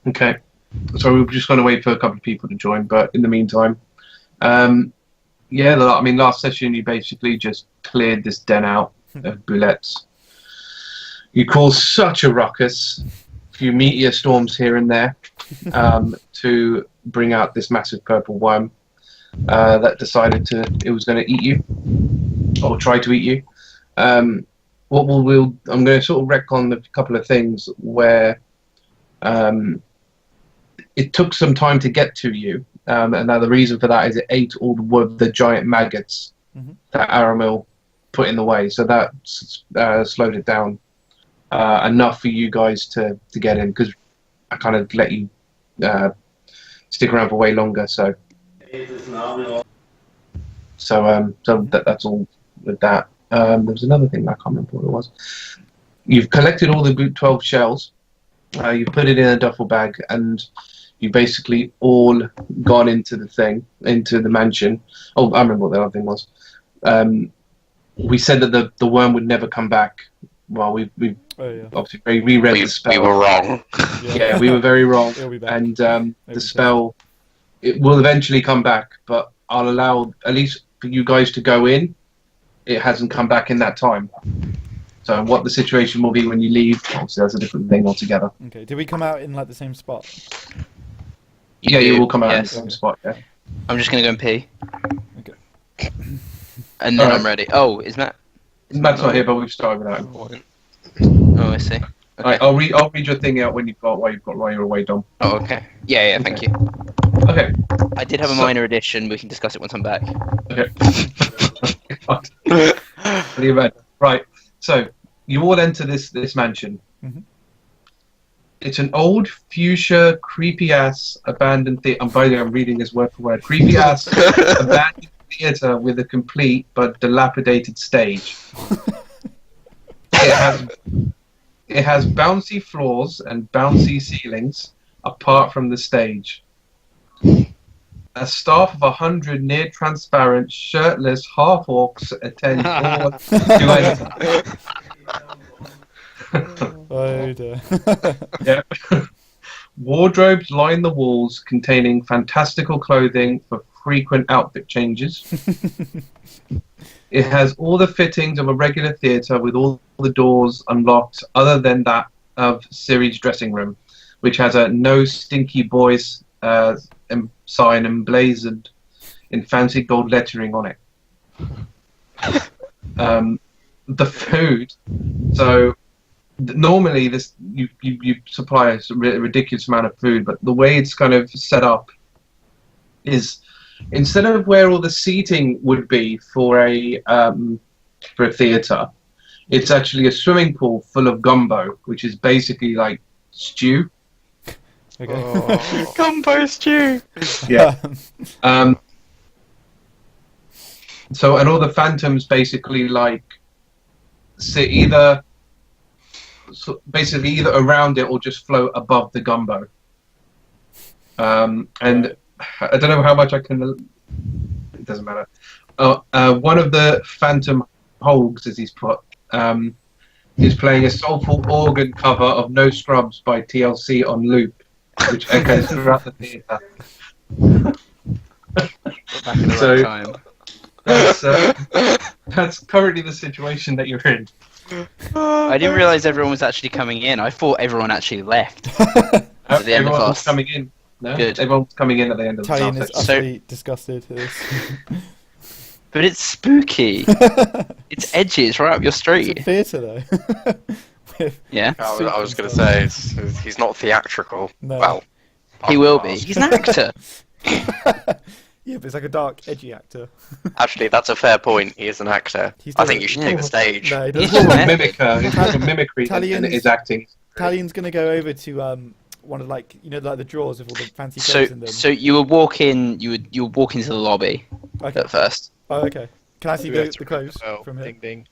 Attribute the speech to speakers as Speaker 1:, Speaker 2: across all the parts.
Speaker 1: Okay. So we're just going to wait for a couple of people to join, but in the meantime, yeah, I mean, last session you basically just cleared this den out of bullets. You caused such a ruckus, a few meteor storms here and there, to bring out this massive purple worm that decided it was going to eat you, or try to eat you. I'm going to sort of retcon a couple of things where it took some time to get to you, and now the reason for that is it ate all the giant maggots that Aramil put in the way, so that slowed it down enough for you guys to get in, because I kind of let you stick around for way longer. So that's all with that. There was another thing I can't remember what it was. You've collected all the Boot 12 shells. You put it in a duffel bag, and you basically all gone into the mansion. Oh, I remember what the other thing was. We said that the worm would never come back. Well, we obviously reread the spell.
Speaker 2: We were wrong.
Speaker 1: Yeah, we were very wrong. And the spell, it will eventually come back, but I'll allow at least for you guys to go in. It hasn't come back in that time. So what the situation will be when you leave, obviously that's a different thing altogether.
Speaker 3: Okay, did we come out in like the same spot?
Speaker 1: You will come out in the same spot, yeah.
Speaker 2: I'm just going to go and pee.
Speaker 3: Okay.
Speaker 2: And then I'm ready. Oh, is Matt?
Speaker 1: Matt's not here, but we've started without him.
Speaker 2: Oh, I see. Okay.
Speaker 1: Right, I'll read your thing out while you're away, Dom.
Speaker 2: Oh, okay. Yeah, thank you.
Speaker 1: Okay.
Speaker 2: I did have a minor addition. We can discuss it once I'm back.
Speaker 1: Okay. Right. So you all enter this mansion. It's an old fuchsia, creepy-ass abandoned theatre. By the way, I'm reading this word for word. Creepy-ass abandoned theatre with a complete but dilapidated stage. It has bouncy floors and bouncy ceilings apart from the stage. A staff of 100 near-transparent, shirtless half-orcs attend all to enter.
Speaker 3: Oh dear.
Speaker 1: Yep. Wardrobes line the walls containing fantastical clothing for frequent outfit changes. It has all the fittings of a regular theatre with all the doors unlocked other than that of Ciri's dressing room, which has a no stinky boys sign emblazoned in fancy gold lettering on it. The food, so normally you supply a ridiculous amount of food, but the way it's kind of set up is instead of where all the seating would be for a theatre, it's actually a swimming pool full of gumbo, which is basically like stew.
Speaker 3: Okay.
Speaker 2: Oh. Gumbo stew.
Speaker 1: Yeah. So, and all the phantoms basically like sit either around it or just float above the gumbo. And I don't know how much I can. It doesn't matter. One of the phantom hogs, as he's put, is playing a soulful organ cover of No Scrubs by TLC on loop, which echoes throughout the theatre.
Speaker 2: Back in the right time.
Speaker 1: That's currently the situation that you're in.
Speaker 2: I didn't realise everyone was actually coming in. I thought everyone actually left. At the end of
Speaker 1: Everyone's coming in. No?
Speaker 2: Good.
Speaker 1: Everyone's coming in at the end of the
Speaker 3: Talion is
Speaker 1: class.
Speaker 3: utterly disgusted at this.
Speaker 2: But it's spooky. It's edgy. It's right up your street.
Speaker 3: It's a theatre though.
Speaker 2: Yeah.
Speaker 4: I was going to say, he's not theatrical.
Speaker 3: No.
Speaker 4: Well,
Speaker 2: He will be. He's an actor.
Speaker 3: Yeah, but it's like a dark, edgy actor.
Speaker 4: actually, that's a fair point. He is an actor.
Speaker 3: He's
Speaker 4: I think you should take the stage.
Speaker 3: No, he
Speaker 1: He's
Speaker 3: doesn't.
Speaker 1: more of a mimicker. He's more of a mimicry than it is acting.
Speaker 3: Talion's gonna go over to one of like the drawers with all the fancy clothes in them.
Speaker 2: So you would walk in. You would walk into the lobby
Speaker 3: Okay.
Speaker 2: at first.
Speaker 3: Oh, okay. Can I see the clothes from here?
Speaker 4: Ding ding.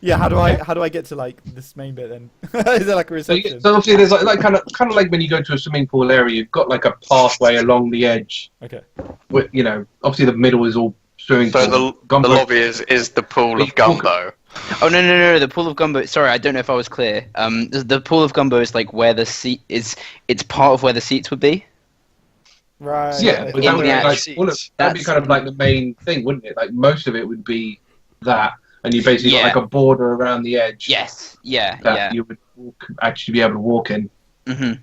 Speaker 3: Yeah. How do I get to like this main bit then? Is there like a
Speaker 1: So,
Speaker 3: reception?
Speaker 1: so obviously there's like kind of like when you go to a swimming pool area, you've got like a pathway along the edge.
Speaker 3: Okay.
Speaker 1: With, obviously the middle is all swimming
Speaker 4: So
Speaker 1: pool.
Speaker 4: the lobby is the pool of gumbo.
Speaker 2: Oh no! The pool of gumbo. Sorry, I don't know if I was clear. The pool of gumbo is like where the seat is. It's part of where the seats would be.
Speaker 3: Right.
Speaker 1: Yeah, but that would be
Speaker 2: That's-
Speaker 1: that'd be kind of like the main thing, wouldn't it? Like most of it would be that, and you basically got
Speaker 2: Yeah.
Speaker 1: like a border around the edge.
Speaker 2: Yes. Yeah.
Speaker 1: That you would actually be able to walk in.
Speaker 2: Mhm.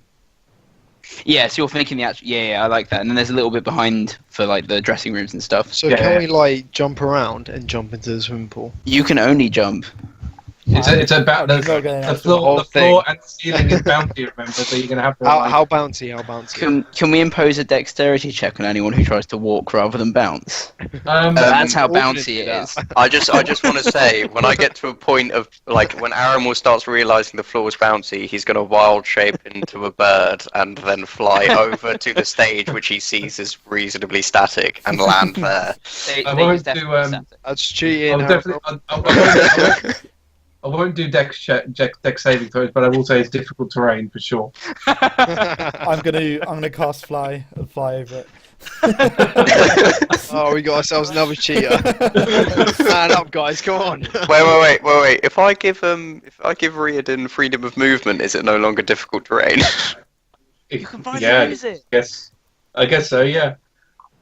Speaker 2: Yeah, so you're thinking the actual. Yeah, I like that. And then there's a little bit behind for like the dressing rooms and stuff.
Speaker 5: So
Speaker 1: Yeah.
Speaker 5: can we like jump around and jump into the swimming pool?
Speaker 2: You can only jump.
Speaker 1: It's about
Speaker 3: I'm not going
Speaker 1: the
Speaker 3: out.
Speaker 1: floor.
Speaker 5: The
Speaker 1: The floor and the ceiling is bouncy. Remember, so you're gonna have to.
Speaker 5: How bouncy? How bouncy?
Speaker 2: Can we impose a dexterity check on anyone who tries to walk rather than bounce?
Speaker 1: Um,
Speaker 2: That's how
Speaker 5: all gonna
Speaker 2: bouncy
Speaker 5: do
Speaker 2: it
Speaker 5: that.
Speaker 2: is.
Speaker 4: I just want to say, when I get to a point of like when Aramil starts realizing the floor is bouncy, he's going to wild shape into a bird and then fly over to the stage, which he sees as reasonably static, and land there.
Speaker 1: I won't do.
Speaker 5: That's cheating.
Speaker 1: I'll
Speaker 5: Harold.
Speaker 1: definitely. I won't do dex saving throws, but I will say it's difficult terrain for sure.
Speaker 3: I'm gonna cast fly and fly over it.
Speaker 5: Oh, we got ourselves another cheater. Man up, guys! Come on.
Speaker 4: Wait. If I give Riardon freedom of movement, is it no longer difficult terrain?
Speaker 1: You
Speaker 2: can finally use it.
Speaker 1: I guess so. Yeah.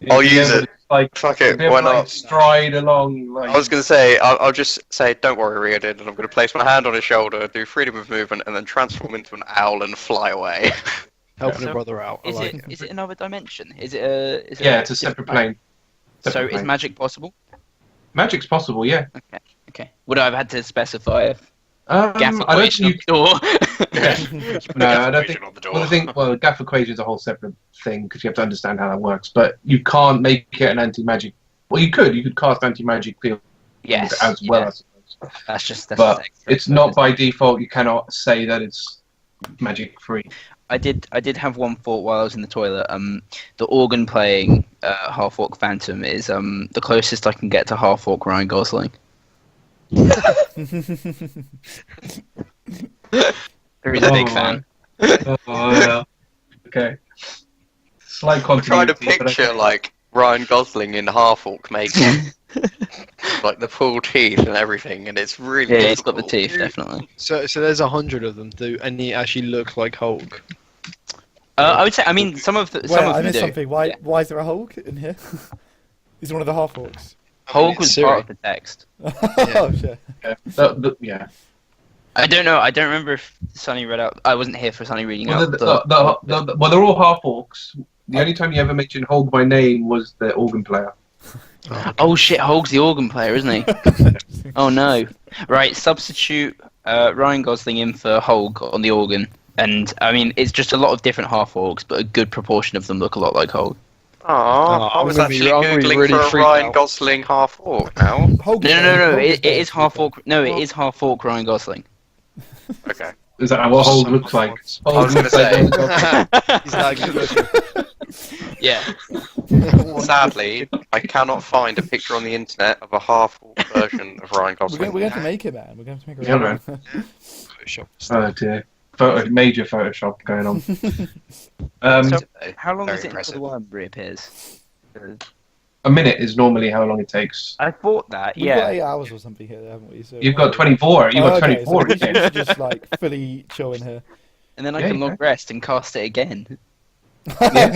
Speaker 4: I'll
Speaker 1: You'll be
Speaker 4: use
Speaker 1: able
Speaker 4: it.
Speaker 1: to, Like,
Speaker 4: Fuck it,
Speaker 1: be able
Speaker 4: why
Speaker 1: to, like,
Speaker 4: not?
Speaker 1: stride along. Like,
Speaker 4: I was going to say, I'll just say, don't worry, Riardon, and I'm going to place my hand on his shoulder, do freedom of movement, and then transform into an owl and fly away.
Speaker 5: Helping
Speaker 2: So,
Speaker 5: a brother out. I
Speaker 2: Is
Speaker 5: like
Speaker 2: it
Speaker 5: it.
Speaker 2: is it another dimension? Is it a? Is it
Speaker 1: yeah, it's a separate plane.
Speaker 2: So
Speaker 1: Separate
Speaker 2: is
Speaker 1: plane.
Speaker 2: magic possible?
Speaker 1: Magic's possible? Yeah.
Speaker 2: Okay. Would I have had to specify a
Speaker 1: I
Speaker 2: gap
Speaker 1: don't
Speaker 2: equation
Speaker 1: think
Speaker 2: on
Speaker 1: you.
Speaker 2: the door?
Speaker 1: Yeah. No, I don't think.
Speaker 4: On the door.
Speaker 1: Well, I think gap equation is a whole separate thing because you have to understand how that works. But you can't make it an anti-magic. Well, you could. You could cast anti-magic field
Speaker 2: Yes.
Speaker 1: as well,
Speaker 2: yeah.
Speaker 1: I suppose.
Speaker 2: That's just.
Speaker 1: But
Speaker 2: extra.
Speaker 1: it's not by default. You cannot say that it's magic free.
Speaker 2: I did have one thought while I was in the toilet. The organ playing Half-Orc Phantom is the closest I can get to Half-Orc Ryan Gosling. Very
Speaker 1: Oh,
Speaker 2: big fan.
Speaker 1: Oh, yeah. Okay. Slight
Speaker 4: I'm trying to
Speaker 1: continuity, but
Speaker 4: picture,
Speaker 1: okay.
Speaker 4: like, Ryan Gosling in Half-Orc makeup. Like, the full teeth and everything, and it's really
Speaker 2: Yeah, he's got the
Speaker 4: difficult.
Speaker 2: teeth, definitely.
Speaker 5: So there's 100 of them, do any actually look like Hulk?
Speaker 2: I would say. I mean, some of
Speaker 3: Wait,
Speaker 2: them
Speaker 3: I missed
Speaker 2: do.
Speaker 3: something. Why
Speaker 2: Yeah.
Speaker 3: why is there a Hulk in here? He's one of the half-orcs.
Speaker 2: Hulk
Speaker 5: It's
Speaker 2: was
Speaker 5: Siri.
Speaker 2: part of the text.
Speaker 3: Oh shit.
Speaker 1: Yeah. Yeah.
Speaker 2: I don't know. I don't remember if Sonny read out. I wasn't here for Sonny reading
Speaker 1: Well,
Speaker 2: out.
Speaker 1: well, they're all half orcs. The only time you ever mentioned Hulk by name was the organ player.
Speaker 2: Oh shit! Hulk's the organ player, isn't he? Oh no! Right, substitute Ryan Gosling in for Hulk on the organ, and I mean it's just a lot of different half orcs, but a good proportion of them look a lot like Hulk.
Speaker 4: Aww, I
Speaker 5: I'm
Speaker 4: was
Speaker 5: gonna be-
Speaker 4: actually
Speaker 5: I'm gonna be
Speaker 4: googling
Speaker 5: really
Speaker 4: for a
Speaker 5: freaked
Speaker 4: Ryan
Speaker 5: out.
Speaker 4: Gosling Half-Orc now.
Speaker 3: Hulk
Speaker 2: No!
Speaker 3: Hulk
Speaker 2: It is half orc. No, it is half orc Ryan Gosling.
Speaker 4: Okay.
Speaker 1: Is that what Hulk looks like?
Speaker 4: I was going to say,
Speaker 5: He's that good.
Speaker 2: Yeah.
Speaker 4: sadly, I cannot find a picture on the internet of a half-orc version of Ryan
Speaker 3: We're
Speaker 4: Gosling.
Speaker 3: going to make it, man. We're going to make it.
Speaker 1: Yeah, man. Oh dear. Major Photoshop going on.
Speaker 2: So, how long
Speaker 4: Very
Speaker 2: is it
Speaker 4: impressive.
Speaker 2: until the worm reappears?
Speaker 1: A minute is normally how long it takes.
Speaker 2: I thought that.
Speaker 3: We've got
Speaker 2: Yeah.
Speaker 3: 8 hours or something here, haven't we? So
Speaker 1: You've got 24. You've got 24.
Speaker 3: So we
Speaker 1: yeah.
Speaker 3: should just like fully chill in here.
Speaker 2: And then I
Speaker 1: Yeah,
Speaker 2: can
Speaker 1: yeah.
Speaker 2: long rest and cast it again.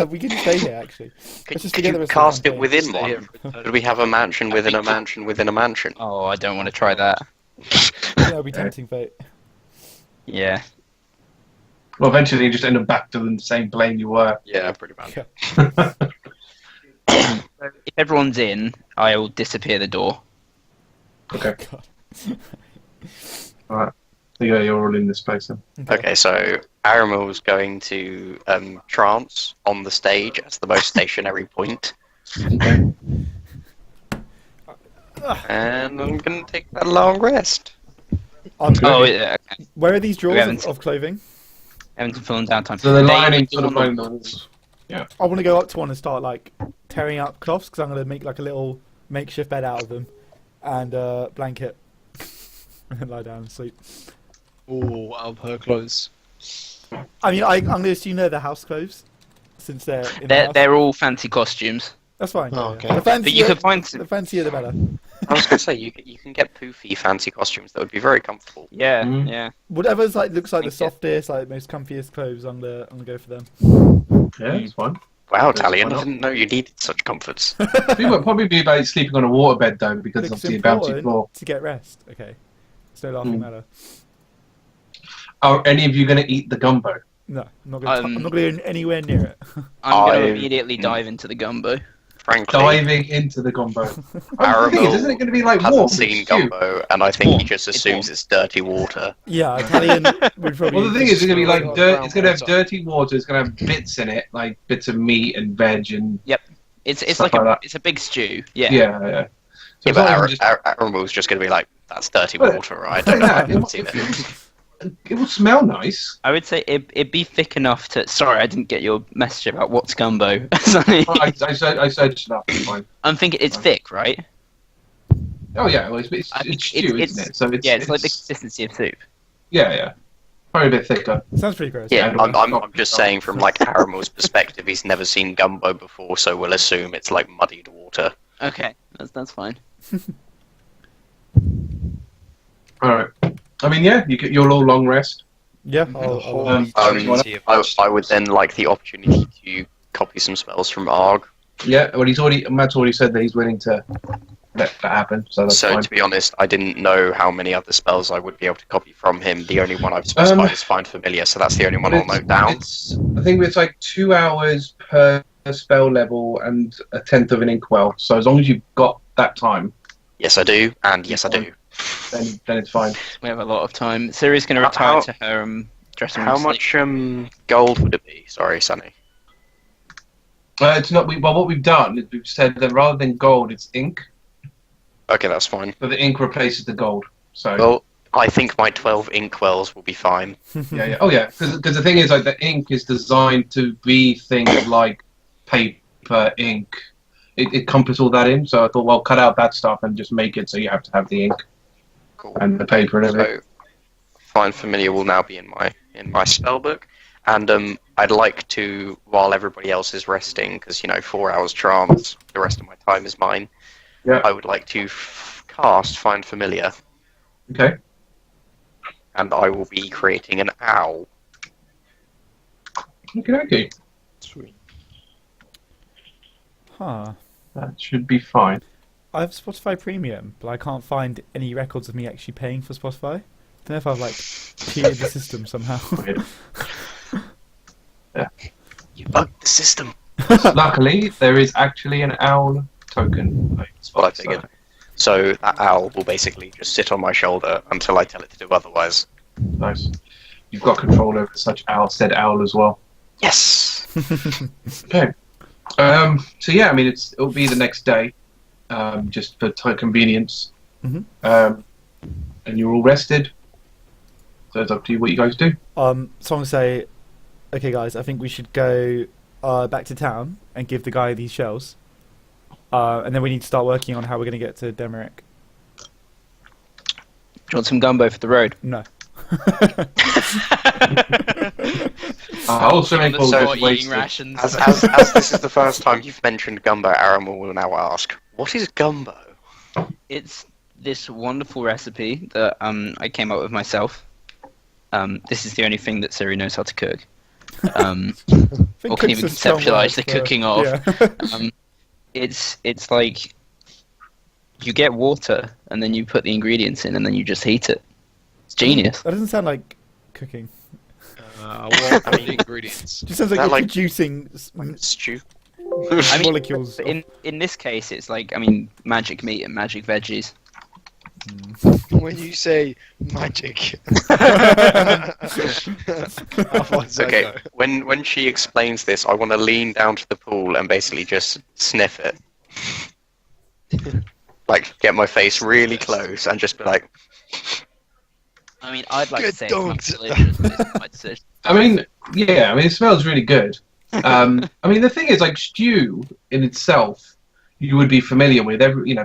Speaker 3: We can stay here actually.
Speaker 4: Could,
Speaker 3: Let's just
Speaker 4: could
Speaker 3: forget the
Speaker 4: you
Speaker 3: rest of the
Speaker 4: cast it
Speaker 3: campaign.
Speaker 4: within
Speaker 5: Stay
Speaker 4: one?
Speaker 5: here.
Speaker 4: Could we have a mansion within a mansion within a mansion?
Speaker 2: Oh, I don't want to try that.
Speaker 3: That would be tempting fate.
Speaker 2: Yeah.
Speaker 1: Well, eventually you just end up back to the same plane you were.
Speaker 4: Yeah, pretty much.
Speaker 2: If everyone's in, I'll disappear the door.
Speaker 1: Okay.
Speaker 3: God.
Speaker 1: Alright. Yeah, you're all in this place then.
Speaker 4: Okay, so Aramil's going to trance on the stage as the most stationary point.
Speaker 1: Okay.
Speaker 4: And I'm going to take that long rest.
Speaker 2: Oh, yeah. Okay.
Speaker 3: Where are these drawers
Speaker 2: haven't-
Speaker 3: of clothing?
Speaker 2: Having some film downtime.
Speaker 1: So they're
Speaker 2: They
Speaker 1: lining
Speaker 2: would
Speaker 1: sort of
Speaker 2: do on
Speaker 1: lining
Speaker 2: the
Speaker 1: the walls.
Speaker 3: I want to go up to one and start like tearing out cloths because I'm going to make like a little makeshift bed out of them and blanket and lie down and sleep.
Speaker 5: Oh, out of her clothes.
Speaker 3: I mean, I'm going to assume they're the house clothes since they're in the house.
Speaker 2: They're all fancy costumes.
Speaker 3: That's fine.
Speaker 5: Oh,
Speaker 3: yeah.
Speaker 5: okay.
Speaker 3: The
Speaker 2: But you
Speaker 3: fancier,
Speaker 2: could find
Speaker 3: the fancier the better.
Speaker 4: I was going to say, you can get poofy, fancy costumes that would be very comfortable.
Speaker 2: Yeah,
Speaker 1: Mm.
Speaker 2: yeah.
Speaker 3: Whatever's like looks like the
Speaker 2: Thank you.
Speaker 3: softest, like most comfiest clothes, I'm gonna go for them.
Speaker 1: Yeah, it's fine.
Speaker 4: Wow,
Speaker 1: That's
Speaker 4: Talion,
Speaker 1: why
Speaker 4: I
Speaker 1: not?
Speaker 4: didn't know you needed such comforts.
Speaker 1: People would probably be about sleeping on a waterbed though, because
Speaker 3: It's
Speaker 1: obviously a bouncy
Speaker 3: important
Speaker 1: floor.
Speaker 3: to get rest. Okay, it's no laughing
Speaker 1: Mm.
Speaker 3: matter.
Speaker 1: Are any of you going to eat the gumbo?
Speaker 3: No, I'm not gonna.
Speaker 2: Um,
Speaker 3: I'm not going anywhere near it.
Speaker 2: I'm going to
Speaker 4: I-
Speaker 2: immediately dive into the gumbo.
Speaker 4: Frankly,
Speaker 1: Diving into the gumbo.
Speaker 4: Aramil
Speaker 1: Isn't it going to be like warm?
Speaker 4: hasn't seen
Speaker 1: Stew?
Speaker 4: Gumbo, and I think he
Speaker 2: warm.
Speaker 4: just
Speaker 2: It's
Speaker 4: assumes
Speaker 2: warm.
Speaker 4: it's dirty water.
Speaker 3: Yeah, Italian would probably.
Speaker 1: Well, the thing is, it's going to be like
Speaker 5: It's
Speaker 1: dirt.
Speaker 5: brown
Speaker 1: It's going to have
Speaker 5: water.
Speaker 1: dirty water. It's going to have bits in it, like bits of meat and veg and
Speaker 2: It's
Speaker 1: Stuff
Speaker 2: like
Speaker 1: like that.
Speaker 2: it's a big stew. Yeah.
Speaker 1: yeah. So
Speaker 4: Yeah,
Speaker 1: it's
Speaker 4: but
Speaker 1: not even just-
Speaker 4: Aramil's just going to be like, that's dirty
Speaker 1: But-
Speaker 4: water, right?
Speaker 1: Like that,
Speaker 4: I haven't seen it.
Speaker 1: it will smell nice.
Speaker 2: I would say it'd be thick enough to. Sorry, I didn't get your message about what's gumbo. Sorry.
Speaker 1: I searched it up. It's fine.
Speaker 2: I'm thinking it's thick, right?
Speaker 1: Oh yeah, well, it's
Speaker 2: I think
Speaker 1: stew, isn't it? So it's
Speaker 2: Yeah, it's like the consistency of soup.
Speaker 1: yeah. Probably a bit thicker.
Speaker 3: Sounds pretty gross.
Speaker 4: Yeah,
Speaker 1: Yeah,
Speaker 4: I'm just saying from like Aramil's perspective, he's never seen Gumbo before, so we'll assume it's like muddied water.
Speaker 2: Okay, that's fine.
Speaker 1: All right. I mean, yeah, you'll all long rest.
Speaker 3: Yeah.
Speaker 4: I would then like the opportunity to copy some spells from Argh.
Speaker 1: Yeah. Well, Matt's already said that he's willing to let that happen. So that's
Speaker 4: So
Speaker 1: fine.
Speaker 4: to be honest, I didn't know how many other spells I would be able to copy from him. The only one I've specified is Find Familiar, so that's the only one I'll note down.
Speaker 1: I think it's like 2 hours per spell level and a tenth of an inkwell. So as long as you've got that time,
Speaker 4: Yes, I do, and yes, I do.
Speaker 1: then it's fine.
Speaker 2: We have a lot of time. Ciri's going to retire to her dressing room.
Speaker 4: How
Speaker 2: sleep.
Speaker 4: much gold would it be? Sorry, Sonny.
Speaker 1: It's not. Well, what we've done is we've said that rather than gold, it's ink.
Speaker 4: Okay, that's fine.
Speaker 1: But the ink replaces the gold. So
Speaker 4: Well, I think my 12 inkwells will be fine.
Speaker 1: yeah. Oh yeah. Because the thing is, like, the ink is designed to be things like paper, ink. It compass all that in. So I thought, well, cut out that stuff and just make it so you have to have the ink
Speaker 4: Cool.
Speaker 1: and the paper and everything.
Speaker 4: So, Find Familiar will now be in my spell book, and I'd like to, while everybody else is resting, because 4 hours trance, the rest of my time is mine.
Speaker 1: Yeah.
Speaker 4: I would like to cast Find Familiar,
Speaker 1: Okay.
Speaker 4: and I will be creating an owl.
Speaker 1: Okay.
Speaker 5: Sweet.
Speaker 3: Huh.
Speaker 1: That should be fine.
Speaker 3: I have Spotify Premium, but I can't find any records of me actually paying for Spotify. I don't know if I've like cheated the system somehow.
Speaker 1: Weird.
Speaker 4: You bugged the system.
Speaker 1: Luckily, there is actually an owl token.
Speaker 4: That's what I figured. So that owl will basically just sit on my shoulder until I tell it to do otherwise.
Speaker 1: Nice. You've got control over said owl as well.
Speaker 4: Yes.
Speaker 1: Okay. So yeah, I mean, it'll be the next day, just for convenience.
Speaker 3: Mhm.
Speaker 1: And you're all rested. So it's up to you what you guys do.
Speaker 3: So I'm gonna say, okay, guys, I think we should go back to town and give the guy these shells, and then we need to start working on how we're gonna get to Demeric.
Speaker 2: Do you want some gumbo for the road?
Speaker 3: No.
Speaker 1: Also, make all
Speaker 4: So
Speaker 1: just wasted.
Speaker 2: rations.
Speaker 4: As this is the first time you've mentioned Gumbo, Aramil will now ask, what is Gumbo?
Speaker 2: It's this wonderful recipe that I came up with myself. This is the only thing that Ciri knows how to cook. Or can even conceptualize the cooking of.
Speaker 3: Yeah.
Speaker 2: It's like you get water and then you put the ingredients in and then you just heat it. It's genius.
Speaker 3: That doesn't sound like cooking.
Speaker 5: What are the ingredients?
Speaker 3: It just sounds like
Speaker 4: That
Speaker 3: you're
Speaker 4: like-
Speaker 3: producing
Speaker 4: Stew.
Speaker 2: I mean,
Speaker 3: molecules.
Speaker 2: in this case, it's like magic meat and magic veggies.
Speaker 5: When you say magic.
Speaker 4: Okay, when she explains this, I want to lean down to the pool and basically just sniff it. Like, get my face really close and just be like,
Speaker 2: I mean, I'd like to
Speaker 5: Good
Speaker 2: say it smells
Speaker 5: dogs.
Speaker 2: delicious, but it's my decision.
Speaker 1: I mean, yeah, I mean, it smells really good. I mean, the thing is, like, stew in itself, you would be familiar with.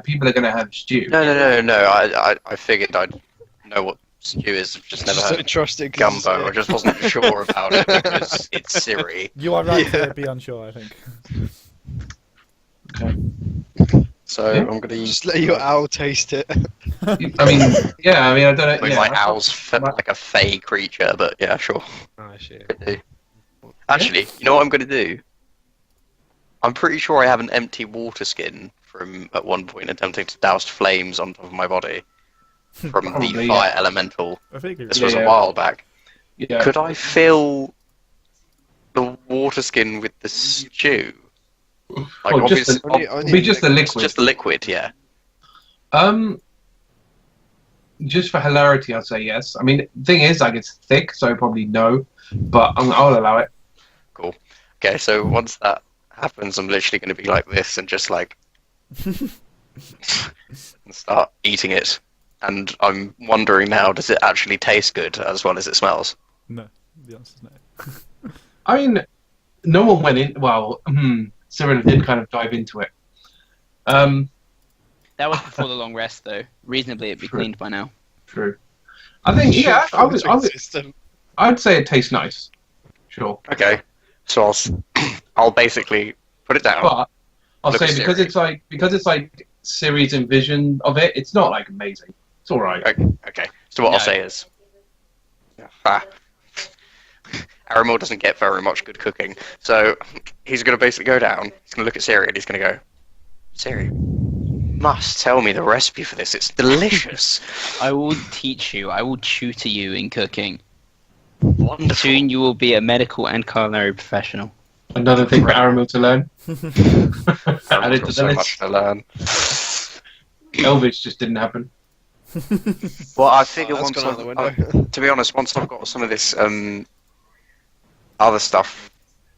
Speaker 1: People are going to have stew.
Speaker 4: no. I figured I'd know what stew is. I've just never
Speaker 5: Just
Speaker 4: heard
Speaker 5: don't trust it. 'cause
Speaker 4: Gumbo. I just wasn't sure about it because it's Ciri.
Speaker 3: You are right
Speaker 5: Yeah.
Speaker 3: to be unsure, I think.
Speaker 1: Okay.
Speaker 4: So
Speaker 1: Yeah.
Speaker 4: I'm gonna use
Speaker 5: Just let your owl taste it.
Speaker 1: I mean, yeah. I mean, I don't know.
Speaker 4: I mean,
Speaker 1: Yeah,
Speaker 4: my owl's like a fey creature, but yeah, sure.
Speaker 5: Oh shit.
Speaker 4: Could do. Actually, you know what I'm gonna do? I'm pretty sure I have an empty water skin from at one point attempting to douse flames on top of my body from the
Speaker 1: Probably,
Speaker 4: fire
Speaker 1: yeah.
Speaker 4: elemental.
Speaker 3: I think
Speaker 4: This
Speaker 3: it's
Speaker 4: was
Speaker 1: Yeah.
Speaker 4: a while back.
Speaker 1: Yeah.
Speaker 4: Could I fill the water skin with the stew? Like,
Speaker 1: Oh, just
Speaker 4: obviously,
Speaker 5: Only
Speaker 1: be just the
Speaker 4: it's
Speaker 1: liquid.
Speaker 4: just the liquid, yeah.
Speaker 1: Just for hilarity, I'd say yes. I mean, the thing is, like, it's thick, so probably no. But I'll allow it.
Speaker 4: Cool. Okay, so once that happens, I'm literally going to be like this and just like and start eating it. And I'm wondering now, does it actually taste good as well as it smells?
Speaker 3: no. The answer's no.
Speaker 1: I mean, no one went in. Well, Cirilla did kind of dive into it.
Speaker 2: That was before the long rest, though. Reasonably, it'd be
Speaker 1: True.
Speaker 2: cleaned by now.
Speaker 1: True. I think, yeah,
Speaker 5: System.
Speaker 1: I'd say it tastes nice. Sure.
Speaker 4: Okay, so I'll basically put it down.
Speaker 1: But I'll
Speaker 4: Look
Speaker 1: say
Speaker 4: at
Speaker 1: because
Speaker 4: Siri.
Speaker 1: it's like Siri's envision of it, it's not like amazing. It's all right.
Speaker 4: Okay. So what I'll
Speaker 2: No.
Speaker 4: say is, Aramil doesn't get very much good cooking, so he's going to basically go down. He's going to look at Siri and he's going to go, Siri, must tell me the recipe for this. It's delicious.
Speaker 2: I will teach you. I will tutor you in cooking.
Speaker 4: Wonderful.
Speaker 2: Soon you will be a medical and culinary professional.
Speaker 1: Another thing for
Speaker 4: Right.
Speaker 1: Aramil to learn. Added
Speaker 4: Got
Speaker 1: to
Speaker 4: so
Speaker 1: the
Speaker 4: much
Speaker 1: list.
Speaker 4: to learn.
Speaker 1: Elvish just didn't happen.
Speaker 4: Well, I figure
Speaker 5: that's
Speaker 4: once
Speaker 5: gone out the
Speaker 4: I've,
Speaker 5: window.
Speaker 4: to be honest, once I've got some of this other stuff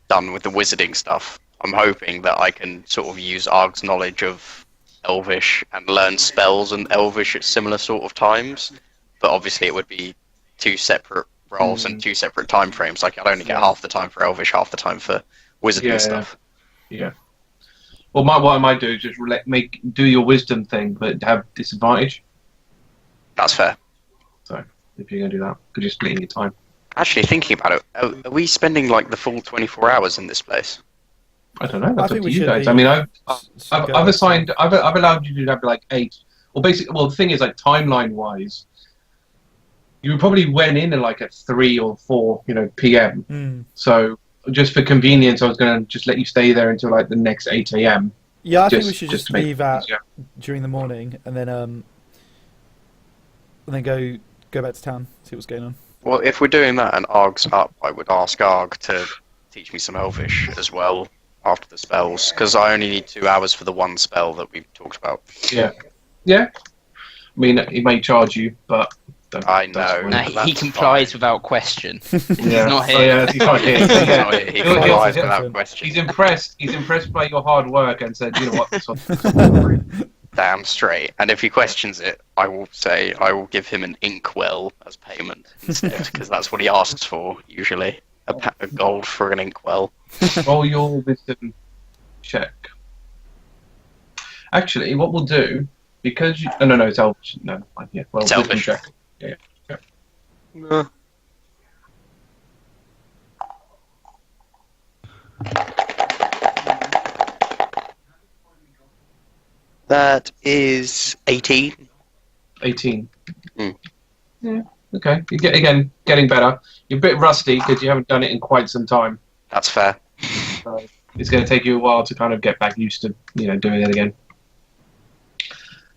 Speaker 4: done with the wizarding stuff, I'm hoping that I can sort of use Argh's knowledge of Elvish and learn spells and Elvish at similar sort of times. But obviously, it would be two separate roles and two separate time frames. Like I'd only get half the time for Elvish, half the time for wizarding
Speaker 1: Yeah,
Speaker 4: stuff.
Speaker 1: Yeah. Well, what I might do is just do your wisdom thing, but have disadvantage.
Speaker 4: That's fair.
Speaker 1: So if you're gonna do that, because you're splitting your time.
Speaker 4: Actually, thinking about it, are we spending like the full 24 hours in this place?
Speaker 1: I don't know. That's
Speaker 3: I
Speaker 1: up
Speaker 3: think
Speaker 1: to
Speaker 3: we
Speaker 1: you
Speaker 3: should
Speaker 1: guys.
Speaker 3: be-
Speaker 1: I mean, I've
Speaker 3: Go.
Speaker 1: allowed you to have like 8. Well, basically, the thing is, like timeline wise, you probably went in at like at 3 or 4, p.m.
Speaker 3: Mm.
Speaker 1: So just for convenience, I was gonna just let you stay there until like the next 8 a.m.
Speaker 3: Yeah, I think we should
Speaker 1: just
Speaker 3: just
Speaker 1: to make
Speaker 3: leave
Speaker 1: it
Speaker 3: at
Speaker 1: easier.
Speaker 3: during the morning and then go back to town, see what's going on.
Speaker 4: Well, if we're doing that and Argh's up, I would ask Argh to teach me some Elvish as well after the spells, because I only need 2 hours for the one spell that we've talked about.
Speaker 1: Yeah. I mean, he may charge you, but
Speaker 4: I
Speaker 1: that's
Speaker 4: know.
Speaker 1: fine.
Speaker 2: No,
Speaker 4: That's
Speaker 2: he complies
Speaker 4: fine.
Speaker 2: without question.
Speaker 1: Yeah.
Speaker 2: not here.
Speaker 1: Oh, yeah, he's not here.
Speaker 4: He's
Speaker 1: Yeah.
Speaker 4: not here. He
Speaker 1: He'll-
Speaker 4: complies
Speaker 3: he'll-
Speaker 4: without
Speaker 3: he'll-
Speaker 4: question.
Speaker 1: He's impressed. He's impressed by your hard work and said, you know what, this one's
Speaker 4: Damn straight. And if he questions it, I will say I will give him an inkwell as payment instead, because that's what he asks for usually. A gold for an inkwell.
Speaker 1: roll your wisdom check. Actually, what we'll do, because you... Oh, no, it's Elvish. No, yeah. Well,
Speaker 4: It's
Speaker 1: wisdom
Speaker 4: Elvish.
Speaker 1: check. Yeah.
Speaker 4: That is 18.
Speaker 1: 18.
Speaker 4: Mm.
Speaker 1: Yeah, okay. Getting better. You're a bit rusty because you haven't done it in quite some time.
Speaker 4: That's fair.
Speaker 1: So it's going to take you a while to kind of get back used to, doing it again.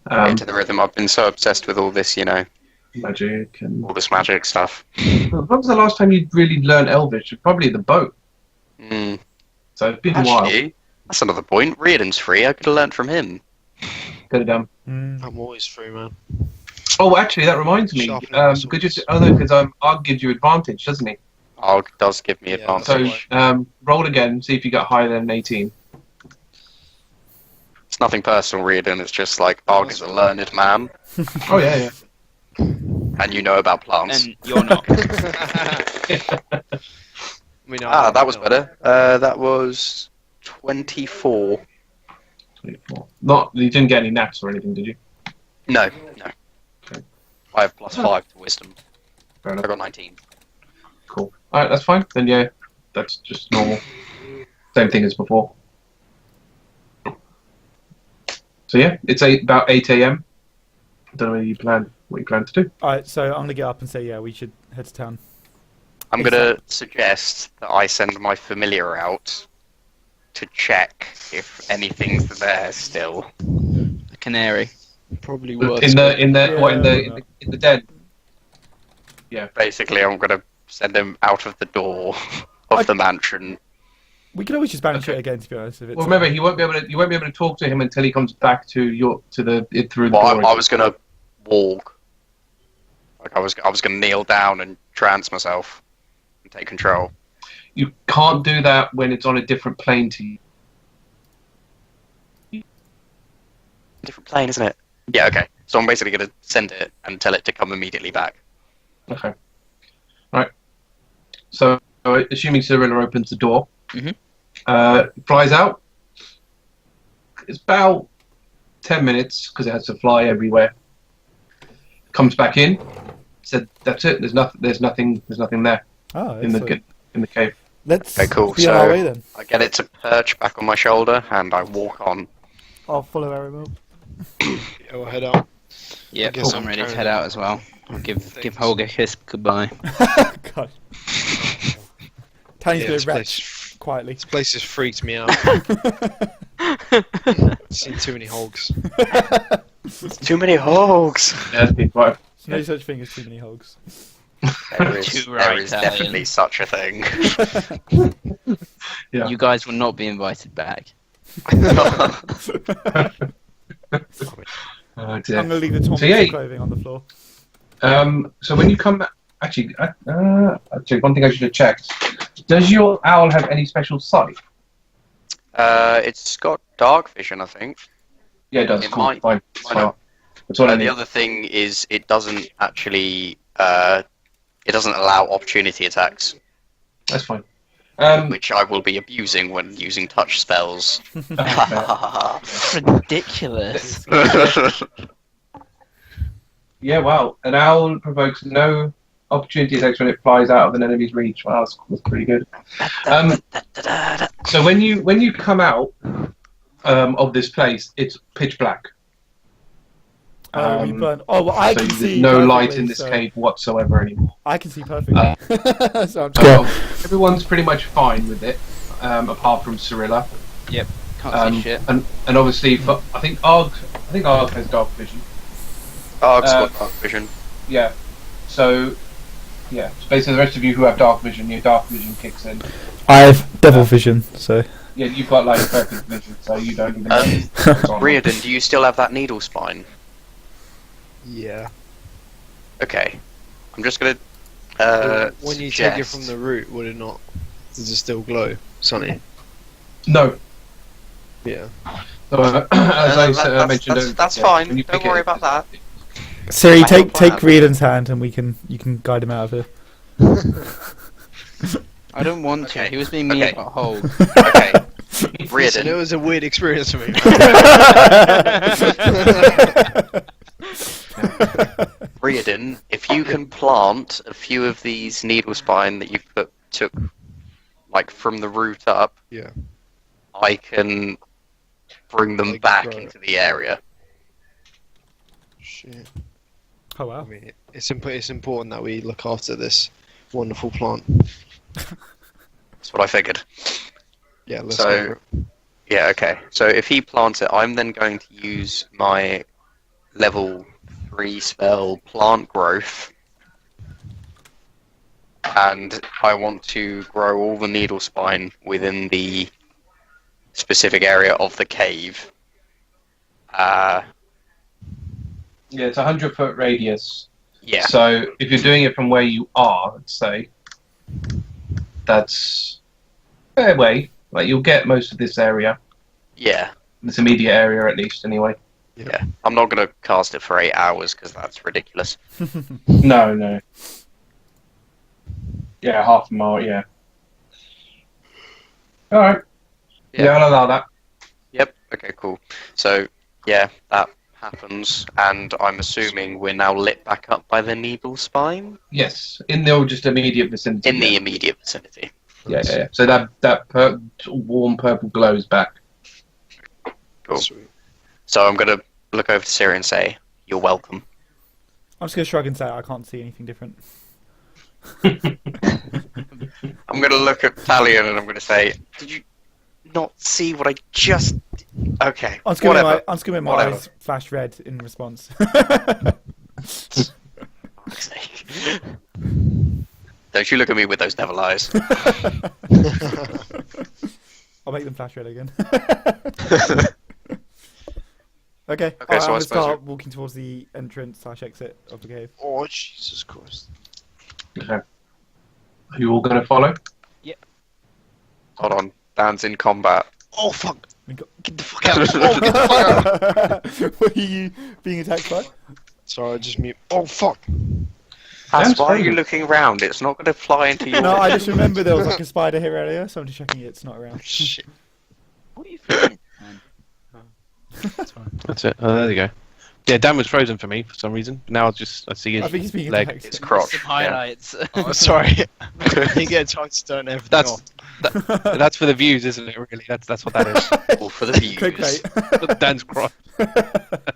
Speaker 4: Get to the rhythm. I've been so obsessed with all this,
Speaker 1: Magic and...
Speaker 4: all this magic stuff.
Speaker 1: When was the last time you really learned Elvish? Probably the boat.
Speaker 4: Mm.
Speaker 1: So it's been a while.
Speaker 4: Actually, that's another point. Riardon's free. I could have learned from him.
Speaker 1: Could have done.
Speaker 3: Mm.
Speaker 5: I'm always through, man.
Speaker 1: Oh, actually, that reminds me.
Speaker 5: Sharpening my swords.
Speaker 1: Because Argh gives you advantage, doesn't he?
Speaker 4: Argh does give me
Speaker 5: Yeah,
Speaker 4: advantage.
Speaker 1: So roll again, see if you got higher than 18.
Speaker 4: It's nothing personal, Riardon. It's just like Argh is a learned man,
Speaker 1: Oh yeah.
Speaker 4: and you know about plants.
Speaker 2: And you're not.
Speaker 4: That was better. That was 24.
Speaker 1: 24. Not you didn't get any nats or anything, did you?
Speaker 4: No.
Speaker 1: Okay.
Speaker 4: I have +5 to wisdom.
Speaker 1: Fair
Speaker 4: I
Speaker 1: enough.
Speaker 4: got 19.
Speaker 1: Cool. All right, that's fine. Then yeah, that's just normal. Same thing as before. So yeah, it's about 8 a.m. I don't know what you plan to do.
Speaker 3: Alright, so I'm gonna get up and say, yeah, we should head to town.
Speaker 4: I'm gonna suggest that I send my familiar out to check if anything's there still.
Speaker 2: The canary.
Speaker 5: Probably worth
Speaker 1: In the den.
Speaker 4: Basically, I'm gonna send him out of the door of the mansion.
Speaker 3: We can always just banish it again, to be honest. If it's
Speaker 1: Well, remember, you won't be able to talk to him until he comes back through the door.
Speaker 4: Well, I was gonna walk. Like I was gonna kneel down and trance myself and take control.
Speaker 1: You can't do that when it's on a different plane to you.
Speaker 4: Different plane, isn't it? Yeah. Okay. So I'm basically gonna send it and tell it to come immediately back.
Speaker 1: Okay. Right. So, assuming Cirilla opens the door, flies out. It's about 10 minutes because it has to fly everywhere. Comes back in. Said that's it. There's nothing there
Speaker 3: Oh,
Speaker 1: in the cave.
Speaker 3: Let's
Speaker 4: Okay, cool.
Speaker 3: be on our way
Speaker 4: So
Speaker 3: then.
Speaker 4: I get it to perch back on my shoulder and I walk on.
Speaker 3: I'll follow Aramil.
Speaker 5: Yeah, we'll head out.
Speaker 2: Yeah,
Speaker 5: guess
Speaker 2: I'm
Speaker 5: I'm
Speaker 2: ready to
Speaker 5: carrying
Speaker 2: head
Speaker 5: it.
Speaker 2: out as well. I'll give Holg a kiss goodbye.
Speaker 3: God. Tiny's
Speaker 5: Yeah,
Speaker 3: gonna
Speaker 5: this
Speaker 3: retch
Speaker 5: place,
Speaker 3: quietly.
Speaker 5: this place has freaked me out. Seen too many hogs.
Speaker 4: Too many hogs.
Speaker 1: Yeah, it'd be quite.
Speaker 3: There's no such thing as too many hogs.
Speaker 4: There is,
Speaker 2: Too right,
Speaker 4: there is
Speaker 2: Talion.
Speaker 4: definitely such a thing.
Speaker 1: Yeah.
Speaker 2: You guys will not be invited back.
Speaker 1: Oh, dear.
Speaker 3: I'm gonna leave the Tom
Speaker 1: So, yeah,
Speaker 3: clothing on the floor.
Speaker 1: So when you come, actually, one thing I should have checked: does your owl have any special sight?
Speaker 4: It's got dark vision, I think.
Speaker 1: Yeah, it does.
Speaker 4: It
Speaker 1: Cool.
Speaker 4: might-
Speaker 1: Fine.
Speaker 4: might not.
Speaker 1: That's all I
Speaker 4: The
Speaker 1: need.
Speaker 4: other thing is it doesn't actually it doesn't allow opportunity attacks,
Speaker 1: That's fine.
Speaker 4: which I will be abusing when using touch spells.
Speaker 2: Ridiculous.
Speaker 1: Yeah, wow. An owl provokes no opportunity attacks when it flies out of an enemy's reach. Wow, that's pretty good. So when you come out of this place, it's pitch black.
Speaker 3: We burn. Oh, well, I
Speaker 1: so
Speaker 3: can
Speaker 1: there's
Speaker 3: see.
Speaker 1: no light
Speaker 3: perfectly,
Speaker 1: in this
Speaker 3: so
Speaker 1: cave whatsoever anymore.
Speaker 3: I can see perfectly. So I'm
Speaker 1: So everyone's pretty much fine with it, apart from Cirilla.
Speaker 2: Yep, can't see shit.
Speaker 1: And obviously, I think Argh has dark vision.
Speaker 4: Argh's got dark vision.
Speaker 1: Yeah. So, yeah. So basically, the rest of you who have dark vision, your dark vision kicks in.
Speaker 3: I have devil vision, so.
Speaker 1: Yeah, you've got like perfect vision, so you don't even know. what's on.
Speaker 4: Riardon, do you still have that needle spine?
Speaker 5: Yeah.
Speaker 4: Okay. I'm just gonna
Speaker 5: When you take it
Speaker 4: suggest-
Speaker 5: from the root, would it not? Does it still glow, Sonny?
Speaker 1: No.
Speaker 5: Yeah.
Speaker 1: So, as I mentioned,
Speaker 4: that's
Speaker 1: yeah,
Speaker 4: fine.
Speaker 1: when you
Speaker 4: Don't
Speaker 1: pick
Speaker 4: worry
Speaker 1: it,
Speaker 4: about that.
Speaker 3: Siri,
Speaker 4: I have a
Speaker 3: take
Speaker 4: plan.
Speaker 3: Riordan's hand and you can guide him out of here.
Speaker 2: I don't want to.
Speaker 4: Okay.
Speaker 2: He was being mean
Speaker 4: Okay.
Speaker 2: about Holg.
Speaker 4: Okay.
Speaker 5: Listen, it
Speaker 4: Riardon,
Speaker 5: was a weird experience for me.
Speaker 4: Riardon, if you can plant a few of these needle spine that you've took like from the root up,
Speaker 5: Yeah.
Speaker 4: I can bring them
Speaker 5: Like
Speaker 4: back
Speaker 5: grow it.
Speaker 4: into the area.
Speaker 5: Shit.
Speaker 3: Oh
Speaker 5: I
Speaker 3: wow.
Speaker 5: mean, it's important that we look after this wonderful plant.
Speaker 4: That's what I figured.
Speaker 5: Yeah, let's
Speaker 4: So-
Speaker 5: go for it.
Speaker 4: Yeah, okay. So if he plants it, I'm then going to use my level 3 spell Plant Growth. And I want to grow all the needle spine within the specific area of the cave.
Speaker 1: Yeah, it's a 100-foot radius.
Speaker 4: Yeah.
Speaker 1: So if you're doing it from where you are, let's say, that's a fair way. Like you'll get most of this area,
Speaker 4: Yeah.
Speaker 1: this immediate area at least, anyway.
Speaker 4: Yeah. I'm not going to cast it for 8 hours because that's ridiculous.
Speaker 1: No. Yeah, half a mile. Yeah. All right.
Speaker 4: Yeah.
Speaker 1: Yeah, I'll allow that.
Speaker 4: Yep. Okay, cool. So, yeah, that happens. And I'm assuming we're now lit back up by the needle spine
Speaker 1: Yes, in the just immediate vicinity.
Speaker 4: in the immediate vicinity.
Speaker 1: Yeah. So that warm purple glows back.
Speaker 4: Cool.
Speaker 5: Sweet.
Speaker 4: So I'm gonna look over to Siri and say, "You're welcome."
Speaker 3: I'm just gonna shrug and say I can't see anything different.
Speaker 4: I'm gonna look at Talion and I'm gonna say, "Did you not see what I just?" Okay.
Speaker 3: I'm just gonna make my eyes flash red in response.
Speaker 4: Fuck's sake. Don't you look at me with those devil eyes.
Speaker 3: I'll make them flash red again. Okay,
Speaker 4: Okay, so
Speaker 3: I'm
Speaker 4: I
Speaker 3: gonna
Speaker 4: suppose
Speaker 3: start walking towards the entrance/exit of the cave.
Speaker 5: Oh, Jesus Christ.
Speaker 1: Okay. Are you all going to follow?
Speaker 4: Hold on. Dan's in combat.
Speaker 5: Oh, fuck.
Speaker 3: We got-
Speaker 5: Get the fuck out. Oh, get the fuck out.
Speaker 3: Were you being attacked by?
Speaker 5: Sorry, I just mute. Oh, fuck.
Speaker 4: That's why are you
Speaker 1: fine.
Speaker 4: looking round? It's not going to fly into your...
Speaker 3: No, I just remember there was like a spider here earlier, so I'm just checking it's not around.
Speaker 5: Shit.
Speaker 2: What are you feeling, man?
Speaker 6: That's it. Oh, there you go. Yeah, Dan was frozen for me for some reason. Now I see
Speaker 3: I
Speaker 6: his
Speaker 3: think he's being
Speaker 6: leg.
Speaker 3: attacked.
Speaker 4: It's crotch.
Speaker 2: Some
Speaker 4: Yeah.
Speaker 2: highlights.
Speaker 5: Oh, sorry. You get a chance to turn everything
Speaker 6: That's
Speaker 5: off.
Speaker 6: that's for the views, isn't it? Really, that's what that is.
Speaker 4: All for the views.
Speaker 3: Clickbait.
Speaker 6: Dan's crotch.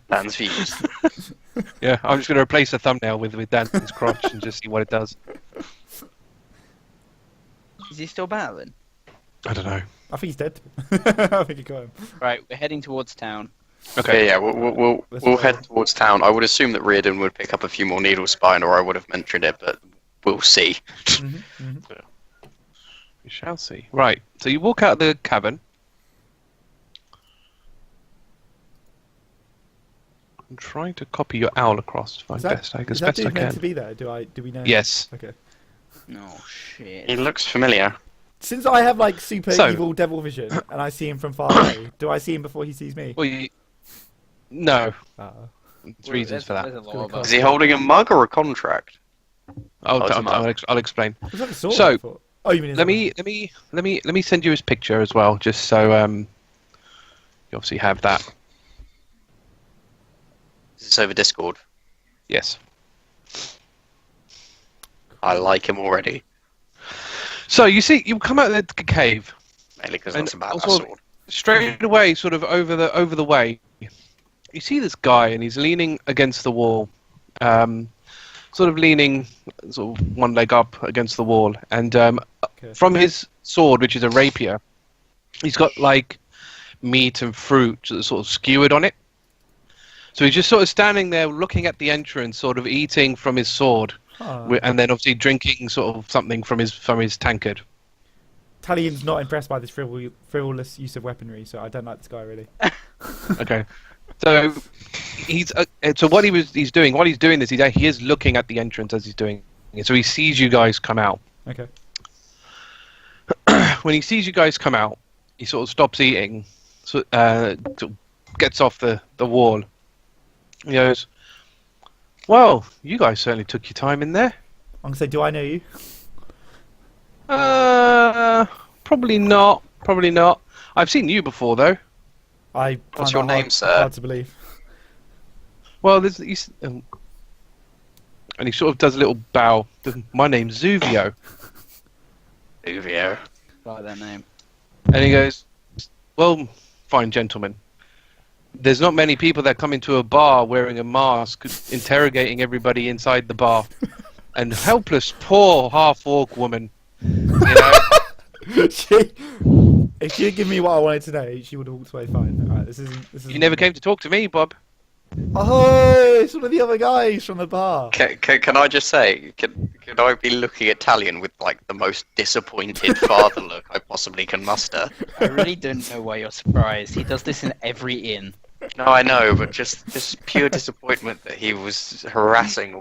Speaker 4: Dan's views.
Speaker 6: Yeah, I'm just going to replace the thumbnail with Dan's crotch and just see what it does.
Speaker 2: Is he still battling?
Speaker 6: I don't know.
Speaker 3: I think he's dead. I think he got him.
Speaker 2: Right, we're heading towards town.
Speaker 6: Okay.
Speaker 4: Yeah, we'll head towards town. I would assume that Riardon would pick up a few more needle spine, or I would have mentioned it, but we'll see.
Speaker 6: We shall see. Right. So you walk out of the cavern. I'm trying to copy your owl across as best I
Speaker 3: is that dude meant
Speaker 6: can.
Speaker 3: to be there? Do we know?
Speaker 6: Yes.
Speaker 3: Okay.
Speaker 2: No shit.
Speaker 4: He looks familiar.
Speaker 3: Since I have like super
Speaker 6: So-
Speaker 3: evil devil vision and I see him from far away, do I see him before he sees me?
Speaker 6: Well, no.
Speaker 3: Uh,
Speaker 6: There's reasons for that.
Speaker 2: There's a lot of
Speaker 4: Is he holding a mug or a contract?
Speaker 6: I'll explain.
Speaker 3: it was like a sword.
Speaker 6: So,
Speaker 3: I thought. Oh, you mean his
Speaker 6: Let
Speaker 3: arm.
Speaker 6: me send you his picture as well, just so you obviously have that.
Speaker 4: Is this over Discord?
Speaker 6: Yes.
Speaker 4: I like him already.
Speaker 6: So you see, you come out of the cave
Speaker 4: Mainly because
Speaker 6: And
Speaker 4: that's about that
Speaker 6: also-
Speaker 4: sword.
Speaker 6: straight away, sort of over the way. You see this guy, and he's leaning against the wall, sort of leaning, sort of one leg up against the wall, and from his sword, which is a rapier, he's got like meat and fruit sort of skewered on it. So he's just sort of standing there, looking at the entrance, sort of eating from his sword, and then obviously drinking sort of something from his tankard.
Speaker 3: Talion's not impressed by this frivolous use of weaponry, so I don't like this guy really.
Speaker 6: Okay. So he's so what he's doing while he's doing this, he is looking at the entrance as he's doing it. So he sees you guys come out.
Speaker 3: Okay.
Speaker 6: When he sees you guys come out, he sort of stops eating, so sort of gets off the wall. He goes, "Well, you guys certainly took your time in there."
Speaker 3: I'm gonna say, do I know you?
Speaker 6: Probably not. Probably not. I've seen you before, though.
Speaker 3: I
Speaker 4: What's
Speaker 3: find
Speaker 4: your
Speaker 3: that
Speaker 4: name,
Speaker 3: hard,
Speaker 4: sir?
Speaker 3: Hard to believe.
Speaker 6: Well, and he sort of does a little bow. My name's Zuvio.
Speaker 4: Uvio.
Speaker 2: Like that name.
Speaker 6: And he goes, "Well, fine gentlemen. There's not many people that come into a bar wearing a mask, interrogating everybody inside the bar. And helpless, poor half-orc woman. You know,
Speaker 3: If she had given me what I wanted to know, she would have walked away fine. Alright, this isn't.
Speaker 6: you never came to talk to me, Bob."
Speaker 3: Oh, it's one of the other guys from the bar.
Speaker 4: Can I just say, can I be looking at Talion with like the most disappointed father look I possibly can muster?
Speaker 2: I really don't know why you're surprised. He does this in every inn.
Speaker 4: No, I know, but just pure disappointment that he was harassing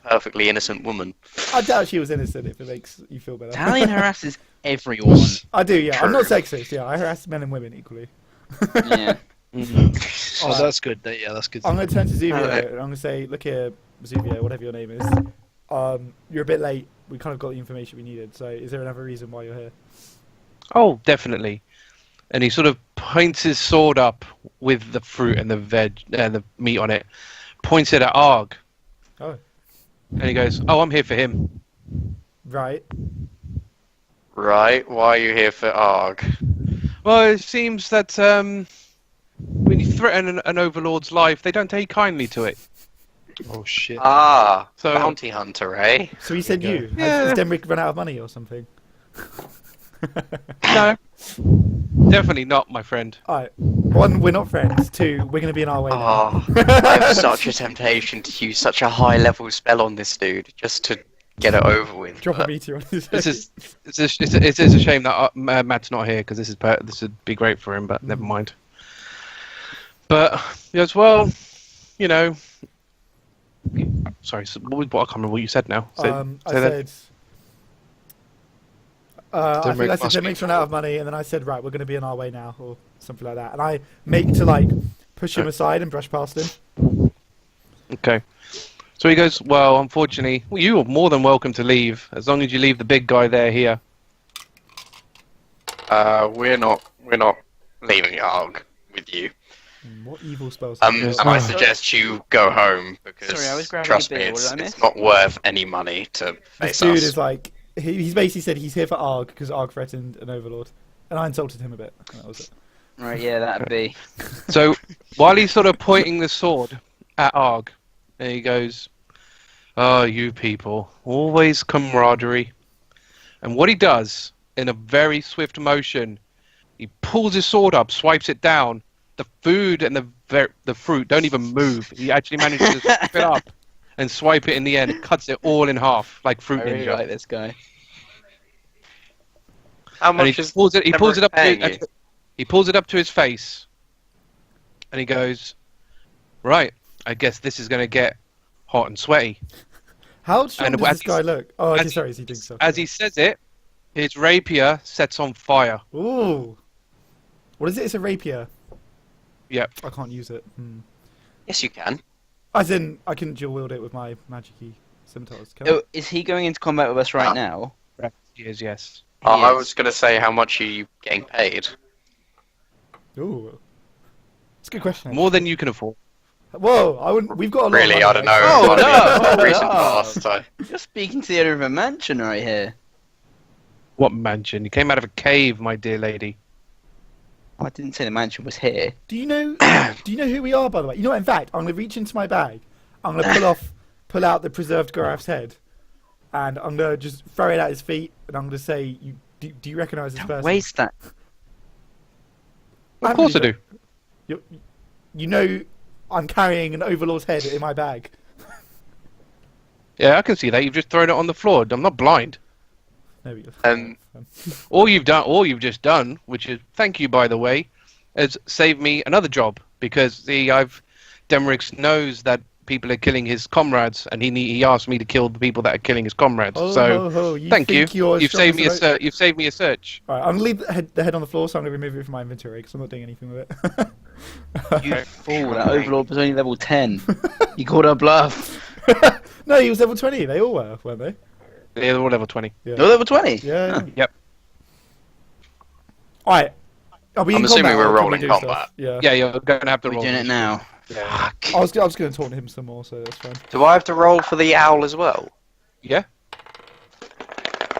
Speaker 4: a perfectly innocent woman.
Speaker 3: I doubt she was innocent. If it makes you feel better.
Speaker 2: Talion harasses everyone.
Speaker 3: I do, yeah. I'm not
Speaker 4: True.
Speaker 3: sexist. Yeah, I harass men and women equally.
Speaker 2: Yeah.
Speaker 5: Oh, that's good. Yeah, that's good.
Speaker 3: I'm going to turn to Zuvio
Speaker 4: Alright.
Speaker 3: and I'm going to say, look here, Zuvio, whatever your name is. You're a bit late. We kind of got the information we needed. So is there another reason why you're here?
Speaker 6: "Oh, definitely." And he sort of points his sword up with the fruit and the veg and the meat on it, points it at Argh.
Speaker 3: Oh.
Speaker 6: And he goes, "Oh, I'm here for him."
Speaker 3: Right.
Speaker 4: Right? Why are you here for Argh?
Speaker 6: Well, it seems that when you threaten an overlord's life, they don't take kindly to it.
Speaker 5: Oh shit.
Speaker 4: Ah,
Speaker 6: So-
Speaker 4: bounty hunter, eh?
Speaker 3: So he said you.
Speaker 6: Yeah.
Speaker 3: Has Denric run out of money or something?
Speaker 6: No, definitely not, my friend.
Speaker 3: Alright. 1, we're not friends. 2, we're going to be in our way now.
Speaker 4: Oh, I have such a temptation to use such a high-level spell on this dude just to get it over with.
Speaker 3: Drop a
Speaker 4: but-
Speaker 3: meteor on his
Speaker 6: This
Speaker 3: head.
Speaker 6: is a shame that Matt's not here because this would be great for him, but never mind. But as well, you know. Sorry, so I can't remember what you said now.
Speaker 3: I
Speaker 6: say that.
Speaker 3: said... I think I
Speaker 5: Denric
Speaker 3: said
Speaker 5: must be
Speaker 3: Denric's run out of money, and then I said, right, we're going to be in our way now, or something like that. And I make to, like, push him aside and brush past him.
Speaker 6: Okay. So he goes, well, unfortunately, you are more than welcome to leave, as long as you leave the big guy there here.
Speaker 4: We're not leaving Argh with you.
Speaker 3: What evil spells?
Speaker 6: Yes.
Speaker 4: And I suggest you go home because
Speaker 2: Sorry, I was grabbing
Speaker 4: trust
Speaker 2: a
Speaker 4: me,
Speaker 2: beer. What
Speaker 4: it's,
Speaker 2: did I miss?
Speaker 4: it's not worth any money to
Speaker 3: This
Speaker 4: face
Speaker 3: dude
Speaker 4: us.
Speaker 3: is like... He's basically said he's here for Argh, because Argh threatened an overlord. And I insulted him a bit. And that was it.
Speaker 2: Right, yeah, that'd be.
Speaker 6: So while he's sort of pointing the sword at Argh, and he goes, "Oh, you people, always camaraderie." And what he does, in a very swift motion, he pulls his sword up, swipes it down. The food and the fruit don't even move. He actually manages to swipe it up and swipe it in the end. It cuts it all in half, like Fruit
Speaker 2: I really
Speaker 6: Ninja.
Speaker 2: like this guy.
Speaker 4: How
Speaker 6: And he
Speaker 4: much is
Speaker 6: pulls it. He pulls it up.
Speaker 4: paying you?
Speaker 6: He pulls it up to his face, and he goes, "Right, I guess this is going to get hot and sweaty."
Speaker 3: How strong
Speaker 6: And
Speaker 3: does
Speaker 6: as
Speaker 3: this guy look? Oh,
Speaker 6: as
Speaker 3: sorry, is he doing so?
Speaker 6: As he says it, his rapier sets on fire.
Speaker 3: Ooh. What is it? It's a rapier.
Speaker 6: Yep.
Speaker 3: I can't use it.
Speaker 4: Yes, you can.
Speaker 3: As in, I can dual wield it with my magic-y scimitars. Can I?
Speaker 2: Oh, is he going into combat with us right now?
Speaker 6: He is, yes.
Speaker 4: I
Speaker 2: Yes.
Speaker 4: was going to say, how much are you getting paid?
Speaker 3: Ooh. It's a good question.
Speaker 6: More than you can afford.
Speaker 3: Whoa, I wouldn't. We've got a lot.
Speaker 4: Really,
Speaker 3: of
Speaker 4: I
Speaker 3: money,
Speaker 4: don't know.
Speaker 3: right?
Speaker 2: Oh,
Speaker 4: I mean,
Speaker 2: no.
Speaker 4: recent
Speaker 2: Oh.
Speaker 4: past, so.
Speaker 2: You're speaking to the owner of a mansion right here.
Speaker 6: What mansion? He came out of a cave, my dear lady.
Speaker 2: Oh, I didn't say the mansion was here.
Speaker 3: Do you know? Do you know who we are, by the way? You know what? In fact, I'm gonna reach into my bag. I'm gonna pull out the preserved Garath's head, and I'm gonna just throw it at his feet, and I'm gonna say, do you recognise this
Speaker 2: Don't
Speaker 3: person?
Speaker 2: waste that.
Speaker 6: Of course I do.
Speaker 3: You know, I'm carrying an overlord's head in my bag.
Speaker 6: Yeah, I can see that. You've just thrown it on the floor. I'm not blind.
Speaker 3: There we go.
Speaker 6: All you've just done, which is thank you by the way, is save me another job because see, Denric knows that people are killing his comrades, and he asked me to kill the people that are killing his comrades. Thank you. You've saved me You've saved me a search.
Speaker 3: Alright, I'm gonna leave the head on the floor, so I'm gonna remove it from my inventory because I'm not doing anything with it.
Speaker 2: You fool, that overlord was only level 10. You called our bluff.
Speaker 3: No, he was level 20. They all were, weren't they?
Speaker 6: They're all level 20.
Speaker 3: Yeah.
Speaker 2: You're level 20?
Speaker 3: Yeah.
Speaker 2: Huh.
Speaker 6: Yep.
Speaker 3: Alright. Are we
Speaker 4: I'm
Speaker 3: in
Speaker 4: assuming
Speaker 3: combat
Speaker 4: we're
Speaker 3: or can we
Speaker 4: rolling
Speaker 3: do
Speaker 4: combat.
Speaker 3: stuff? Yeah.
Speaker 6: Yeah, you're going to have to
Speaker 2: We're
Speaker 6: roll.
Speaker 2: doing it now.
Speaker 6: Yeah.
Speaker 2: Fuck.
Speaker 3: I was going to taunt him some more, so that's fine.
Speaker 4: Do I have to roll for the owl as well?
Speaker 6: Yeah.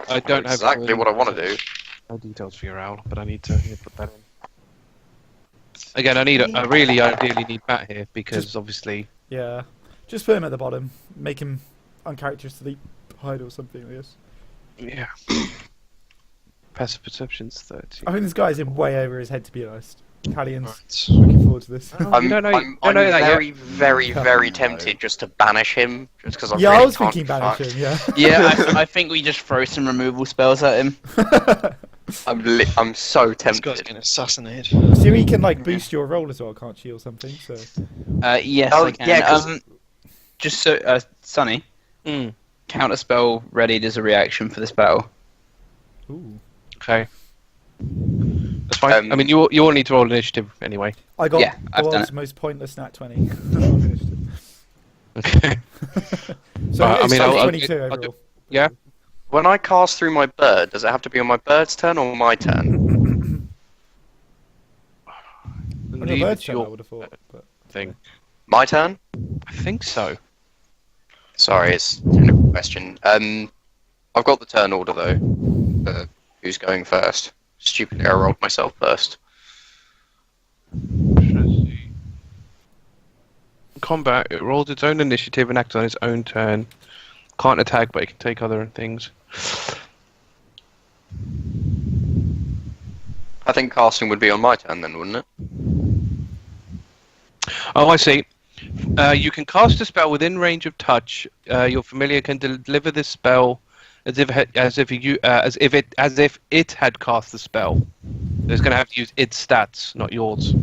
Speaker 6: I don't have
Speaker 4: Exactly what I want to do.
Speaker 6: no details for your owl, but I need to put that in. Again, I really ideally need Matt here because obviously.
Speaker 3: Yeah. Just put him at the bottom. Make him uncharacteristically hide or something, I guess.
Speaker 6: Yeah. Passive perception's 30.
Speaker 3: I think this guy's in way over his head, to be honest. Talion's
Speaker 6: Right.
Speaker 3: looking forward to this.
Speaker 4: I'm,
Speaker 6: don't know-
Speaker 4: I'm,
Speaker 6: don't
Speaker 4: I'm
Speaker 6: know that yet.
Speaker 4: very, very,
Speaker 3: Yeah.
Speaker 4: very tempted just to banish him, just because I
Speaker 3: Yeah,
Speaker 4: really
Speaker 3: I was
Speaker 4: can't
Speaker 3: thinking
Speaker 4: be
Speaker 3: banish
Speaker 4: fucked.
Speaker 3: him, yeah.
Speaker 2: Yeah, I think we just throw some removal spells at him.
Speaker 4: I'm so
Speaker 5: This guy's
Speaker 4: tempted.
Speaker 5: getting assassinated.
Speaker 3: So he can, like, boost your roll as well, can't she, or something? So
Speaker 2: Yes,
Speaker 4: Oh,
Speaker 2: I can.
Speaker 4: yeah, 'cause-
Speaker 2: just so, Sonny,
Speaker 6: Mm.
Speaker 2: counter spell readied as a reaction for this battle.
Speaker 3: Ooh.
Speaker 6: Okay. That's fine. I mean, you all need to roll initiative anyway.
Speaker 3: I got
Speaker 2: Yeah, I've
Speaker 3: the
Speaker 2: done
Speaker 3: world's
Speaker 2: it.
Speaker 3: most pointless nat 20.
Speaker 6: Okay.
Speaker 3: So
Speaker 6: I
Speaker 3: it's
Speaker 6: mean, I'll
Speaker 3: 22
Speaker 6: do-
Speaker 3: overall.
Speaker 6: Yeah.
Speaker 4: When I cast through my bird, does it have to be on my bird's turn or my turn?
Speaker 3: On
Speaker 6: Believe
Speaker 3: your bird's
Speaker 6: it's
Speaker 3: turn, I
Speaker 6: your
Speaker 3: would have thought. But...
Speaker 6: thing.
Speaker 4: My turn?
Speaker 6: I think so.
Speaker 4: Sorry, it's a technical question. I've got the turn order though. Who's going first? Stupidly, I rolled myself first.
Speaker 6: combat, it rolls its own initiative and acts on its own turn. Can't attack, but it can take other things.
Speaker 4: I think casting would be on my turn then, wouldn't it?
Speaker 6: Oh, I see. You can cast a spell within range of touch. Your familiar can deliver this spell as if it had cast the spell. It's going to have to use its stats, not yours.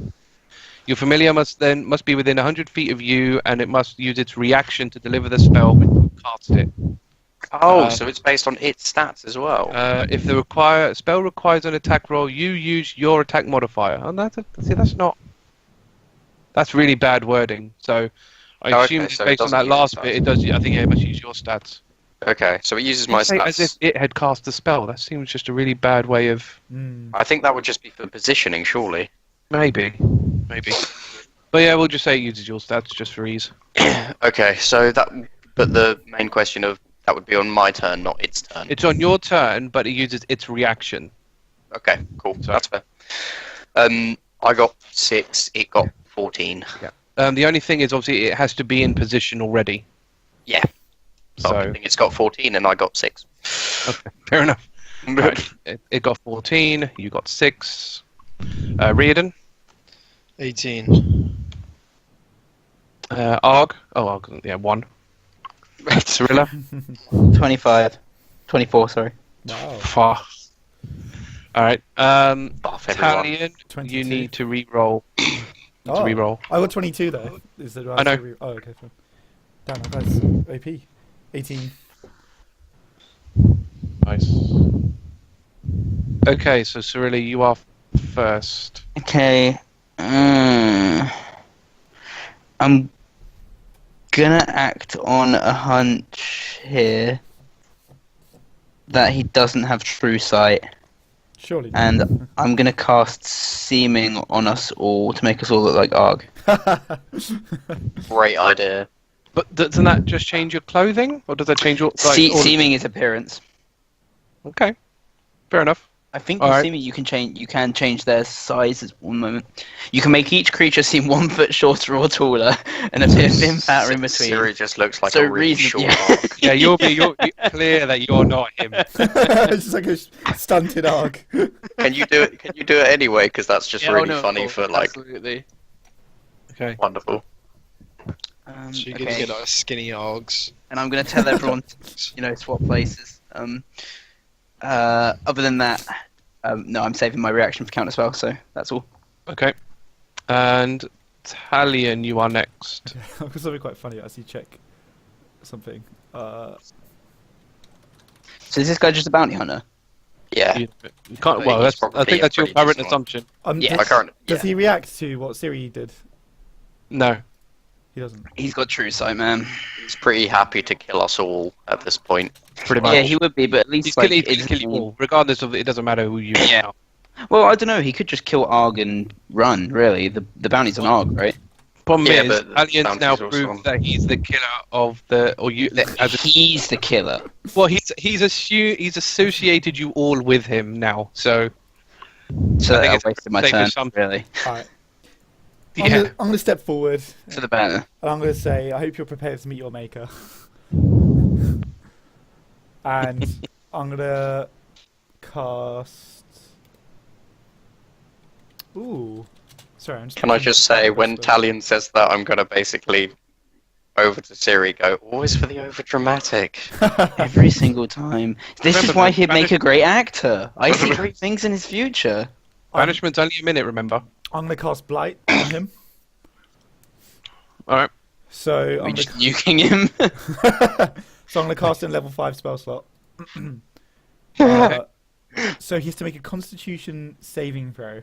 Speaker 6: Your familiar must be within 100 feet of you, and it must use its reaction to deliver the spell when you cast it.
Speaker 4: Oh, so it's based on its stats as well.
Speaker 6: If the spell requires an attack roll, you use your attack modifier. And that's really bad wording. So I assume it's
Speaker 4: so
Speaker 6: based on that last bit. It does. I think it must use your stats.
Speaker 4: Okay, so it uses my stats.
Speaker 6: As if it had cast the spell. That seems just a really bad way of.
Speaker 4: I think that would just be for positioning, surely.
Speaker 6: Maybe. But yeah, we'll just say it uses your stats just for ease.
Speaker 4: Okay, so that. But the main question of that would be on my turn, not its turn.
Speaker 6: It's on your turn, but it uses its reaction.
Speaker 4: Okay, cool.
Speaker 6: So-
Speaker 4: That's fair. I got 6. It got 14.
Speaker 6: Yeah. The only thing is, obviously, it has to be in position already.
Speaker 4: Yeah.
Speaker 6: So
Speaker 4: I think it's got 14 and I got 6.
Speaker 6: okay, fair enough. Right. It got 14. You got 6. Riardon.
Speaker 5: 18.
Speaker 6: Argh. Oh, Argh. Yeah, 1. Cirilla.
Speaker 2: 25. 24, sorry.
Speaker 3: Wow.
Speaker 6: Far. All right.
Speaker 4: Buff everyone.
Speaker 6: Talion,
Speaker 3: 22.
Speaker 6: you need to re-roll.
Speaker 3: Oh,
Speaker 6: re-roll.
Speaker 3: I got 22 though. Is that right?
Speaker 6: I know.
Speaker 3: Oh, okay. Fine. Damn, that's OP. 18.
Speaker 6: Nice. Okay, so Cirilla, you are first.
Speaker 2: Okay. I'm gonna act on a hunch here that he doesn't have true sight,
Speaker 3: Surely.
Speaker 2: and I'm gonna cast Seeming on us all to make us all look like Argh.
Speaker 4: Great idea.
Speaker 6: But doesn't that just change your clothing, or does that change your all
Speaker 2: Seeming is appearance.
Speaker 6: Okay, fair enough.
Speaker 2: I think
Speaker 6: All
Speaker 2: with
Speaker 6: right.
Speaker 2: Seeming you can change their size at one moment. You can make each creature seem 1 foot shorter or taller, and a bit of impact in between.
Speaker 4: Siri just looks like
Speaker 2: So
Speaker 4: a really
Speaker 2: reason-
Speaker 4: short
Speaker 2: yeah.
Speaker 4: arc.
Speaker 6: Yeah, you're clear that you're not him.
Speaker 3: It's just like a stunted arc.
Speaker 4: Can you do it? Can you do it anyway? Because that's just really
Speaker 6: no,
Speaker 4: funny
Speaker 6: of
Speaker 4: for
Speaker 6: course,
Speaker 4: like
Speaker 6: absolutely. Okay.
Speaker 4: wonderful.
Speaker 5: So you're gonna
Speaker 2: Okay.
Speaker 5: get like skinny args.
Speaker 2: And I'm going to tell everyone to, swap places. Other than that, no, I'm saving my reaction for counter spell, so that's all.
Speaker 6: Okay. And Talion, you are next.
Speaker 3: I've got something quite funny as you check something.
Speaker 2: So is this guy just a bounty hunter?
Speaker 4: Yeah.
Speaker 6: You can't.
Speaker 4: But
Speaker 6: Well,
Speaker 4: he's
Speaker 6: I
Speaker 4: probably
Speaker 6: think
Speaker 4: a
Speaker 6: that's your
Speaker 4: pretty
Speaker 6: current
Speaker 4: decent one.
Speaker 6: assumption.
Speaker 2: Yeah.
Speaker 4: My current.
Speaker 3: Does he react to what Siri did?
Speaker 6: No.
Speaker 3: He doesn't.
Speaker 2: He's got true sight, man.
Speaker 4: He's pretty happy to kill us all at this point.
Speaker 6: Pretty much.
Speaker 2: Yeah, he would be, but at least
Speaker 6: He's
Speaker 2: like,
Speaker 6: gonna
Speaker 2: it's-
Speaker 6: kill you all, regardless of it doesn't matter who you are
Speaker 2: Yeah.
Speaker 6: now.
Speaker 2: Well, I don't know. He could just kill Argh and run. Really, the bounty's on Argh, right?
Speaker 6: Problem
Speaker 4: Yeah,
Speaker 6: is,
Speaker 4: but the
Speaker 6: Talion's now
Speaker 4: bounty's also
Speaker 6: proved
Speaker 4: on-
Speaker 6: that he's the killer of the, or you. As a,
Speaker 2: He's the killer.
Speaker 6: well, he's associated you all with him now. So
Speaker 2: So
Speaker 6: I think
Speaker 2: I
Speaker 6: it's
Speaker 2: wasted my
Speaker 6: safe
Speaker 2: turn.
Speaker 6: assumption.
Speaker 2: Really,
Speaker 3: Alright.
Speaker 6: yeah.
Speaker 3: I'm gonna step forward
Speaker 2: to the banner.
Speaker 3: and I'm gonna say, I hope you're prepared to meet your maker. And I'm gonna cast. Ooh. Sorry, I'm just.
Speaker 4: Can I just say, when Talion says that, I'm gonna basically over to Siri go, always for the over dramatic.
Speaker 2: Every single time. This is
Speaker 6: Remember,
Speaker 2: why
Speaker 6: man,
Speaker 2: he'd make a great actor. I see great things in his future.
Speaker 6: Banishment's only a minute, remember?
Speaker 3: I'm gonna cast Blight on him.
Speaker 6: All right.
Speaker 3: So
Speaker 2: We
Speaker 3: I'm
Speaker 2: just
Speaker 3: gonna,
Speaker 2: nuking him.
Speaker 3: so I'm gonna cast in level 5 spell slot. So he has to make a Constitution saving throw.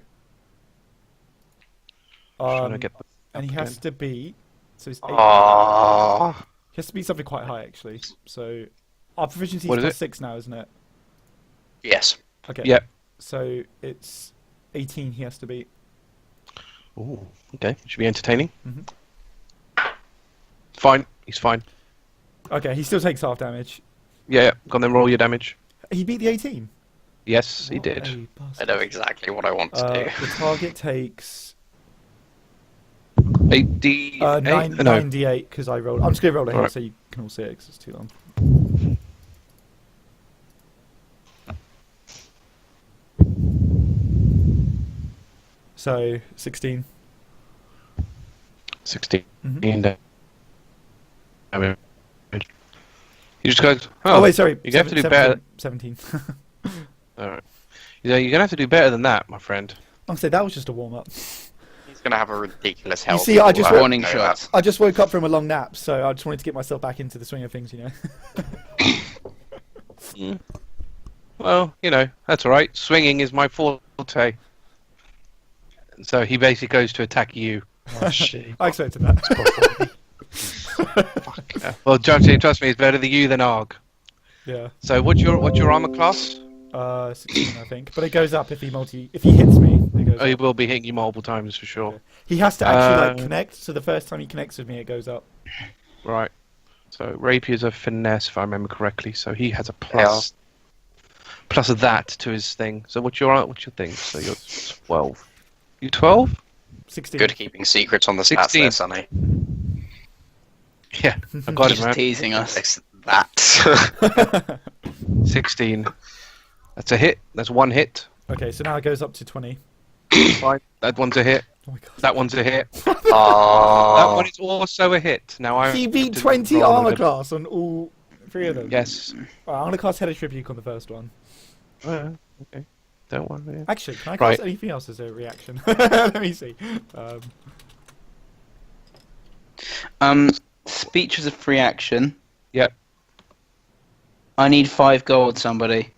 Speaker 6: Trying to get
Speaker 3: And he has to beat. So it's 8.
Speaker 4: Aww.
Speaker 3: He has to beat something quite high, actually. So our proficiency
Speaker 6: What
Speaker 3: is
Speaker 6: is
Speaker 3: plus 6 now, isn't it?
Speaker 4: Yes.
Speaker 3: Okay.
Speaker 6: Yep.
Speaker 3: So it's 18 he has to beat.
Speaker 6: Ooh, okay. Should be entertaining.
Speaker 3: Mhm.
Speaker 6: Fine. He's fine.
Speaker 3: Okay, he still takes half damage.
Speaker 6: Yeah. Go on then, roll your damage.
Speaker 3: He beat the 18.
Speaker 6: Yes, he
Speaker 3: What
Speaker 6: did.
Speaker 3: a
Speaker 4: I
Speaker 3: bastard.
Speaker 4: know exactly what I want to do.
Speaker 3: The target takes
Speaker 6: 8d8? No.
Speaker 3: 9d8 because I rolled. I'm just gonna roll it here
Speaker 6: Alright.
Speaker 3: so you can all see it 'cause it's too long. So 16.
Speaker 6: 16.
Speaker 3: Mhm.
Speaker 6: Damage. He just goes,
Speaker 3: Oh, wait, sorry.
Speaker 6: You have to do better.
Speaker 3: 17.
Speaker 6: Alright. You're going to have to do better than that, my friend.
Speaker 3: I'll say that was just a warm up.
Speaker 4: He's gonna have a ridiculous health.
Speaker 3: see, I just
Speaker 4: score,
Speaker 2: Warning
Speaker 4: know
Speaker 2: shots.
Speaker 3: I just woke up from a long nap, so I just wanted to get myself back into the swing of things, you know.
Speaker 6: Well, that's alright. Swinging is my forte. So he basically goes to attack you.
Speaker 5: Oh, shit.
Speaker 3: I expected that.
Speaker 6: Yeah. Well, trust me, it's better than you than Argh.
Speaker 3: Yeah.
Speaker 6: So what's your armor class?
Speaker 3: 16, I think. But it goes up if he hits me. It goes
Speaker 6: Oh, he
Speaker 3: up.
Speaker 6: will be hitting you multiple times for sure.
Speaker 3: He has to actually connect. So the first time he connects with me, it goes up.
Speaker 6: Right. So rapier's a finesse, if I remember correctly. So he has a plus of that to his thing. So what's your thing? So you're 12. You 12?
Speaker 3: 16.
Speaker 4: Good keeping secrets on the stats
Speaker 6: 16.
Speaker 4: there, Sonny.
Speaker 6: Yeah, I got it,
Speaker 2: He's
Speaker 6: man.
Speaker 2: teasing us.
Speaker 4: It's that.
Speaker 6: 16. That's a hit. That's one hit.
Speaker 3: Okay, so now it goes up to 20.
Speaker 6: Fine. That one's a hit.
Speaker 3: Oh my god.
Speaker 6: That one's a hit. That
Speaker 4: Oh.
Speaker 6: one is also a hit. Now I.
Speaker 3: He beat
Speaker 6: didn't
Speaker 3: 20
Speaker 6: roll
Speaker 3: armor
Speaker 6: them.
Speaker 3: class on all 3 of them.
Speaker 6: Yes.
Speaker 3: Alright, I'm gonna cast Hellish Rebuke on the first one.
Speaker 6: Okay. Don't worry.
Speaker 3: Actually, can I cast
Speaker 6: Right.
Speaker 3: anything else as a reaction? Let me see.
Speaker 2: Speech is a free action.
Speaker 6: Yep.
Speaker 2: I need 5 gold, somebody.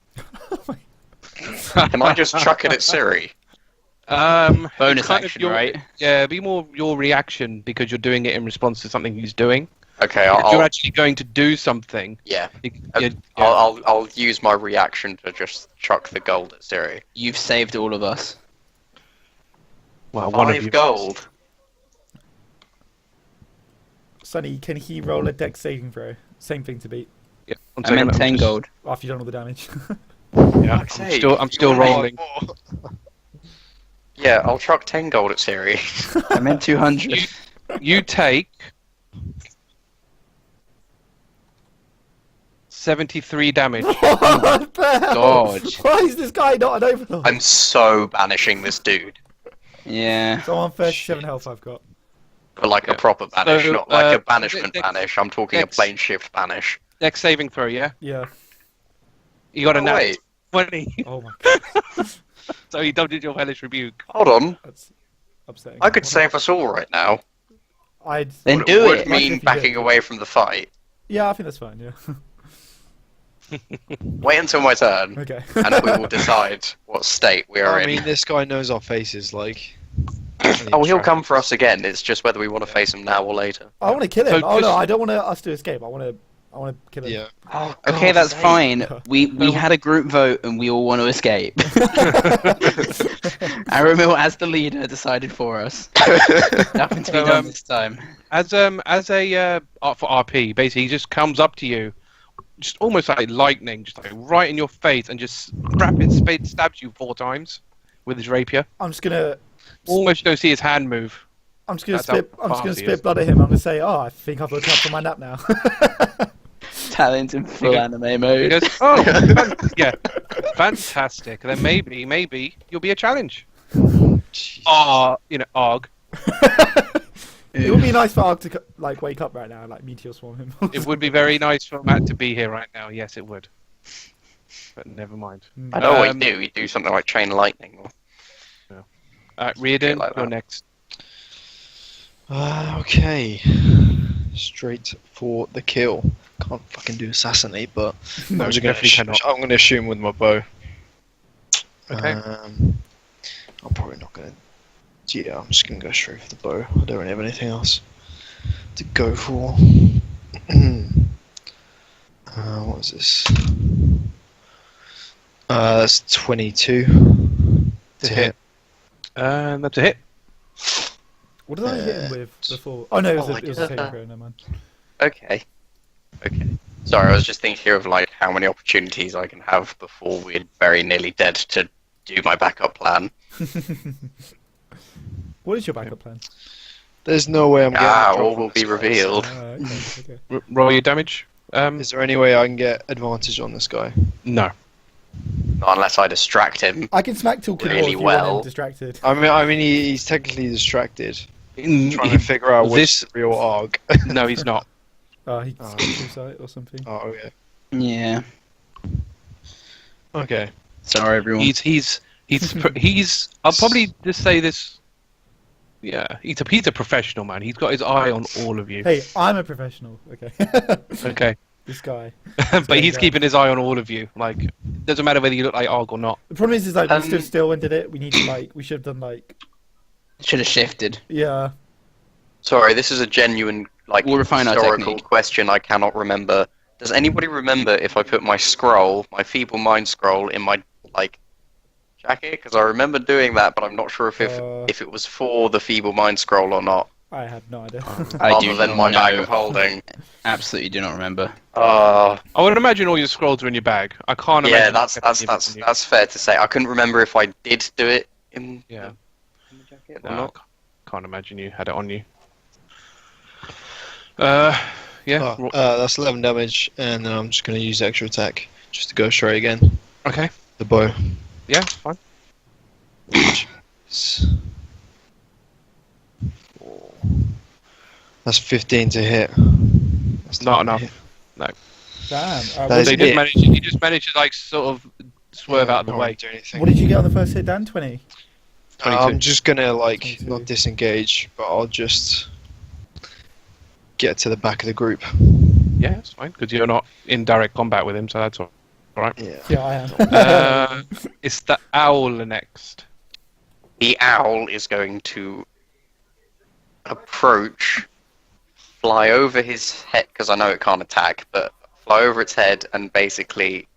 Speaker 4: Can I just chuck it at Siri?
Speaker 2: Bonus
Speaker 6: kind of
Speaker 2: action,
Speaker 6: your-
Speaker 2: right?
Speaker 6: Yeah, be more your reaction because you're doing it in response to something he's doing.
Speaker 4: Okay,
Speaker 6: If you're
Speaker 4: I'll
Speaker 6: actually going to do something.
Speaker 4: yeah.
Speaker 6: Yeah.
Speaker 4: I'll use my reaction to just chuck the gold at Siri.
Speaker 2: You've saved all of us.
Speaker 6: Well, one of
Speaker 4: 5
Speaker 6: you.
Speaker 4: gold.
Speaker 3: Sonny, can he roll a dex saving throw? Same thing to beat.
Speaker 6: Yeah, one
Speaker 2: I meant
Speaker 6: second,
Speaker 2: 10
Speaker 6: just-
Speaker 2: gold.
Speaker 3: After you've done all the damage.
Speaker 6: Yeah, I'm still rolling.
Speaker 4: Yeah, I'll chuck 10 gold at Siri.
Speaker 2: I meant 200.
Speaker 6: You take 73 damage.
Speaker 3: What the hell?
Speaker 2: God.
Speaker 3: Why is this guy not an overlord?
Speaker 4: I'm so banishing this dude.
Speaker 2: Yeah.
Speaker 3: So I'm 37 health I've got.
Speaker 4: But like
Speaker 6: Yeah.
Speaker 4: a proper banish,
Speaker 6: So,
Speaker 4: not like a banishment
Speaker 6: Dex-
Speaker 4: banish. I'm talking a
Speaker 6: Dex-
Speaker 4: plain shift banish.
Speaker 6: Dex saving throw, yeah?
Speaker 3: Yeah.
Speaker 6: You got a
Speaker 4: Oh,
Speaker 6: nat
Speaker 4: wait.
Speaker 6: 20.
Speaker 3: Oh my god.
Speaker 6: So you dodged your hellish rebuke.
Speaker 4: Hold on.
Speaker 3: That's upsetting.
Speaker 4: I could save us all right now.
Speaker 3: I'd...
Speaker 2: Then
Speaker 4: Would-
Speaker 2: do
Speaker 4: would
Speaker 2: it.
Speaker 3: Like if
Speaker 4: mean
Speaker 3: you
Speaker 4: backing
Speaker 3: did.
Speaker 4: away from the fight.
Speaker 3: Yeah, I think that's fine, yeah.
Speaker 4: Wait until my turn,
Speaker 3: Okay.
Speaker 4: and we will decide what state we are
Speaker 5: I
Speaker 4: in.
Speaker 5: mean, this guy knows our faces, like.
Speaker 4: Oh, he'll come for us again. It's just whether we want to face him now or later.
Speaker 3: I want to kill him.
Speaker 6: So
Speaker 3: Oh no,
Speaker 6: just-
Speaker 3: I don't want us to escape. I want to kill him.
Speaker 5: Yeah.
Speaker 4: Oh,
Speaker 2: Okay, that's fine. We had a group vote and we all want to escape. Aramil, as the leader, decided for us. Nothing to be
Speaker 6: So,
Speaker 2: done this time.
Speaker 6: As a for RP, basically he just comes up to you, just almost like lightning, just like right in your face, and just rapid spade stabs you 4 times with his rapier.
Speaker 3: I'm just gonna
Speaker 6: Almost don't see his hand move.
Speaker 3: I'm just gonna
Speaker 6: That's how
Speaker 3: spit. I'm just
Speaker 6: fast
Speaker 3: gonna
Speaker 6: he
Speaker 3: spit
Speaker 6: is.
Speaker 3: blood at him. I'm gonna say, "Oh, I think I've woken up from my nap now."
Speaker 2: Talent in full
Speaker 6: Okay.
Speaker 2: anime
Speaker 6: He
Speaker 2: mode.
Speaker 6: goes, yeah, fantastic. Then maybe you'll be a challenge.
Speaker 5: Jeez.
Speaker 6: Argh.
Speaker 3: It would be nice for Arg to like wake up right now and like meteor swarm him.
Speaker 6: It would be very nice for Matt to be here right now. Yes, it would. But never mind.
Speaker 4: I know what
Speaker 6: Um,
Speaker 4: you do. You do something like chain lightning. Or...
Speaker 6: Riardon,
Speaker 4: like
Speaker 6: you're
Speaker 4: that.
Speaker 6: next.
Speaker 5: Okay. Straight for the kill. Can't fucking do assassinate, but
Speaker 6: No,
Speaker 5: I'm
Speaker 6: you
Speaker 5: just gonna
Speaker 6: definitely cannot.
Speaker 5: I'm gonna assume with my bow.
Speaker 6: Okay.
Speaker 5: I'm probably not gonna. Yeah, I'm just gonna go straight for the bow. I don't really have anything else to go for. What is this? That's 22 to hit.
Speaker 6: That's a hit.
Speaker 3: What did I hit him with before? Oh no, it was a saving throw. Never mind.
Speaker 4: Okay. Okay. Sorry, I was just thinking of like how many opportunities I can have before we're very nearly dead to do my backup plan.
Speaker 3: What is your backup plan?
Speaker 5: There's no way I'm getting. a drop
Speaker 4: All
Speaker 5: on
Speaker 4: will
Speaker 5: this
Speaker 4: be
Speaker 5: guy,
Speaker 4: revealed.
Speaker 3: Okay.
Speaker 6: Roll your damage.
Speaker 5: so- Is there any way I can get advantage on this guy?
Speaker 6: No.
Speaker 4: Not unless I distract him.
Speaker 3: I can smack talk him
Speaker 4: Really
Speaker 3: more if you want
Speaker 4: well.
Speaker 3: him distracted.
Speaker 5: I mean, he's technically distracted, trying to figure out what's the real Argh.
Speaker 6: No, he's not.
Speaker 3: Oh, he's
Speaker 5: Oh.
Speaker 3: suicide or something.
Speaker 5: Oh yeah.
Speaker 2: Yeah.
Speaker 5: Okay.
Speaker 2: Sorry, everyone.
Speaker 6: He's. I'll probably just say this. Yeah, he's a professional man. He's got his eye on all of you.
Speaker 3: Hey, I'm a professional. Okay.
Speaker 6: Okay.
Speaker 3: This guy.
Speaker 6: But he's
Speaker 3: go.
Speaker 6: keeping his eye on all of you. Like, doesn't matter whether you look like Argh or not.
Speaker 3: The problem is like we
Speaker 4: Um,
Speaker 3: stood still and did it. We need to we should have done
Speaker 2: Should have shifted.
Speaker 3: yeah.
Speaker 4: Sorry, this is a genuine,
Speaker 2: We'll refine our
Speaker 4: historical
Speaker 2: technique.
Speaker 4: question I cannot remember. Does anybody remember if I put my scroll, my feeble mind scroll, in my, jacket? Because I remember doing that, but I'm not sure if it was for the feeble mind scroll or not.
Speaker 3: I have no idea.
Speaker 2: I
Speaker 4: Other
Speaker 2: do
Speaker 4: than
Speaker 2: not
Speaker 4: my bag
Speaker 2: know.
Speaker 4: of holding.
Speaker 2: Absolutely do not remember.
Speaker 6: I would imagine all your scrolls are in your bag. I can't imagine.
Speaker 4: Yeah, that's fair to say. I couldn't remember if I did do it in
Speaker 6: Yeah.
Speaker 4: the jacket or
Speaker 6: No,
Speaker 4: not.
Speaker 6: can't imagine you had it on you. Yeah.
Speaker 5: Oh, that's 11 damage, and then I'm just going to use extra attack just to go straight again.
Speaker 6: Okay.
Speaker 5: The bow.
Speaker 6: Yeah, fine.
Speaker 5: That's 15 to hit. That's
Speaker 6: Not
Speaker 5: a
Speaker 6: enough.
Speaker 5: hit.
Speaker 3: Damn.
Speaker 5: That is
Speaker 6: So
Speaker 5: it.
Speaker 6: you just managed to sort of swerve out of the
Speaker 5: Not
Speaker 6: way.
Speaker 5: do anything.
Speaker 3: What did you get on the first hit, Dan? 20.
Speaker 6: 22.
Speaker 5: I'm just gonna
Speaker 3: 22.
Speaker 5: not disengage, but I'll just get to the back of the group.
Speaker 6: Yeah, it's fine because you're not in direct combat with him, so that's all right.
Speaker 5: Yeah.
Speaker 3: Yeah, I am.
Speaker 6: It's the owl next.
Speaker 4: The owl is going to approach, fly over his head, because I know it can't attack, but fly over its head, and basically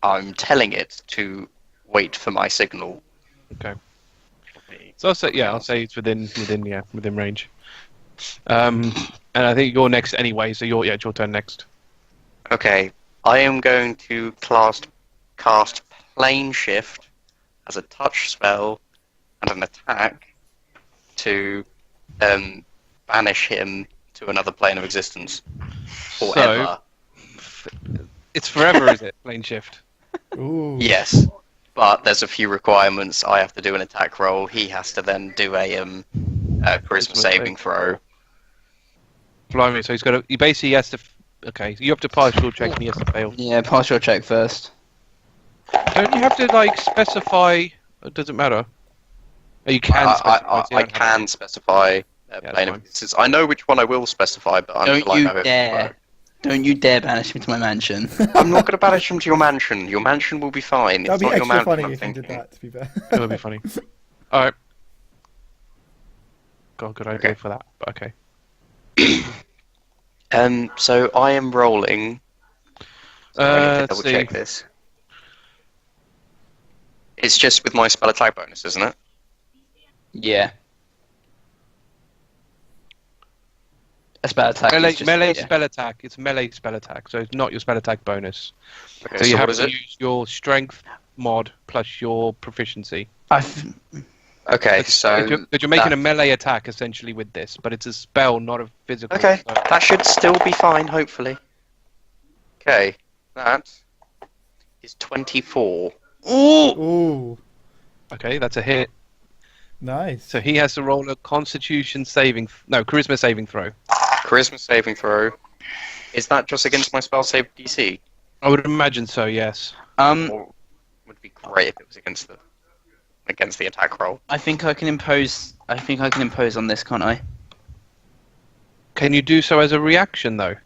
Speaker 4: I'm telling it to wait for my signal.
Speaker 6: Okay. So I'll say it's within range. And I think you're next anyway, so it's your turn next.
Speaker 4: Okay, I am going to cast Plane Shift as a touch spell and an attack to banish him to another plane of existence. Forever.
Speaker 6: It's forever, is it? Plane shift.
Speaker 3: Ooh.
Speaker 4: Yes, but there's a few requirements. I have to do an attack roll. He has to then do a charisma saving throw.
Speaker 6: Blimey, so he basically has to. Okay, you have to pass your check and he has to fail.
Speaker 2: Yeah, pass your check first.
Speaker 6: Don't you have to specify? It doesn't matter. Oh, you can specify.
Speaker 4: I can specify
Speaker 6: Yeah,
Speaker 4: plane of
Speaker 6: fine.
Speaker 4: existence. I know which one I will specify, but
Speaker 2: Don't
Speaker 4: until I
Speaker 2: you
Speaker 4: know
Speaker 2: dare. Don't you dare banish me to my mansion.
Speaker 4: I'm not going to banish him to your mansion. Your mansion will be fine.
Speaker 3: That'd
Speaker 4: It's
Speaker 3: be
Speaker 4: not your
Speaker 3: extra
Speaker 4: mansion.
Speaker 3: funny
Speaker 4: I'm
Speaker 3: if you did
Speaker 4: thinking.
Speaker 3: that, to be fair.
Speaker 6: That would be funny. Alright. Got a good idea for that, but okay.
Speaker 4: So I am rolling. So I need to
Speaker 6: Let's
Speaker 4: double check
Speaker 6: see.
Speaker 4: this. It's just with my spell attack bonus, isn't it?
Speaker 2: Yeah. A spell attack.
Speaker 6: Melee,
Speaker 2: is just,
Speaker 6: melee
Speaker 2: yeah.
Speaker 6: spell attack. It's melee spell attack, so it's not your spell attack bonus.
Speaker 4: Okay,
Speaker 6: So you
Speaker 4: what
Speaker 6: have
Speaker 4: is
Speaker 6: to
Speaker 4: it?
Speaker 6: use your strength mod plus your proficiency.
Speaker 4: Okay, so
Speaker 6: But you're making
Speaker 4: that-
Speaker 6: a melee attack essentially with this, but it's a spell, not a physical.
Speaker 4: Okay,
Speaker 6: so-
Speaker 4: that should still be fine, hopefully. Okay, that is 24.
Speaker 3: Ooh.
Speaker 6: Okay, that's a hit.
Speaker 3: Nice.
Speaker 6: So he has to roll a Constitution charisma saving throw.
Speaker 4: Charisma saving throw. Is that just against my spell save DC?
Speaker 6: I would imagine so. Yes.
Speaker 4: Or would be great if it was against the attack roll.
Speaker 2: I think I can impose on this, can't I?
Speaker 6: Can you do so as a reaction though?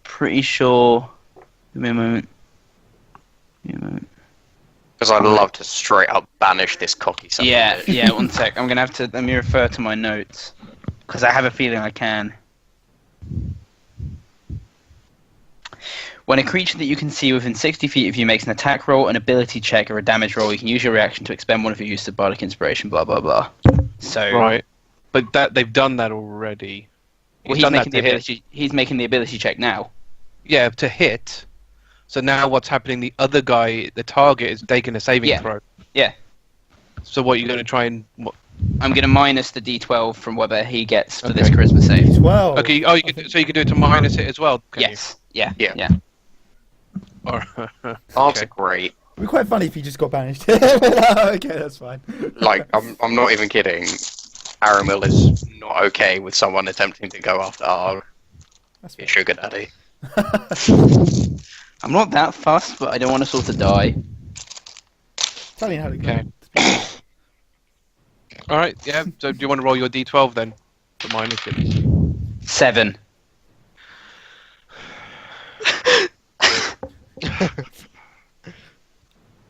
Speaker 2: Pretty sure. Give me a moment.
Speaker 4: Because I'd love to straight up banish this cocky son of a
Speaker 2: Yeah,
Speaker 4: bitch.
Speaker 2: yeah, one sec. I'm going to have to... Let me refer to my notes. Because I have a feeling I can. When a creature that you can see within 60 feet of you makes an attack roll, an ability check, or a damage roll, you can use your reaction to expend one of your use of Bardic Inspiration, blah, blah, blah. So...
Speaker 6: Right. But they've done that already.
Speaker 2: Well,
Speaker 6: He's done that to hit.
Speaker 2: he's making the ability check now.
Speaker 6: Yeah, to hit. So now what's happening? The other guy, the target, is taking a saving
Speaker 2: Yeah.
Speaker 6: throw.
Speaker 2: Yeah.
Speaker 6: So what you're going to try and
Speaker 2: I'm gonna minus the D12 from whatever he gets for this charisma save.
Speaker 3: 12.
Speaker 6: Okay. Oh, so you can do it to minus it as well. Can
Speaker 2: Yes. Yeah.
Speaker 4: Yeah.
Speaker 2: Yeah.
Speaker 6: You? Or-
Speaker 4: Arts
Speaker 6: okay.
Speaker 4: are great.
Speaker 3: It'd be quite funny if he just got banished. Okay, that's fine.
Speaker 4: Like, I'm not even kidding. Aramil is not okay with someone attempting to go after Argh,
Speaker 3: That's
Speaker 4: his
Speaker 3: fine.
Speaker 4: sugar daddy.
Speaker 2: I'm not that fussed, but I don't want to sort of die.
Speaker 3: Talion, how'd it go?
Speaker 6: Okay. All right. Yeah. So do you want to roll your D12 then? To minus it.
Speaker 2: 7.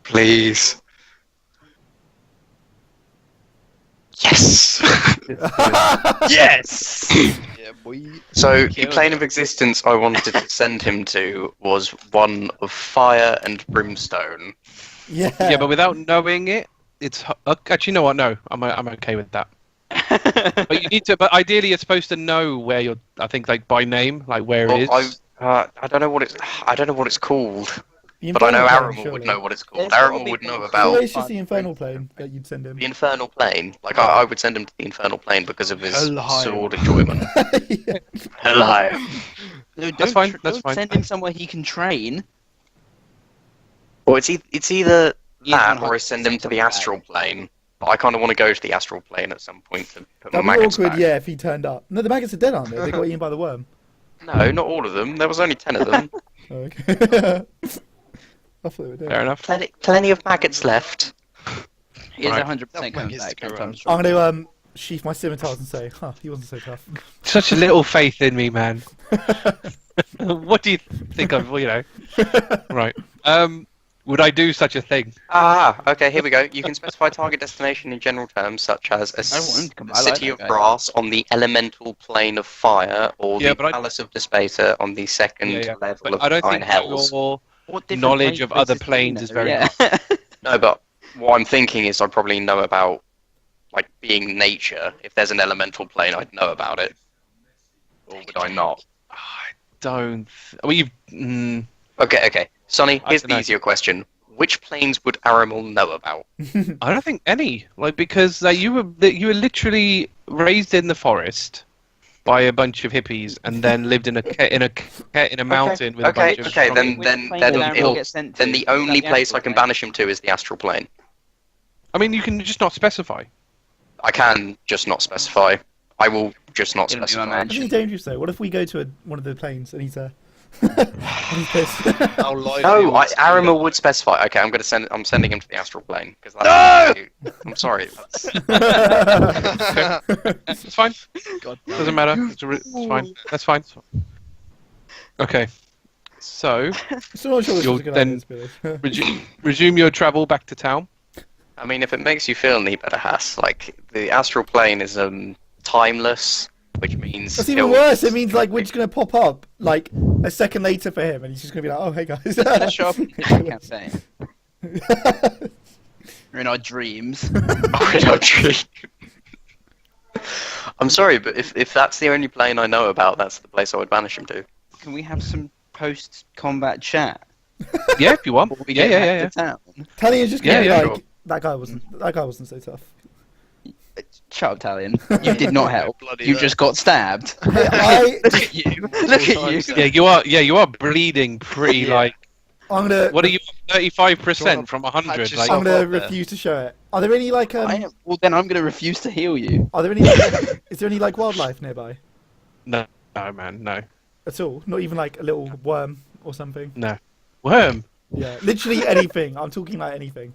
Speaker 4: Please. Yes!
Speaker 2: Yes.
Speaker 5: Yeah, boy.
Speaker 4: So, the
Speaker 2: Killed
Speaker 4: plane
Speaker 2: it.
Speaker 4: of existence I wanted to send him to was one of fire and brimstone.
Speaker 3: Yeah.
Speaker 6: Yeah, but without knowing it, it's actually, you know what? No, I'm okay with that. But you need to. But ideally, you're supposed to know where you're. I think like by name, like where it is.
Speaker 4: I don't know what it's called,
Speaker 3: The
Speaker 4: but I know
Speaker 3: Infernal Plane,
Speaker 4: Aramil
Speaker 3: surely.
Speaker 4: would know what it's called.
Speaker 2: There's gotta
Speaker 4: Aramil
Speaker 2: be
Speaker 4: would know
Speaker 2: more
Speaker 3: Surely
Speaker 4: about
Speaker 3: it's just the Infernal Plane that you'd send him.
Speaker 4: the infernal plane. Like I would send him to the infernal plane because of his
Speaker 5: Helheim.
Speaker 4: sword enjoyment.
Speaker 3: Yeah.
Speaker 4: Hello.
Speaker 2: No,
Speaker 6: That's fine, that's
Speaker 2: don't
Speaker 6: fine.
Speaker 2: send him somewhere he can train.
Speaker 4: Well, it's either
Speaker 2: He's
Speaker 4: that or I
Speaker 2: 100%
Speaker 4: send him to the
Speaker 2: right.
Speaker 4: astral plane. But I kind of want to go to the astral plane at some point to put my
Speaker 3: That'd be
Speaker 4: maggots
Speaker 3: awkward,
Speaker 4: back.
Speaker 3: yeah, if he turned up. No, the maggots are dead, aren't they? They got eaten by the worm.
Speaker 4: No, not all of them. There was only 10 of them.
Speaker 3: Oh, okay. I thought they were dead.
Speaker 6: Fair enough.
Speaker 4: Plenty of maggots left.
Speaker 2: He is
Speaker 6: Right.
Speaker 2: 100%
Speaker 5: That
Speaker 2: coming
Speaker 5: is
Speaker 2: back.
Speaker 5: the
Speaker 2: I'm
Speaker 5: correct.
Speaker 2: sure.
Speaker 3: I'm going to sheath my scimitars and say, huh, he wasn't so tough.
Speaker 6: Such a little faith in me, man. What do you think of? You know. Right. Would I do such a thing?
Speaker 4: Okay, here we go. You can specify target destination in general terms, such as a
Speaker 2: I want him to come. I like
Speaker 4: city
Speaker 2: that
Speaker 4: of
Speaker 2: guy.
Speaker 4: brass on the elemental plane of fire, or
Speaker 6: Yeah,
Speaker 4: the
Speaker 6: but I-
Speaker 4: palace of Despater on the second
Speaker 6: Yeah, yeah.
Speaker 4: level
Speaker 6: But
Speaker 4: of
Speaker 6: I don't
Speaker 4: nine
Speaker 6: think
Speaker 4: hells.
Speaker 6: your
Speaker 2: What different
Speaker 6: knowledge of
Speaker 2: places
Speaker 6: other
Speaker 2: do you
Speaker 6: planes
Speaker 2: know?
Speaker 6: is very
Speaker 2: Yeah.
Speaker 4: No, but what I'm thinking is I probably know about, like, being nature. If there's an elemental plane, I'd know about it. Or would I not?
Speaker 6: I don't. Well, you've.
Speaker 4: Okay. Sonny,
Speaker 6: I
Speaker 4: here's
Speaker 6: dunno.
Speaker 4: the easier question. Which planes would Aramil know about?
Speaker 6: I don't think any. Like because you were literally raised in the forest by a bunch of hippies and then lived in a mountain with a bunch of.
Speaker 4: Okay,
Speaker 6: strong-
Speaker 4: then-
Speaker 2: Which plane
Speaker 4: then
Speaker 2: did Aramil
Speaker 4: it'll-
Speaker 2: get sent to?
Speaker 4: Then the
Speaker 2: Is that
Speaker 4: only place I
Speaker 2: astral
Speaker 4: can
Speaker 2: plane?
Speaker 4: banish him to is the astral plane.
Speaker 6: I mean, you can just not specify.
Speaker 4: I can just not specify. I will just not
Speaker 2: It'll be my
Speaker 4: specify.
Speaker 2: man.
Speaker 3: I think it's dangerous though. What if we go to one of the planes and he's and he's pissed?
Speaker 5: How lively
Speaker 4: No,
Speaker 5: was the-
Speaker 4: Aramil would specify. Okay, I'm sending him to the astral plane because I'm sorry.
Speaker 6: It's fine.
Speaker 5: God damn
Speaker 6: Doesn't
Speaker 5: it.
Speaker 6: matter. It's fine. That's fine. Okay. So
Speaker 3: Still not sure this
Speaker 6: You'll
Speaker 3: was a good
Speaker 6: then-
Speaker 3: idea, to be honest.
Speaker 6: resume your travel back to town.
Speaker 4: I mean, if it makes you feel any better, Haiss, like the astral plane is timeless, which means
Speaker 3: That's even worse. It means like we're just gonna pop up like a second later for him, and he's just gonna be like, "Oh, hey guys."
Speaker 2: Let's show up in the campaign. We're in our dreams.
Speaker 4: I'm sorry, but if that's the only plane I know about, that's the place I would banish him to.
Speaker 2: Can we have some post-combat chat?
Speaker 6: Yeah, if you want.
Speaker 2: Before we
Speaker 6: Yeah,
Speaker 2: get
Speaker 6: yeah,
Speaker 2: back
Speaker 6: yeah.
Speaker 2: to town?
Speaker 3: Talia's just gonna
Speaker 6: Yeah,
Speaker 3: be
Speaker 6: yeah,
Speaker 3: like,
Speaker 4: sure.
Speaker 3: that guy wasn't so tough.
Speaker 2: Shut up, Talion. You did not help.
Speaker 5: Bloody
Speaker 2: You
Speaker 5: hell.
Speaker 2: just got stabbed.
Speaker 3: I,
Speaker 2: Look at you. Look at you.
Speaker 6: Yeah, you are. Yeah, you are bleeding pretty.
Speaker 2: Yeah.
Speaker 6: Like,
Speaker 3: I'm gonna.
Speaker 6: what are you? 35% from 100.
Speaker 5: patch
Speaker 6: Like,
Speaker 5: yourself
Speaker 3: I'm gonna
Speaker 5: up there.
Speaker 3: refuse to show it. Are there any like
Speaker 2: Well, then I'm going to refuse to heal you.
Speaker 3: Are there any? Like, is there any like wildlife nearby
Speaker 6: no, man, no,
Speaker 3: at all? Not even like a little worm or something.
Speaker 6: no. Worm.
Speaker 3: Yeah, literally anything. I'm talking like anything.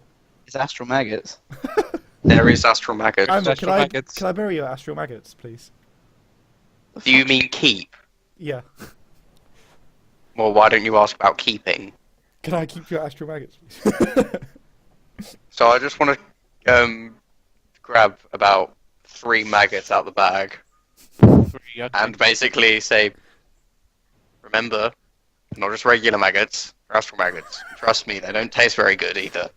Speaker 2: It's astral maggots.
Speaker 4: There is astral maggots.
Speaker 3: Amber,
Speaker 6: Astral maggots.
Speaker 3: can I bury your astral maggots, please?
Speaker 4: Do you mean keep?
Speaker 3: Yeah.
Speaker 4: Well, why don't you ask about keeping?
Speaker 3: Can I keep your astral maggots, please?
Speaker 4: So I just want to grab about 3 maggots out the bag
Speaker 6: Okay.
Speaker 4: and basically say, remember, not just regular maggots, they're astral maggots. Trust me, they don't taste very good either.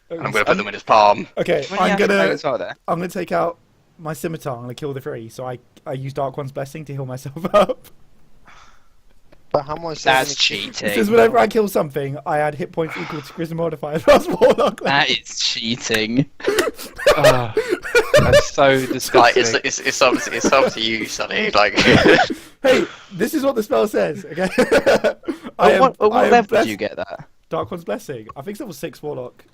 Speaker 4: And I'm going to put them in his palm.
Speaker 3: Okay,
Speaker 2: How many
Speaker 3: I'm
Speaker 2: astral
Speaker 3: gonna
Speaker 2: maggots are there?
Speaker 3: take out my scimitar. I'm gonna kill the 3. So I use Dark One's blessing to heal myself up.
Speaker 5: But how am I
Speaker 2: That's
Speaker 3: It
Speaker 2: cheating.
Speaker 3: says whenever I kill something, I add hit points equal to charisma modifier plus Warlock.
Speaker 2: That is cheating.
Speaker 6: That's so
Speaker 4: Like,
Speaker 6: disgusting.
Speaker 4: it's up to you, Sonny. Like,
Speaker 3: Hey, this is what the spell says. Okay.
Speaker 2: At what
Speaker 3: I am
Speaker 2: level
Speaker 3: blessed-
Speaker 2: did you get that?
Speaker 3: Dark One's Blessing. I think it's level 6 Warlock.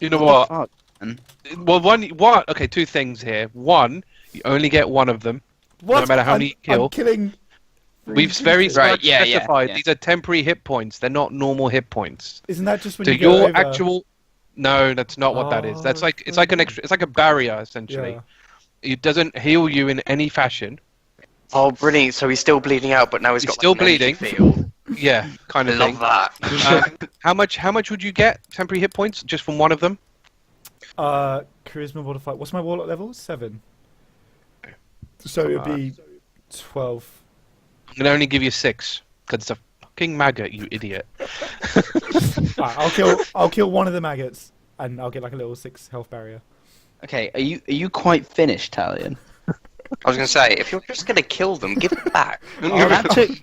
Speaker 6: You know what?
Speaker 2: Fuck, man.
Speaker 6: Well, okay, two things here. One, you only get one of them.
Speaker 3: What?
Speaker 6: No matter how many you kill.
Speaker 3: I'm killing.
Speaker 6: We've very
Speaker 2: Right,
Speaker 6: much
Speaker 2: yeah, yeah,
Speaker 6: specified
Speaker 2: yeah.
Speaker 6: these are temporary hit points. They're not normal hit points.
Speaker 3: Isn't that just when
Speaker 6: So
Speaker 3: you go
Speaker 6: your
Speaker 3: over?
Speaker 6: actual. No, that's not what that is. That's like it's like an extra. It's like a barrier essentially.
Speaker 3: Yeah.
Speaker 6: It doesn't heal you in any fashion.
Speaker 4: oh, brilliant! So he's still bleeding out, but now he's
Speaker 6: He's
Speaker 4: got
Speaker 6: still
Speaker 4: like, an energy
Speaker 6: bleeding.
Speaker 4: field.
Speaker 6: Yeah, kind
Speaker 4: I
Speaker 6: of
Speaker 4: love
Speaker 6: thing.
Speaker 4: that.
Speaker 6: How much would you get temporary hit points just from one of them?
Speaker 3: Charisma modifier. What's my Warlock level? 7. So it would be 12.
Speaker 6: I'm gonna only give you 6 because it's a fucking maggot, you idiot.
Speaker 3: Right, I'll kill one of the maggots, and I'll get like a little 6 health barrier.
Speaker 2: Okay, are you quite finished, Talion?
Speaker 4: I was gonna say, if you're just gonna kill them, give it back.
Speaker 2: Oh,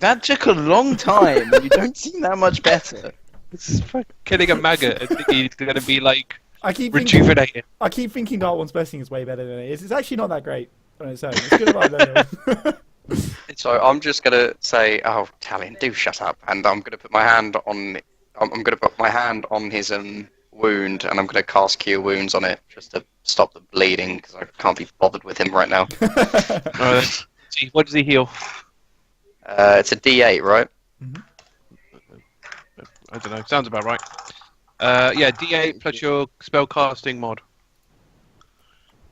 Speaker 2: that took a long time. You don't seem that much better.
Speaker 6: It's killing a maggot. I think he's gonna be like
Speaker 3: I keep
Speaker 6: rejuvenated.
Speaker 3: thinking Dark One's Blessing is way better than it is. It's actually not that great on its own. It's good about level.
Speaker 4: So I'm just gonna say, oh, Talion, do shut up, and I'm gonna put my hand on. I'm gonna put my hand on his wound, and I'm gonna cast Cure Wounds on it just to stop the bleeding because I can't be bothered with him right now.
Speaker 6: See, what does he heal?
Speaker 4: It's a D8, right?
Speaker 6: I don't know. Sounds about right. Yeah, D8 plus your spell casting mod.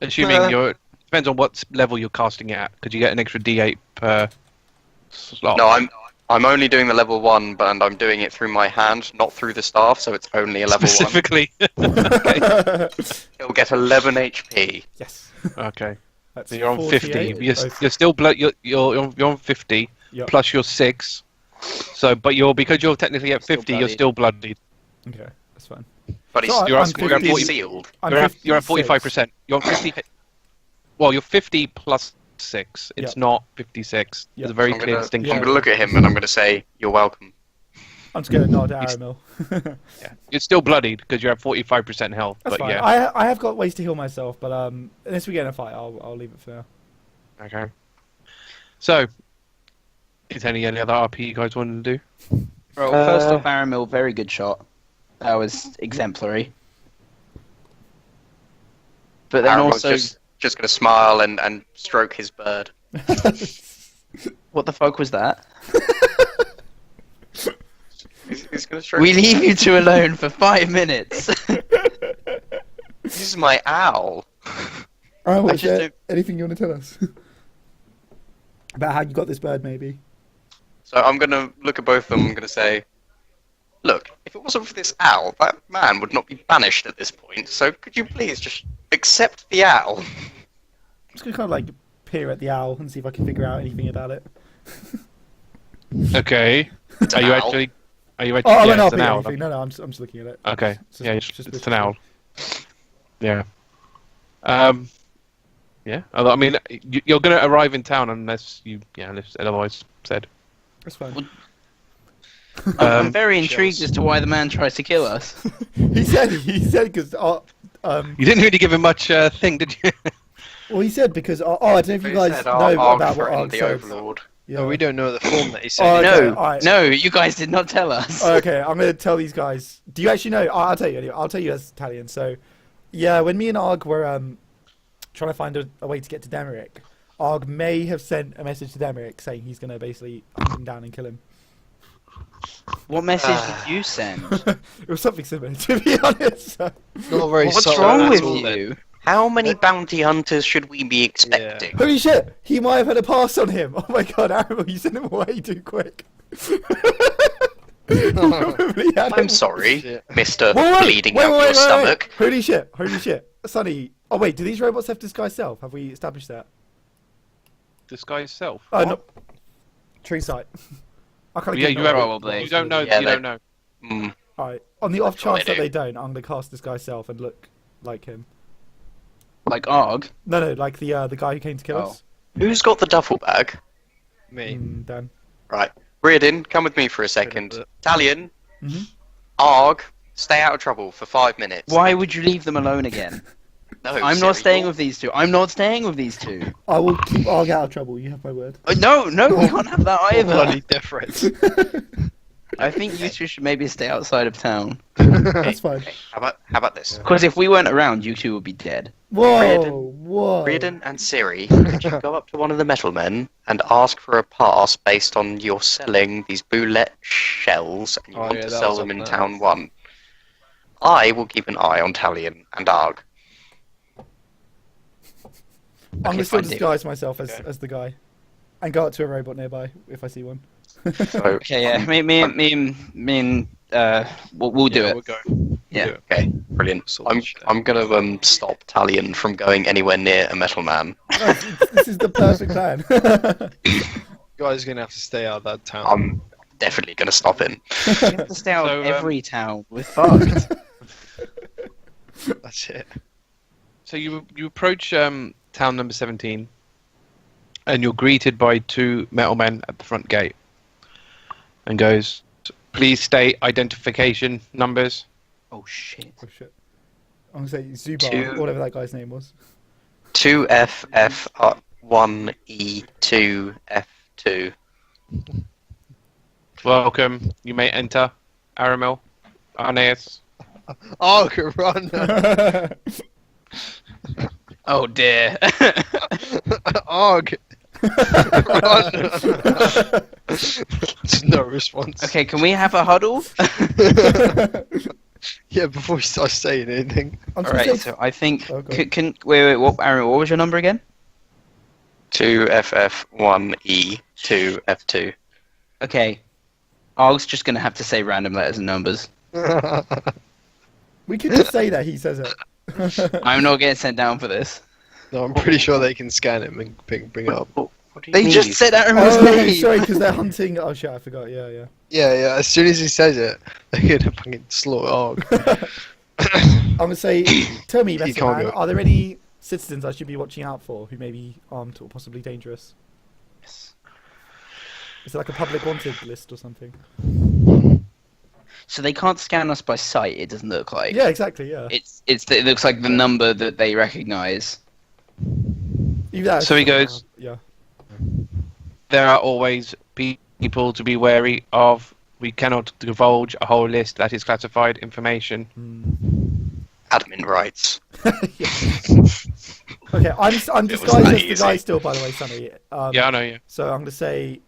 Speaker 6: Assuming you're depends on what level you're casting it at, because you get an extra D8 per slot.
Speaker 4: No, I'm only doing the level 1, and I'm doing it through my hand, not through the staff, so it's only a level 1.
Speaker 6: Specifically.
Speaker 4: He'll get 11 HP.
Speaker 3: Yes.
Speaker 6: Okay.
Speaker 3: That's
Speaker 6: So you're on 50.
Speaker 3: 48.
Speaker 6: You're still you're on 50
Speaker 3: Yep.
Speaker 6: plus your 6. So, but because you're technically at 50, you're
Speaker 2: bloodied.
Speaker 6: still bloodied.
Speaker 3: Okay, that's fine.
Speaker 4: But he's,
Speaker 3: So
Speaker 6: you're
Speaker 3: I'm
Speaker 6: at- you're at
Speaker 3: 50.
Speaker 6: 40.
Speaker 4: sealed.
Speaker 3: I'm
Speaker 6: You're at
Speaker 3: 56.
Speaker 6: 45%. You're on 50. Well, you're 50 plus 6. It's
Speaker 3: Yep.
Speaker 6: not 56.
Speaker 3: Yep.
Speaker 6: There's a very
Speaker 4: I'm
Speaker 6: clear
Speaker 4: gonna,
Speaker 6: distinction.
Speaker 4: I'm gonna look at him and I'm gonna say, "You're welcome."
Speaker 3: I'm just gonna nod at Aramil.
Speaker 6: Yeah. You're still bloodied because you're at 45% health.
Speaker 3: That's
Speaker 6: but
Speaker 3: fine.
Speaker 6: yeah.
Speaker 3: I have got ways to heal myself, but unless we get in a fight, I'll leave it for now.
Speaker 6: Okay. So, is any other RP you guys want to do?
Speaker 2: Well, first off, Aramil, very good shot. That was exemplary. But then
Speaker 4: Aramil's
Speaker 2: also,
Speaker 4: just gonna smile and stroke his bird.
Speaker 2: what the fuck was that?
Speaker 4: He's gonna stroke.
Speaker 2: We leave you two alone for 5 minutes.
Speaker 4: This is my owl.
Speaker 3: Oh,
Speaker 4: I
Speaker 3: is
Speaker 4: just
Speaker 3: there
Speaker 4: don't-
Speaker 3: anything you want to tell us about how you got this bird? Maybe.
Speaker 4: So I'm gonna look at both of them. I'm gonna say, "Look, if it wasn't for this owl, that man would not be banished at this point. So could you please just accept the owl?"
Speaker 3: I'm just gonna kind of like peer at the owl and see if I can figure out anything about it.
Speaker 6: Okay.
Speaker 4: It's
Speaker 6: Are
Speaker 4: an
Speaker 6: you
Speaker 4: owl.
Speaker 6: actually?
Speaker 3: Oh,
Speaker 6: yeah,
Speaker 3: I'm not
Speaker 6: it's an owl.
Speaker 3: anything. No, I'm just looking at it.
Speaker 6: Okay.
Speaker 3: It's
Speaker 6: Yeah,
Speaker 3: just
Speaker 6: it's an owl. Yeah. Yeah. I mean, you're going to arrive in town unless unless otherwise said.
Speaker 3: That's fine.
Speaker 2: I'm very intrigued as to why the man tries to kill us.
Speaker 3: He said because
Speaker 6: You didn't really give him much thing, did you?
Speaker 3: well, he said because I don't know if you
Speaker 4: He
Speaker 3: guys
Speaker 4: said,
Speaker 3: know
Speaker 4: Argh
Speaker 3: about what
Speaker 4: threatened
Speaker 3: Argh
Speaker 4: the
Speaker 3: says.
Speaker 4: Overlord.
Speaker 3: Yeah.
Speaker 5: Oh, we don't know the form that he said.
Speaker 3: Oh, okay,
Speaker 2: No,
Speaker 3: alright.
Speaker 2: no, you guys did not tell us.
Speaker 3: Okay, I'm gonna tell these guys. Do you actually know? I'll tell you anyway. I'll tell you as Talion. So, yeah, when me and Argh were trying to find a way to get to Demeric, Argh may have sent a message to Demeric saying he's gonna basically hunt him down and kill him.
Speaker 2: What message did you send?
Speaker 3: It was something similar, to be honest.
Speaker 5: Not very
Speaker 2: What's
Speaker 5: subtle
Speaker 2: wrong
Speaker 5: at
Speaker 2: with
Speaker 5: all, then.
Speaker 2: you?
Speaker 4: How many bounty hunters should we be expecting?
Speaker 3: Holy shit! He might have had a pass on him. Oh my god, Aramil, you sent him away too quick. Probably had
Speaker 4: I'm
Speaker 3: him-
Speaker 4: sorry,
Speaker 5: Shit.
Speaker 4: Mr.
Speaker 3: Wait,
Speaker 4: Bleeding out your stomach.
Speaker 3: Holy shit! Holy shit! Sonny. Oh wait, do these robots have disguise self? Have we established that?
Speaker 6: Disguise self.
Speaker 3: Oh no. Tree sight. I can't
Speaker 6: Yeah,
Speaker 3: give
Speaker 6: you
Speaker 3: them
Speaker 6: have.
Speaker 2: Probably.
Speaker 6: You don't know.
Speaker 4: Yeah,
Speaker 6: you
Speaker 4: they-
Speaker 6: don't know.
Speaker 4: Mm.
Speaker 3: Alright. On the off
Speaker 4: That's what
Speaker 3: chance
Speaker 4: they
Speaker 3: that
Speaker 4: do.
Speaker 3: they don't, I'm gonna cast disguise self and look like him.
Speaker 2: Like Argh?
Speaker 3: No, like the guy who came to kill
Speaker 2: Oh.
Speaker 3: us.
Speaker 4: Who's got the duffel bag?
Speaker 5: Me.
Speaker 3: Dan.
Speaker 4: Right. Riardon, come with me for a second. Talion,
Speaker 3: Mhm.
Speaker 4: Argh, stay out of trouble for 5 minutes.
Speaker 2: Why would you leave them alone again?
Speaker 4: No,
Speaker 2: I'm
Speaker 4: Ciri,
Speaker 2: not staying
Speaker 4: you're-
Speaker 2: with these two. I'm not staying with these two.
Speaker 3: I will keep Argh out of trouble. You have my word.
Speaker 2: No, we can't have that
Speaker 5: Bloody
Speaker 2: either.
Speaker 5: difference.
Speaker 2: I think you two should maybe stay outside of town.
Speaker 3: That's fine.
Speaker 4: Okay, how about this?
Speaker 2: Because if we weren't around, you two would be dead.
Speaker 3: Whoa,
Speaker 4: Riardon.
Speaker 3: whoa.
Speaker 4: Riardon and Ciri, could you go up to one of the metal men and ask for a pass based on you're selling these boulette shells and you
Speaker 6: Oh,
Speaker 4: want
Speaker 6: yeah,
Speaker 4: to
Speaker 6: that
Speaker 4: sell
Speaker 6: was
Speaker 4: them
Speaker 6: up
Speaker 4: in
Speaker 6: there.
Speaker 4: Town 1? I will keep an eye on Talion and Argh.
Speaker 3: I'm gonna
Speaker 2: Okay,
Speaker 3: still
Speaker 2: fine,
Speaker 3: disguise myself
Speaker 6: Okay.
Speaker 3: as the guy, and go up to a robot nearby if I see one.
Speaker 4: So,
Speaker 2: Okay, yeah. Me and we'll do it.
Speaker 6: We'll go.
Speaker 2: Yeah.
Speaker 6: Do it.
Speaker 4: okay, brilliant.
Speaker 5: Sort of
Speaker 4: I'm gonna stop Talion from going anywhere near a metal man.
Speaker 3: No, this is the perfect plan.
Speaker 5: You guys are gonna have to stay out of that town.
Speaker 4: I'm definitely gonna stop him.
Speaker 2: We have to stay out
Speaker 6: So,
Speaker 2: of every town. We're fucked.
Speaker 5: That's it.
Speaker 6: So you approach town number 17, and you're greeted by two metal men at the front gate, and goes, "Please state identification numbers."
Speaker 2: Oh shit.
Speaker 3: Oh shit! I'm gonna say Zubar,
Speaker 4: Two-
Speaker 3: whatever that guy's name was.
Speaker 4: 2FF1E2F2.
Speaker 6: Welcome. You may enter. Aramil, Arnayus.
Speaker 5: Oh, run!
Speaker 2: Oh dear.
Speaker 5: Argh! Run! There's no response.
Speaker 2: Okay, can we have a huddle?
Speaker 5: Yeah, before you start saying anything.
Speaker 3: I'm
Speaker 2: Alright,
Speaker 3: saying,
Speaker 2: so I think
Speaker 3: Oh, go on.
Speaker 2: can wait, what Aaron, what was your number again?
Speaker 4: 2FF1E2F2.
Speaker 2: Okay. I was just gonna have to say random letters and numbers.
Speaker 3: we could just say that he says it.
Speaker 2: I'm not getting sent down for this.
Speaker 5: No, I'm pretty sure they can scan him and bring it up.
Speaker 4: What do you
Speaker 2: They
Speaker 4: mean?
Speaker 2: just said Aaron's
Speaker 3: Oh,
Speaker 2: name.
Speaker 3: sorry, because they're hunting. Oh shit, I forgot. Yeah, yeah.
Speaker 5: Yeah, as soon as he says it, they're gonna fucking slaughter Argh.
Speaker 3: I'm gonna say, tell me,
Speaker 5: You
Speaker 3: Messer
Speaker 5: can't
Speaker 3: Man,
Speaker 5: go.
Speaker 3: are there any citizens I should be watching out for who may be armed or possibly dangerous? Is it like a public wanted list or something?
Speaker 2: So they can't scan us by sight. It doesn't look like.
Speaker 3: Yeah, exactly. Yeah.
Speaker 2: It looks like the number that they recognise.
Speaker 3: Either that or
Speaker 6: So he
Speaker 3: something
Speaker 6: goes-
Speaker 3: around- Yeah.
Speaker 6: There are always people to be wary of. We cannot divulge a whole list that is classified information.
Speaker 4: Admin rights.
Speaker 3: Okay, I'm
Speaker 4: that
Speaker 3: disguised as the
Speaker 4: easy.
Speaker 3: guy still, by the way, Sonny.
Speaker 6: Yeah, I know. Yeah.
Speaker 3: So I'm gonna say,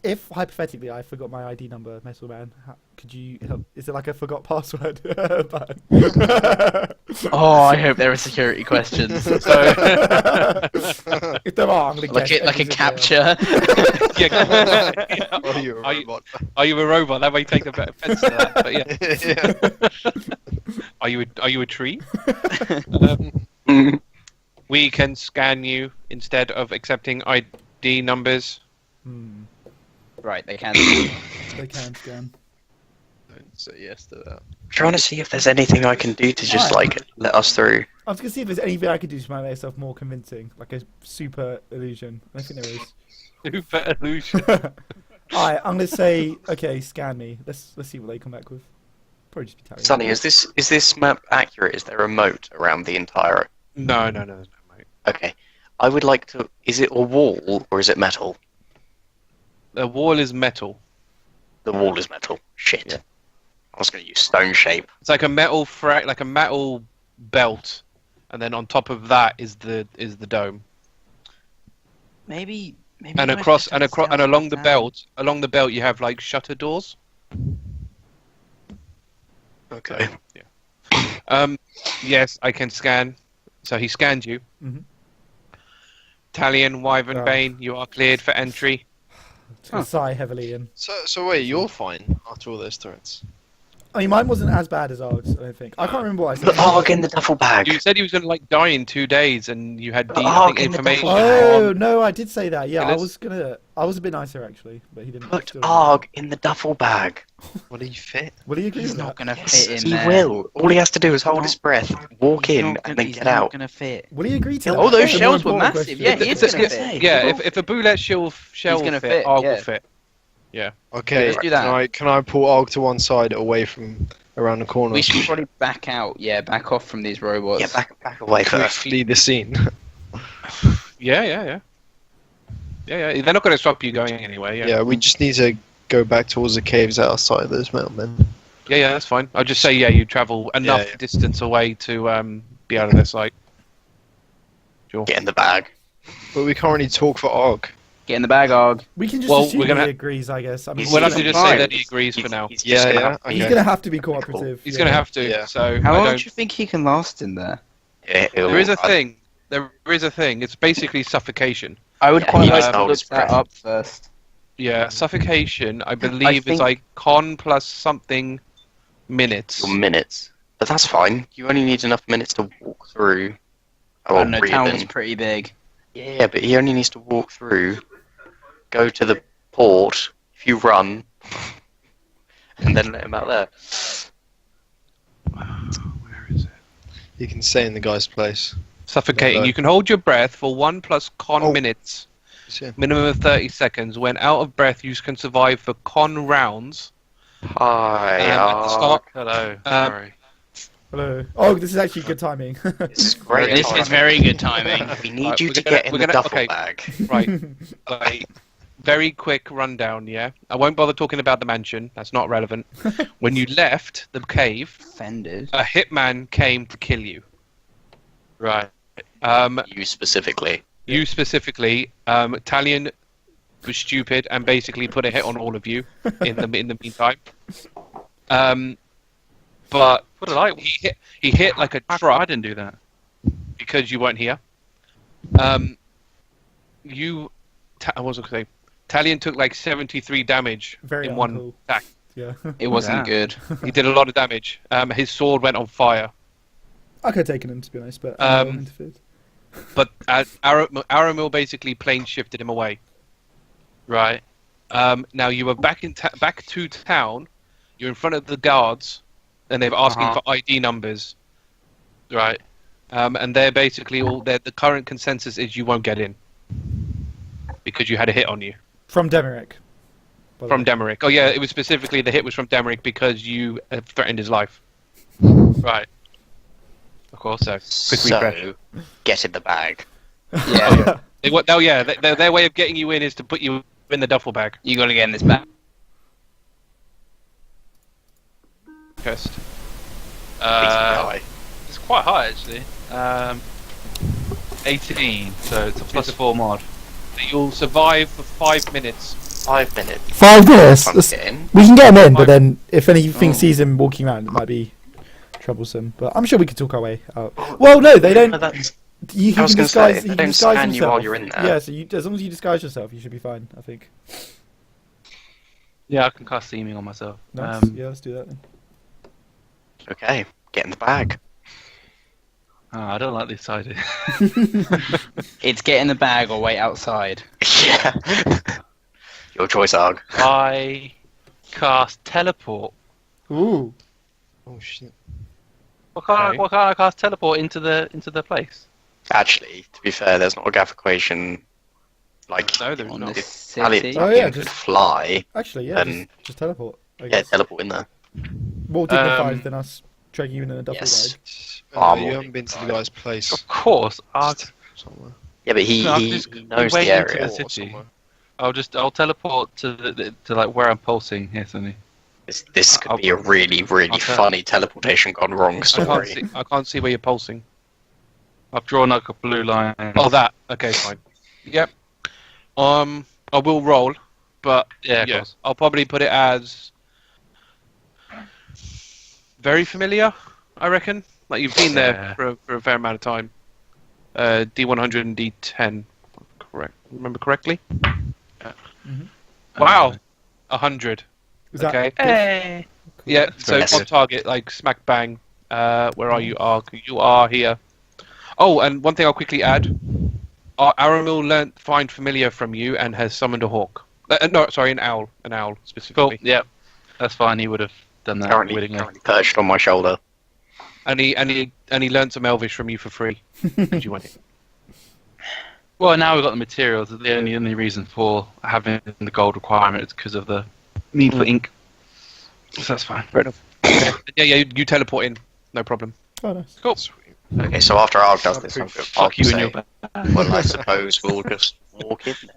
Speaker 3: if hypothetically I forgot my ID number, Metal Man, could you help? Is it like a forgot password button?
Speaker 2: Oh, I hope there are security questions.
Speaker 3: If there are, I'm gonna
Speaker 2: like
Speaker 3: guess.
Speaker 2: a
Speaker 3: every single
Speaker 2: capture.
Speaker 5: Oh, you're a
Speaker 6: Are you-
Speaker 5: robot.
Speaker 6: Are you a robot? That way, take a better offense to that. But yeah.
Speaker 5: Yeah.
Speaker 6: Are you a tree? We can scan you instead of accepting ID numbers.
Speaker 3: Hmm,
Speaker 2: Right, they can.
Speaker 3: they can scan.
Speaker 5: Don't say yes to that.
Speaker 4: Trying to see if there's anything I can do to just like let us through.
Speaker 3: I was gonna see if there's anything I could do to make myself more convincing, like a super illusion. I think there is.
Speaker 6: Super illusion.
Speaker 3: Alright, I'm gonna say, okay, scan me. Let's see what they come back with. Probably just be Talion.
Speaker 4: Sonny, is this map accurate? Is there a moat around the entire?
Speaker 6: No, there's no mate.
Speaker 4: Okay, I would like to. Is it a wall or is it metal?
Speaker 6: The wall is metal.
Speaker 4: The wall is metal. Shit. I was going to use stone shape.
Speaker 6: It's like a metal like a metal belt, and then on top of that is the dome.
Speaker 2: Maybe.
Speaker 6: And across and along the belt you have like shutter doors.
Speaker 4: Okay.
Speaker 6: Yes, I can scan. So he scanned you.
Speaker 3: Mhm.
Speaker 6: Talion, Wyvernbane, you are cleared for entry.
Speaker 3: Just gonna sigh heavily in.
Speaker 5: So wait, you're fine after all those threats.
Speaker 3: I mean, mine wasn't as bad as Arg's, I don't think. I can't remember what I
Speaker 4: The
Speaker 3: said.
Speaker 4: Argh in the duffel bag.
Speaker 6: You said he was going to like die in 2 days, and you had
Speaker 4: Oh,
Speaker 6: I think,
Speaker 4: in the
Speaker 6: information.
Speaker 3: Oh,
Speaker 6: on-
Speaker 3: no, I did say that. Yeah,
Speaker 6: Phyllis?
Speaker 3: I was a bit nicer, actually, but he didn't.
Speaker 4: Put
Speaker 3: still-
Speaker 4: Argh in the duffel bag.
Speaker 5: Will he fit?
Speaker 3: Will he agree
Speaker 2: He's
Speaker 3: with
Speaker 2: not
Speaker 3: that?
Speaker 2: gonna
Speaker 4: Yes,
Speaker 2: fit in
Speaker 4: he
Speaker 2: there.
Speaker 4: will. All he has to do is hold his breath, walk
Speaker 2: He's
Speaker 4: in,
Speaker 2: not
Speaker 4: and
Speaker 2: gonna-
Speaker 4: then
Speaker 2: he's
Speaker 4: get
Speaker 2: not
Speaker 4: out.
Speaker 2: gonna fit.
Speaker 3: Will he agree to that?
Speaker 2: Oh, those
Speaker 3: That's the more
Speaker 2: shells were
Speaker 3: important
Speaker 2: massive.
Speaker 3: question.
Speaker 2: Yeah, he is
Speaker 6: It's-
Speaker 2: gonna
Speaker 6: it's-
Speaker 2: fit.
Speaker 6: Yeah, if a bullet shell
Speaker 2: gonna
Speaker 6: fit,
Speaker 2: fit,
Speaker 6: Argh
Speaker 2: yeah.
Speaker 6: will fit.
Speaker 5: Okay,
Speaker 2: let's do that.
Speaker 5: Can I pull Argh to one side away from around the corner.
Speaker 2: We should probably back out. Yeah, back off from these robots.
Speaker 4: Yeah, back away
Speaker 5: Can we
Speaker 4: first.
Speaker 5: flee the scene?
Speaker 6: Yeah. They're not going to stop you going anywhere.
Speaker 5: Yeah, we just need to go back towards the caves outside of those metal men.
Speaker 6: Yeah, that's fine. I'll just say, you travel enough
Speaker 5: Yeah.
Speaker 6: distance away to be out of their sight. Sure.
Speaker 4: Get in the bag.
Speaker 5: But we can't really talk for Argh.
Speaker 2: Get in the bag, Argh.
Speaker 3: We can just
Speaker 6: Well,
Speaker 3: assume
Speaker 6: we're gonna
Speaker 3: he
Speaker 6: ha-
Speaker 3: agrees, I guess. I mean,
Speaker 4: He's
Speaker 6: We'll have
Speaker 4: gonna
Speaker 6: to
Speaker 4: be
Speaker 6: just say
Speaker 4: fine.
Speaker 6: that he agrees for now.
Speaker 4: He's
Speaker 5: Yeah,
Speaker 4: just gonna
Speaker 5: yeah,
Speaker 4: have to be
Speaker 3: he's
Speaker 5: okay.
Speaker 3: going to have to be cooperative.
Speaker 6: He's
Speaker 3: yeah.
Speaker 6: going to have to.
Speaker 5: Yeah.
Speaker 6: So
Speaker 2: How
Speaker 6: I
Speaker 2: long
Speaker 6: don't.
Speaker 2: do you think he can last in there?
Speaker 6: There is a thing. There is a thing. It's basically suffocation.
Speaker 2: I would
Speaker 4: Yeah,
Speaker 2: quite
Speaker 4: he
Speaker 2: like
Speaker 4: just
Speaker 2: to
Speaker 4: hold
Speaker 2: look
Speaker 4: his
Speaker 2: that
Speaker 4: breath.
Speaker 2: up first.
Speaker 6: Yeah, suffocation. I believe is
Speaker 2: think-
Speaker 6: like con plus something minutes.
Speaker 4: Your minutes. But that's fine. You only need enough minutes to walk through.
Speaker 2: I
Speaker 4: Oh,
Speaker 2: don't know, town is
Speaker 4: Riardon.
Speaker 2: pretty big.
Speaker 4: Yeah, but he only needs to walk through, go to the port, if you run, and then let him out there.
Speaker 6: Where is it?
Speaker 5: You can stay in the guy's place.
Speaker 6: Suffocating.
Speaker 5: No.
Speaker 6: You can hold your breath for 1 plus con
Speaker 5: Oh.
Speaker 6: minutes,
Speaker 5: Yeah.
Speaker 6: minimum of 30 seconds. When out of breath, you can survive for con rounds.
Speaker 4: Hi,
Speaker 6: At the start.
Speaker 7: Hello.
Speaker 6: Um,
Speaker 7: Sorry.
Speaker 3: Hello. Oh, this is actually good timing.
Speaker 4: This is great.
Speaker 2: This is very good timing.
Speaker 4: We need
Speaker 6: Right,
Speaker 4: you
Speaker 6: we're
Speaker 4: to
Speaker 6: gonna-
Speaker 4: get in
Speaker 6: we're
Speaker 4: the
Speaker 6: gonna-
Speaker 4: duffel
Speaker 6: okay.
Speaker 4: bag.
Speaker 6: Right. Like, very quick rundown, yeah? I won't bother talking about the mansion. That's not relevant. When you left the cave,
Speaker 2: Offended.
Speaker 6: a hitman came to kill you.
Speaker 7: Right.
Speaker 4: You specifically.
Speaker 6: You specifically, Talion was stupid and basically put a hit on all of you in the meantime. But
Speaker 7: What did I?
Speaker 6: he hit like a
Speaker 7: I
Speaker 6: truck
Speaker 7: didn't do that.
Speaker 6: because you weren't here. What was I going to say? Talion took like 73 damage
Speaker 3: Very
Speaker 6: in one
Speaker 3: uncool.
Speaker 6: attack.
Speaker 3: Yeah.
Speaker 2: It wasn't
Speaker 7: Yeah.
Speaker 2: good.
Speaker 6: He did a lot of damage. His sword went on fire.
Speaker 3: I could have taken him, to be honest, but interfered.
Speaker 6: But Aramil basically plane shifted him away.
Speaker 7: Right.
Speaker 6: Now you were back to town. You're in front of the guards, and they're asking
Speaker 7: Uh-huh.
Speaker 6: for ID numbers.
Speaker 7: Right.
Speaker 6: And they're basically the current consensus is you won't get in because you had a hit on you
Speaker 3: From Demeric. by the
Speaker 6: from
Speaker 3: way.
Speaker 6: Demeric. Oh yeah, it was specifically the hit was from Demeric because you threatened his life.
Speaker 7: Right. Of course.
Speaker 6: So quick refresh.
Speaker 4: So, get in the bag.
Speaker 2: Yeah.
Speaker 6: Their way of getting you in is to put you in the duffel bag.
Speaker 2: You gotta get in this bag.
Speaker 6: First.
Speaker 7: It's quite high actually. 18. So it's a +4 mod.
Speaker 6: You'll survive for 5 minutes.
Speaker 4: 5 minutes.
Speaker 3: 5 minutes.
Speaker 4: Time to get in.
Speaker 3: We can get him in, but
Speaker 6: Five-
Speaker 3: then if anything
Speaker 7: Oh.
Speaker 3: sees him walking around, it might be troublesome. But I'm sure we could talk our way out. Well, no, they don't.
Speaker 4: No, that's-
Speaker 3: He
Speaker 4: I was
Speaker 3: can
Speaker 4: gonna say,
Speaker 3: disguise.
Speaker 4: they
Speaker 3: He can
Speaker 4: don't
Speaker 3: disguise
Speaker 4: scan you
Speaker 3: himself.
Speaker 4: while you're in there.
Speaker 3: Yeah, so as long as you disguise yourself, you should be fine. I think.
Speaker 7: Yeah, I can cast theming on myself.
Speaker 3: Nice. Yeah, let's do that then.
Speaker 4: Okay, get in the bag.
Speaker 7: I don't like this idea.
Speaker 2: It's get in the bag or wait outside.
Speaker 4: Yeah. Your choice, Arg.
Speaker 7: I cast teleport.
Speaker 3: Ooh.
Speaker 5: Oh shit.
Speaker 7: Why can't,
Speaker 6: Okay.
Speaker 7: why can't I cast teleport into the place?
Speaker 4: Actually, to be fair, there's not a gap equation. Like,
Speaker 6: No, there's
Speaker 2: On
Speaker 6: not.
Speaker 2: this
Speaker 4: Talion
Speaker 2: city.
Speaker 3: Oh, yeah,
Speaker 4: could
Speaker 3: just-
Speaker 4: fly.
Speaker 3: Actually, yeah,
Speaker 4: Um,
Speaker 3: just teleport. I
Speaker 4: Yeah,
Speaker 3: guess.
Speaker 4: teleport in there.
Speaker 3: More dignified
Speaker 6: Um,
Speaker 3: than us dragging you in a duffel
Speaker 4: Yes.
Speaker 3: bag.
Speaker 4: Far
Speaker 5: you
Speaker 4: more
Speaker 5: haven't been to the
Speaker 4: dignified.
Speaker 5: guy's place.
Speaker 7: Of course.
Speaker 5: Somewhere.
Speaker 4: Yeah, but he
Speaker 7: No, I
Speaker 4: he
Speaker 7: just-
Speaker 4: he knows
Speaker 7: wait
Speaker 4: the
Speaker 7: until
Speaker 4: area.
Speaker 7: the city.
Speaker 5: Somewhere.
Speaker 7: I'll teleport to like where I'm pulsing here, Sonny.
Speaker 4: This could
Speaker 7: I'll-
Speaker 4: be a really, really
Speaker 7: I'll tell-
Speaker 4: funny teleportation gone wrong story.
Speaker 6: I can't see where you're pulsing.
Speaker 7: I've drawn like a blue line.
Speaker 6: Oh, that. Okay, fine. Yep. I will roll, but
Speaker 7: Yeah, of course.
Speaker 6: I'll probably put it as very familiar. I reckon. Like you've been there
Speaker 7: Yeah.
Speaker 6: for a fair amount of time. D100 and D10. Correct. Remember correctly?
Speaker 3: Mhm.
Speaker 6: Wow. 100.
Speaker 3: Is that
Speaker 6: Okay.
Speaker 7: Hey.
Speaker 6: Yeah.
Speaker 7: That's
Speaker 6: So
Speaker 7: very
Speaker 6: on
Speaker 7: good.
Speaker 6: target, like smack bang. Where are you, Argh? You are here. Oh, and one thing I'll quickly add. Aramil learnt Find Familiar from you and has summoned a hawk. No, sorry, an owl. An owl,
Speaker 7: Cool.
Speaker 6: specifically.
Speaker 7: Yep. That's fine. He would have done that
Speaker 4: Currently
Speaker 7: willingly.
Speaker 4: perched on my shoulder.
Speaker 6: And he learnt some Elvish from you for free. Because you want it.
Speaker 7: Well, now we've got the materials. The only reason for having the gold requirement is because of the need for ink. So that's fine.
Speaker 6: Fair enough. Yeah, you teleport in. No problem.
Speaker 3: Oh, nice.
Speaker 6: Cool.
Speaker 4: Okay, so after Argh does this,
Speaker 7: Fuck you and your bag.
Speaker 4: well, I suppose we'll just walk in then.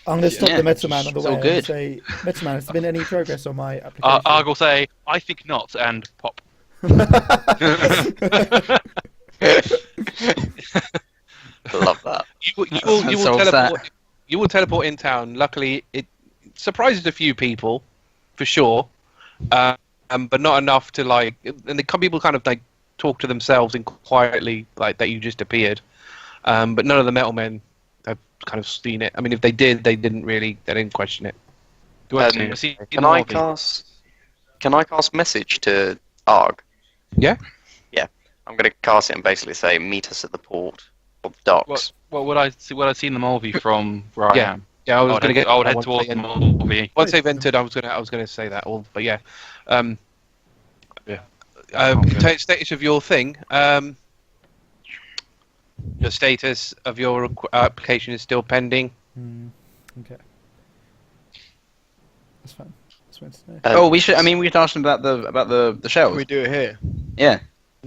Speaker 3: I'm going to stop
Speaker 2: Yeah,
Speaker 3: the Metal Man on the
Speaker 2: it's
Speaker 3: way
Speaker 2: all good.
Speaker 3: and say, Metal Man, has there been any progress on my application?
Speaker 7: Argh will say, I think not, and pop.
Speaker 4: Love that.
Speaker 6: You will teleport in town. Luckily, it surprises a few people, for sure, but not enough to like. And people kind of like talk to themselves and quietly like that you just appeared. But none of the metal men have kind of seen it. I mean, if they did, they didn't question it.
Speaker 4: Can I cast message to Argh?
Speaker 6: Yeah.
Speaker 4: Yeah. I'm going to cast it and basically say, meet us at the port or the docks.
Speaker 7: Well, would I see the Mulvi from where I am?
Speaker 6: Yeah, I was going to get.
Speaker 7: I would head towards the Mulvi.
Speaker 6: Once they've entered, I was going to say that. But yeah. Status of your thing. Your status of your application is still pending.
Speaker 3: Okay. That's fine. That's fine to know.
Speaker 2: Oh, we should. I mean, we should ask them about the shells.
Speaker 5: Can we do it here?
Speaker 2: Yeah.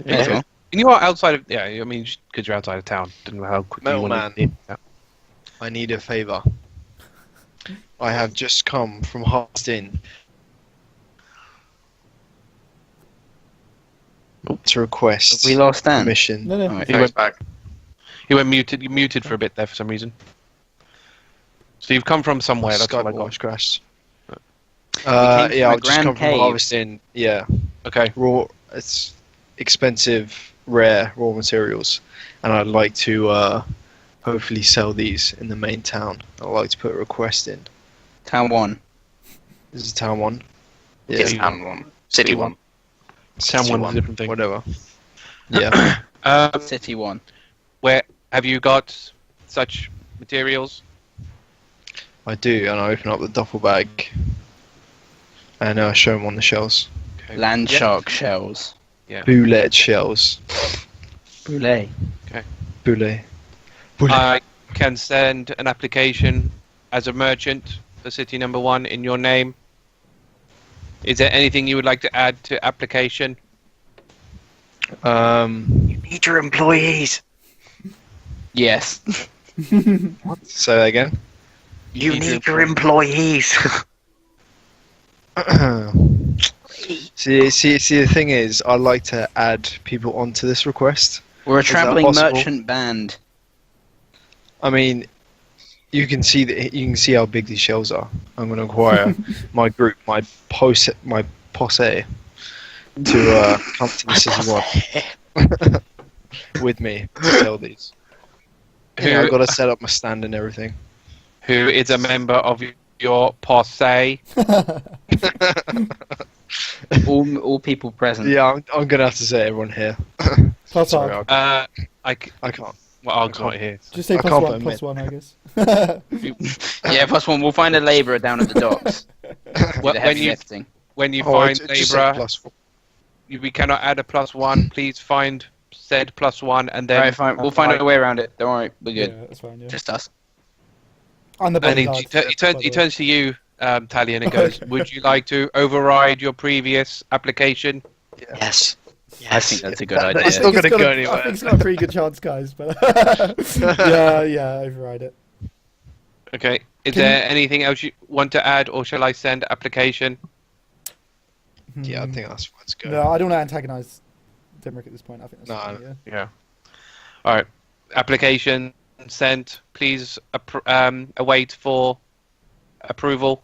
Speaker 2: Yeah. Well.
Speaker 6: And you are outside of. Yeah, I mean, because you're outside of town. Didn't know how quickly
Speaker 5: Metal
Speaker 6: you wanted
Speaker 5: Man.
Speaker 6: to. Yeah.
Speaker 5: I need a favour. I have just come from Haiss to request
Speaker 2: We lost Dan.
Speaker 5: permission.
Speaker 3: No.
Speaker 2: Alright.
Speaker 6: He went muted. You muted for a bit there for some reason. So you've come from somewhere. That's all I got.
Speaker 5: Skywatch crashed.
Speaker 2: came
Speaker 5: Yeah,
Speaker 2: from a
Speaker 5: I've just
Speaker 2: grand
Speaker 5: come from
Speaker 2: cave.
Speaker 5: harvesting. Yeah,
Speaker 6: Okay.
Speaker 5: raw. It's expensive, rare raw materials, and I'd like to hopefully sell these in the main town. I'd like to put a request in.
Speaker 2: Town 1.
Speaker 5: This is town one.
Speaker 4: It's town one. City one.
Speaker 6: Town
Speaker 5: City
Speaker 6: one's a different thing.
Speaker 5: Whatever. Yeah.
Speaker 2: City 1.
Speaker 6: Where have you got such materials?
Speaker 5: I do, and I open up the duffel bag and show them on the shells.
Speaker 6: Okay.
Speaker 2: Land
Speaker 6: Yeah.
Speaker 2: shark shells.
Speaker 5: Boulet shells.
Speaker 2: Boulet.
Speaker 5: Boulet.
Speaker 6: I can send an application as a merchant for city number 1 in your name. Is there anything you would like to add to application?
Speaker 4: You need your employees.
Speaker 2: Yes.
Speaker 5: Say that again.
Speaker 4: You need your employees.
Speaker 5: see, the thing is, I like to add people onto this request.
Speaker 2: We're a
Speaker 5: that
Speaker 2: travelling
Speaker 5: possible?
Speaker 2: merchant band.
Speaker 5: I mean, you can see how big these shells are. I'm going to acquire my group, my posse, to come to the city one with me to sell these. Yeah, I've got to set up my stand and everything.
Speaker 6: Who is a member of your posse?
Speaker 2: All people present.
Speaker 5: Yeah, I'm going to have to say everyone here.
Speaker 3: Plus
Speaker 5: Sorry,
Speaker 3: Argh.
Speaker 5: I can't.
Speaker 6: Well, Argh's not here.
Speaker 3: Just say
Speaker 5: I
Speaker 3: plus
Speaker 5: can't
Speaker 3: one,
Speaker 5: put
Speaker 3: plus
Speaker 5: him
Speaker 3: one, I guess.
Speaker 2: Yeah, plus 1. We'll find a labourer down at the docks.
Speaker 6: Well,
Speaker 2: The heavy lifting.
Speaker 6: when you
Speaker 5: Oh,
Speaker 6: find
Speaker 5: it just said
Speaker 6: labourer,
Speaker 5: +4.
Speaker 6: we cannot add a +1. Please find said +1 and then.
Speaker 2: Alright, fine. We'll find a way around it. Don't worry. We're good.
Speaker 3: Yeah, that's fine, yeah.
Speaker 2: Just us.
Speaker 3: I'm the
Speaker 6: And he,
Speaker 3: bodyguard.
Speaker 6: he turns to you, Talion, and goes, "Would you like to override your previous application?"
Speaker 4: Yes.
Speaker 2: I think that's a good idea.
Speaker 5: It's not going to
Speaker 3: got
Speaker 5: go
Speaker 3: I
Speaker 5: anywhere.
Speaker 3: think it's got a pretty good chance, guys. But yeah, override it.
Speaker 6: Okay. Is
Speaker 3: Can
Speaker 6: there anything else you want to add, or shall I send application?
Speaker 5: Yeah, I think that's fine to go.
Speaker 3: No, I don't want to antagonise Dimrick at this point. I think that's
Speaker 5: No,
Speaker 3: fine, yeah.
Speaker 6: Yeah. All right. Application sent. Please await for approval.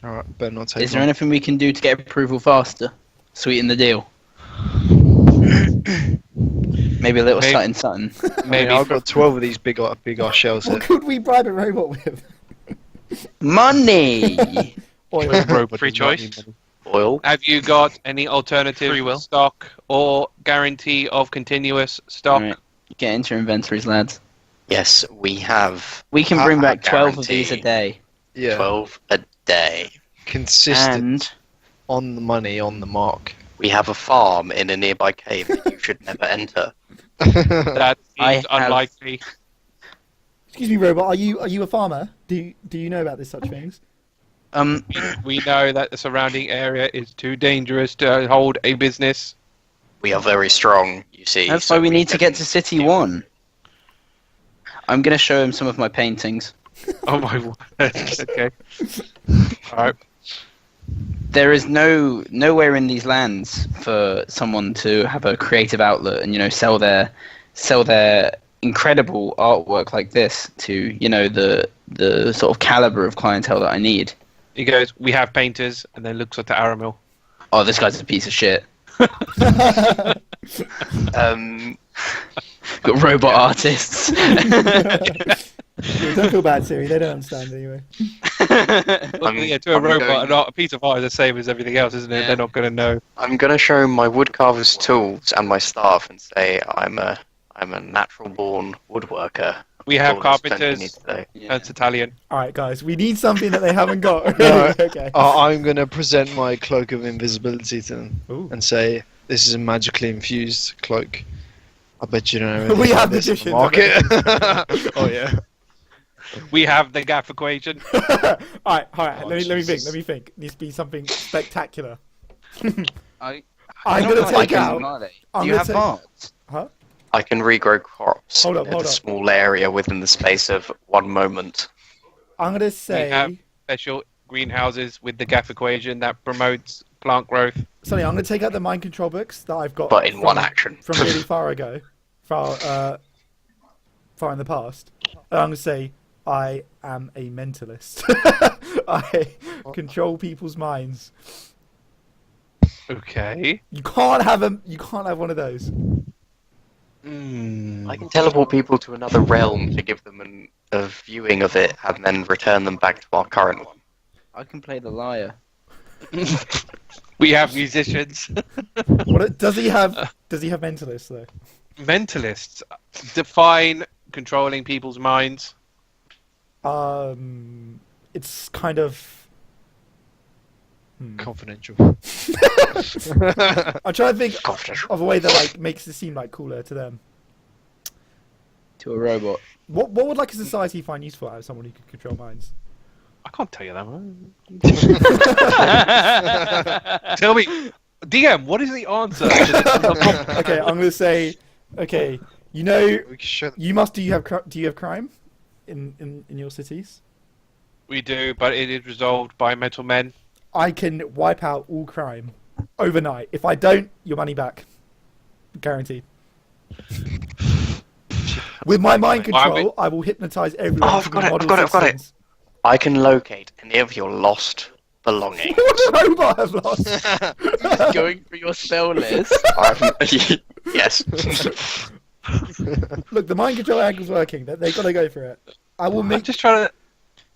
Speaker 5: Alright, better not take
Speaker 2: Is there
Speaker 5: long.
Speaker 2: anything we can do to get approval faster? Sweeten the deal. Maybe a little
Speaker 6: Maybe-
Speaker 2: something.
Speaker 6: Maybe
Speaker 5: I've got 12 of these big ass shells here.
Speaker 3: What could we bribe a robot with?
Speaker 2: Money!
Speaker 3: Oil.
Speaker 6: robot
Speaker 7: Free
Speaker 6: does not
Speaker 7: choice.
Speaker 6: need money.
Speaker 4: Oil.
Speaker 6: Have you got any alternative
Speaker 7: Free will.
Speaker 6: stock or guarantee of continuous stock?
Speaker 2: Alright, get into your inventories, lads.
Speaker 4: Yes, we have
Speaker 2: We can bring back 12 of these a
Speaker 4: guarantee.
Speaker 2: day.
Speaker 5: Yeah,
Speaker 4: 12 a day.
Speaker 5: consistent,
Speaker 2: And
Speaker 5: on the money, on the mark.
Speaker 4: We have a farm in a nearby cave that you should never enter.
Speaker 6: That
Speaker 2: I
Speaker 6: seems
Speaker 2: have-
Speaker 6: unlikely.
Speaker 3: Excuse me, robot. Are you a farmer? Do you know about this such things?
Speaker 6: We know that the surrounding area is too dangerous to hold a business.
Speaker 4: We are very strong, you see.
Speaker 2: That's
Speaker 4: so
Speaker 2: why we need to
Speaker 4: can-
Speaker 2: get to City 1. I'm going to show him some of my paintings.
Speaker 6: Oh my word. Okay. Alright.
Speaker 2: There is nowhere in these lands for someone to have a creative outlet and, you know, sell their incredible artwork like this to, you know, the sort of caliber of clientele that I need.
Speaker 6: He goes, we have painters, and then looks at the Aramil.
Speaker 2: Oh, this guy's a piece of shit. Got robot artists.
Speaker 3: Don't feel bad, Siri. They don't understand anyway.
Speaker 6: Yeah, to a
Speaker 4: I'm
Speaker 6: robot,
Speaker 4: going-
Speaker 6: a piece of art is the same as everything else, isn't it?
Speaker 2: Yeah.
Speaker 6: They're not going to know.
Speaker 4: I'm gonna show my woodcarver's tools and my staff and say I'm a natural-born woodworker.
Speaker 6: We have
Speaker 4: That's all there's plenty
Speaker 6: carpenters.
Speaker 4: today.
Speaker 2: Yeah.
Speaker 6: That's Italian.
Speaker 3: All right, guys. We need something that they haven't got.
Speaker 5: No.
Speaker 3: Okay.
Speaker 5: I'm going to present my cloak of invisibility to them
Speaker 3: Ooh.
Speaker 5: and say, this is a magically infused cloak. I bet you don't know.
Speaker 3: We
Speaker 5: anything
Speaker 3: have
Speaker 5: about this
Speaker 3: magicians,
Speaker 5: on the market. Oh, yeah.
Speaker 6: We have the gap equation.
Speaker 3: all right.
Speaker 5: Oh,
Speaker 3: Let me think.
Speaker 5: Jesus.
Speaker 3: Let me think. Needs to be something spectacular.
Speaker 2: I'm
Speaker 3: I'm
Speaker 2: not
Speaker 3: gonna
Speaker 2: like
Speaker 3: take
Speaker 2: them,
Speaker 3: out.
Speaker 2: are they?
Speaker 3: I'm
Speaker 2: Do you
Speaker 3: gonna
Speaker 2: have
Speaker 3: take-
Speaker 2: hearts?
Speaker 3: Huh?
Speaker 4: I can regrow crops
Speaker 3: Hold up,
Speaker 4: in
Speaker 3: hold
Speaker 4: a
Speaker 3: up.
Speaker 4: small area within the space of 1 moment.
Speaker 3: I'm gonna say.
Speaker 6: have- Special greenhouses with the gap equation that promotes plant growth.
Speaker 3: Sonny, I'm gonna take out the mind control books that I've got.
Speaker 4: But in
Speaker 3: from-
Speaker 4: one action.
Speaker 3: From really far ago, far in the past. And I'm gonna say I am a mentalist. I control people's minds.
Speaker 6: Okay.
Speaker 3: You can't have them. You can't have one of those.
Speaker 4: I can teleport people to another realm to give them a viewing of it and then return them back to our current one.
Speaker 2: I can play the liar.
Speaker 6: We have musicians.
Speaker 3: Does he have? Does he have mentalists though?
Speaker 6: Mentalists. Define controlling people's minds.
Speaker 3: It's kind of.
Speaker 5: Confidential.
Speaker 3: I'm trying to think
Speaker 4: Confidential.
Speaker 3: of a way that like makes it seem like cooler to them.
Speaker 2: To a robot.
Speaker 3: What would like a society find useful out of someone who could control minds?
Speaker 6: I can't tell you that one. Tell me, DM, what is the answer?
Speaker 3: Okay, I'm gonna say. Okay, you know,
Speaker 5: We can show them.
Speaker 3: you must. Do you have crime in your cities?
Speaker 6: We do, but it is resolved by mental men.
Speaker 3: I can wipe out all crime overnight. If I don't, your money back, guaranteed. With my mind
Speaker 6: Well, I
Speaker 3: control,
Speaker 6: mean-
Speaker 3: I will hypnotise everyone.
Speaker 4: Oh, I've
Speaker 3: to be
Speaker 4: got it, I've
Speaker 3: model
Speaker 4: got it, I've got it.
Speaker 3: citizens.
Speaker 4: I can locate any of your lost belongings.
Speaker 3: What a robot I've lost!
Speaker 2: Going for your spell list.
Speaker 4: Yes.
Speaker 3: Look, the mind control angle's working. They've got to go for it. I will
Speaker 6: I'm
Speaker 3: make.
Speaker 6: just trying to.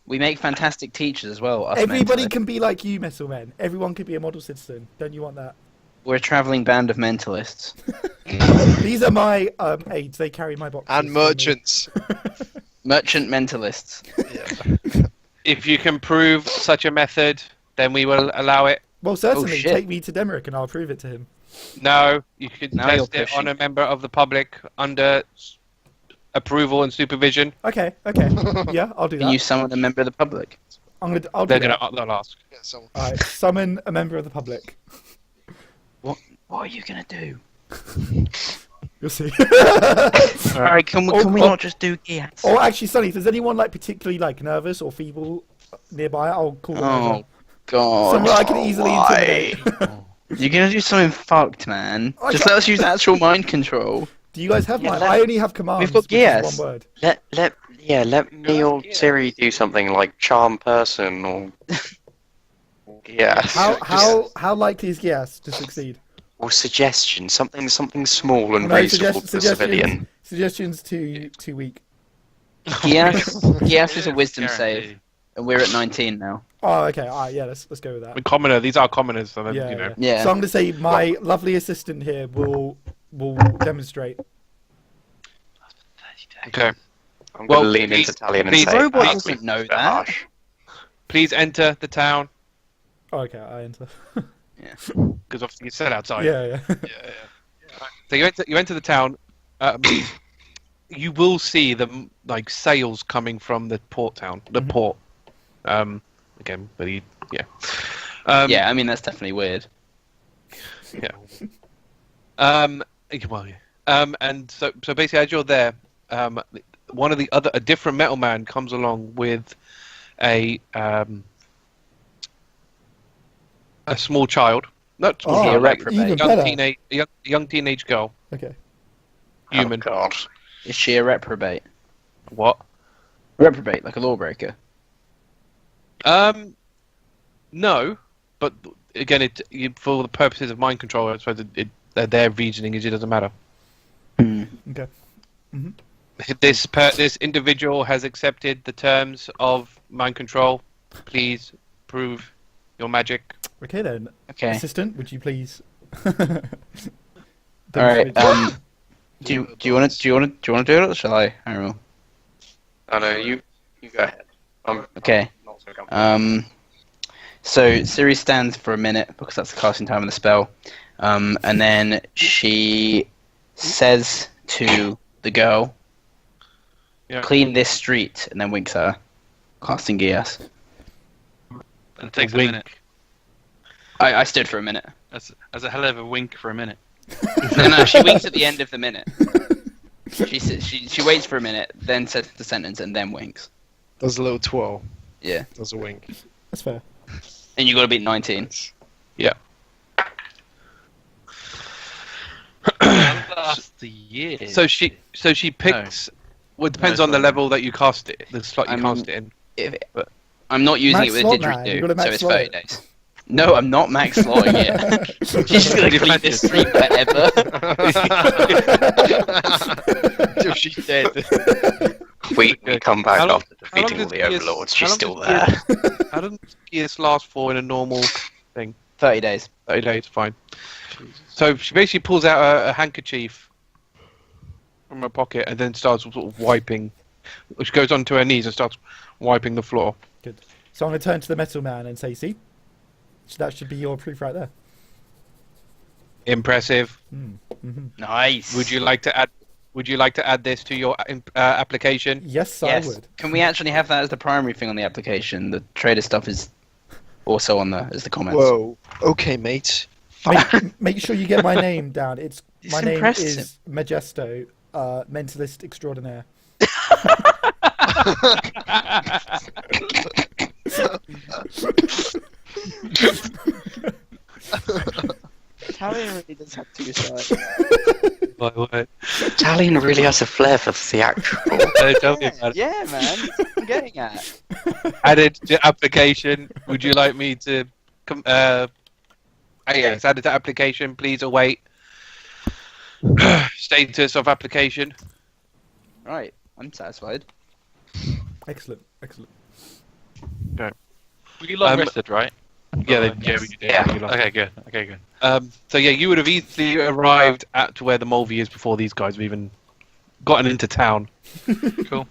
Speaker 2: We make fantastic teachers as well. Us
Speaker 3: Everybody
Speaker 2: mentalists.
Speaker 3: can be like you, Metal Men. Everyone can be a model citizen. Don't you want that?
Speaker 2: We're a travelling band of mentalists.
Speaker 3: These are my aides. They carry my boxes.
Speaker 5: And
Speaker 3: for me.
Speaker 5: merchants.
Speaker 2: Merchant mentalists.
Speaker 6: If you can prove such a method, then we will allow it.
Speaker 3: Well, certainly.
Speaker 2: shit.
Speaker 3: Take me to Demeric and I'll prove it to him.
Speaker 6: No, you can
Speaker 2: Now you're
Speaker 6: test it on
Speaker 2: pushing.
Speaker 6: a member of the public under approval and supervision.
Speaker 3: Okay. Yeah, I'll do
Speaker 2: Can
Speaker 3: that.
Speaker 2: you summon a member of the public?
Speaker 3: I'll do
Speaker 6: They're
Speaker 3: that.
Speaker 6: they'll ask.
Speaker 5: Get someone.
Speaker 3: All right. Summon a member of the public.
Speaker 2: What are you gonna do?
Speaker 3: You'll see.
Speaker 2: Alright, can we not just do gears?
Speaker 3: Or actually, Sonny, if there's anyone like particularly like nervous or feeble nearby, I'll call them
Speaker 2: Oh
Speaker 3: over.
Speaker 2: god.
Speaker 3: Someone I can easily intimidate.
Speaker 2: You're gonna do something fucked, man.
Speaker 3: I
Speaker 2: Just
Speaker 3: can't-
Speaker 2: let us use actual mind control.
Speaker 3: Do you guys have
Speaker 4: Yeah,
Speaker 3: mine?
Speaker 4: let-
Speaker 3: I only have commands.
Speaker 2: We've got
Speaker 3: which is
Speaker 2: gears.
Speaker 3: one word.
Speaker 4: Let me or Siri do something like charm person or
Speaker 3: How likely is Gias to succeed?
Speaker 4: or suggestion, something small and
Speaker 3: No,
Speaker 4: reasonable to the civilian.
Speaker 3: Suggestions too weak.
Speaker 2: Gias is a wisdom
Speaker 7: Guarantee.
Speaker 2: save, and we're at 19 now.
Speaker 3: Oh, okay. All right, yeah, let's go with that.
Speaker 6: The commoner, these are commoners, so then,
Speaker 3: Yeah,
Speaker 6: you know.
Speaker 2: Yeah.
Speaker 3: So I'm going to say my lovely assistant here will demonstrate.
Speaker 6: Okay.
Speaker 4: I'm
Speaker 6: Well,
Speaker 4: going to lean
Speaker 6: please-
Speaker 4: into Talion and
Speaker 6: please-
Speaker 4: say,
Speaker 2: Robot
Speaker 4: "Ah,
Speaker 2: doesn't
Speaker 4: we-
Speaker 2: know
Speaker 4: bit
Speaker 2: that."
Speaker 4: harsh."
Speaker 6: Please enter the town,
Speaker 3: Oh, okay, I enter.
Speaker 6: because obviously you said outside.
Speaker 3: yeah.
Speaker 6: So you enter the town. You will see the like sails coming from the port town, the
Speaker 3: Mhm.
Speaker 6: port. again, but yeah.
Speaker 2: Yeah, I mean that's definitely weird.
Speaker 6: Yeah. Well, yeah. And so basically, as you're there, a different metal man comes along with a small child, not small child, like
Speaker 3: even
Speaker 6: a young teenage girl,
Speaker 3: Okay.
Speaker 6: human.
Speaker 4: Oh, God.
Speaker 2: Is she a reprobate?
Speaker 6: What?
Speaker 2: Reprobate, like a lawbreaker.
Speaker 6: No, but again, for the purposes of mind control, I suppose their reasoning is it doesn't matter.
Speaker 3: Okay. Mm-hmm.
Speaker 6: This individual has accepted the terms of mind control. Please prove your magic.
Speaker 3: Okay then.
Speaker 2: Okay.
Speaker 3: Assistant, would you please?
Speaker 2: All right. Do you want to do it, or shall I? I don't know.
Speaker 4: Oh, no, you go ahead.
Speaker 2: Okay.
Speaker 4: Not so comfortable.
Speaker 2: So Siri stands for a minute because that's the casting time of the spell, and then she says to the girl,
Speaker 6: Yeah.
Speaker 2: "Clean this street," and then winks at her, casting Geas.
Speaker 7: And it takes a
Speaker 6: Wink.
Speaker 7: minute.
Speaker 2: I stood for a minute.
Speaker 7: That's a hell of a wink for a minute.
Speaker 2: No, she winks at the end of the minute. She waits for a minute, then says the sentence, and then winks.
Speaker 5: Does a little twirl.
Speaker 2: Yeah.
Speaker 5: Does a wink.
Speaker 3: That's fair.
Speaker 2: And you got to beat 19.
Speaker 6: Yeah.
Speaker 7: Last year.
Speaker 6: So she picks. Well, it depends on the level that you cast it, the slot you cast it in.
Speaker 2: I'm not using
Speaker 3: Max
Speaker 2: it with
Speaker 3: slot,
Speaker 2: a
Speaker 3: man. You
Speaker 2: didgeridoo,
Speaker 3: gotta max
Speaker 2: so it's
Speaker 3: slot
Speaker 2: 30
Speaker 3: it.
Speaker 2: days. No, I'm not max slotting it. She's just gonna clean this street forever.
Speaker 5: Till she's dead.
Speaker 4: We come back
Speaker 6: How long-
Speaker 4: after defeating all the
Speaker 6: does Geas-
Speaker 4: overlords.
Speaker 6: how
Speaker 4: She's
Speaker 6: long
Speaker 4: still
Speaker 6: does
Speaker 4: there.
Speaker 6: How does Geas last for in a normal thing?
Speaker 2: 30 days.
Speaker 6: 30 days, fine. So she basically pulls out a handkerchief from her pocket and then starts sort of wiping. She goes onto her knees and starts wiping the floor.
Speaker 3: Good. So I'm going to turn to the metal man and say, see? That should be your proof right there.
Speaker 6: Impressive.
Speaker 3: Mm-hmm.
Speaker 2: Nice.
Speaker 6: Would you like to add this to your application?
Speaker 3: Yes,
Speaker 2: Yes.
Speaker 3: I would.
Speaker 2: Can we actually have that as the primary thing on the application? The trader stuff is also on there as the comments.
Speaker 5: Whoa. Okay, mate.
Speaker 3: Make sure you get my name down. My name
Speaker 2: impressive.
Speaker 3: is Majesto, mentalist extraordinaire.
Speaker 2: Talion really does have two sides.
Speaker 6: By the way.
Speaker 4: Talion really has a flair for theatrical.
Speaker 6: Tell me about it.
Speaker 2: Yeah, man. That's what I'm getting at.
Speaker 6: Added to application. Would you like me to? Yes, added to application. Please await status of application.
Speaker 2: Right. I'm satisfied.
Speaker 3: Excellent, excellent.
Speaker 7: We long rested, right?
Speaker 6: Yeah, we did.
Speaker 4: Yeah.
Speaker 7: Okay, good. Okay, good.
Speaker 6: So yeah, you would have easily arrived at where the Mulvi is before these guys have even gotten into town.
Speaker 7: Cool.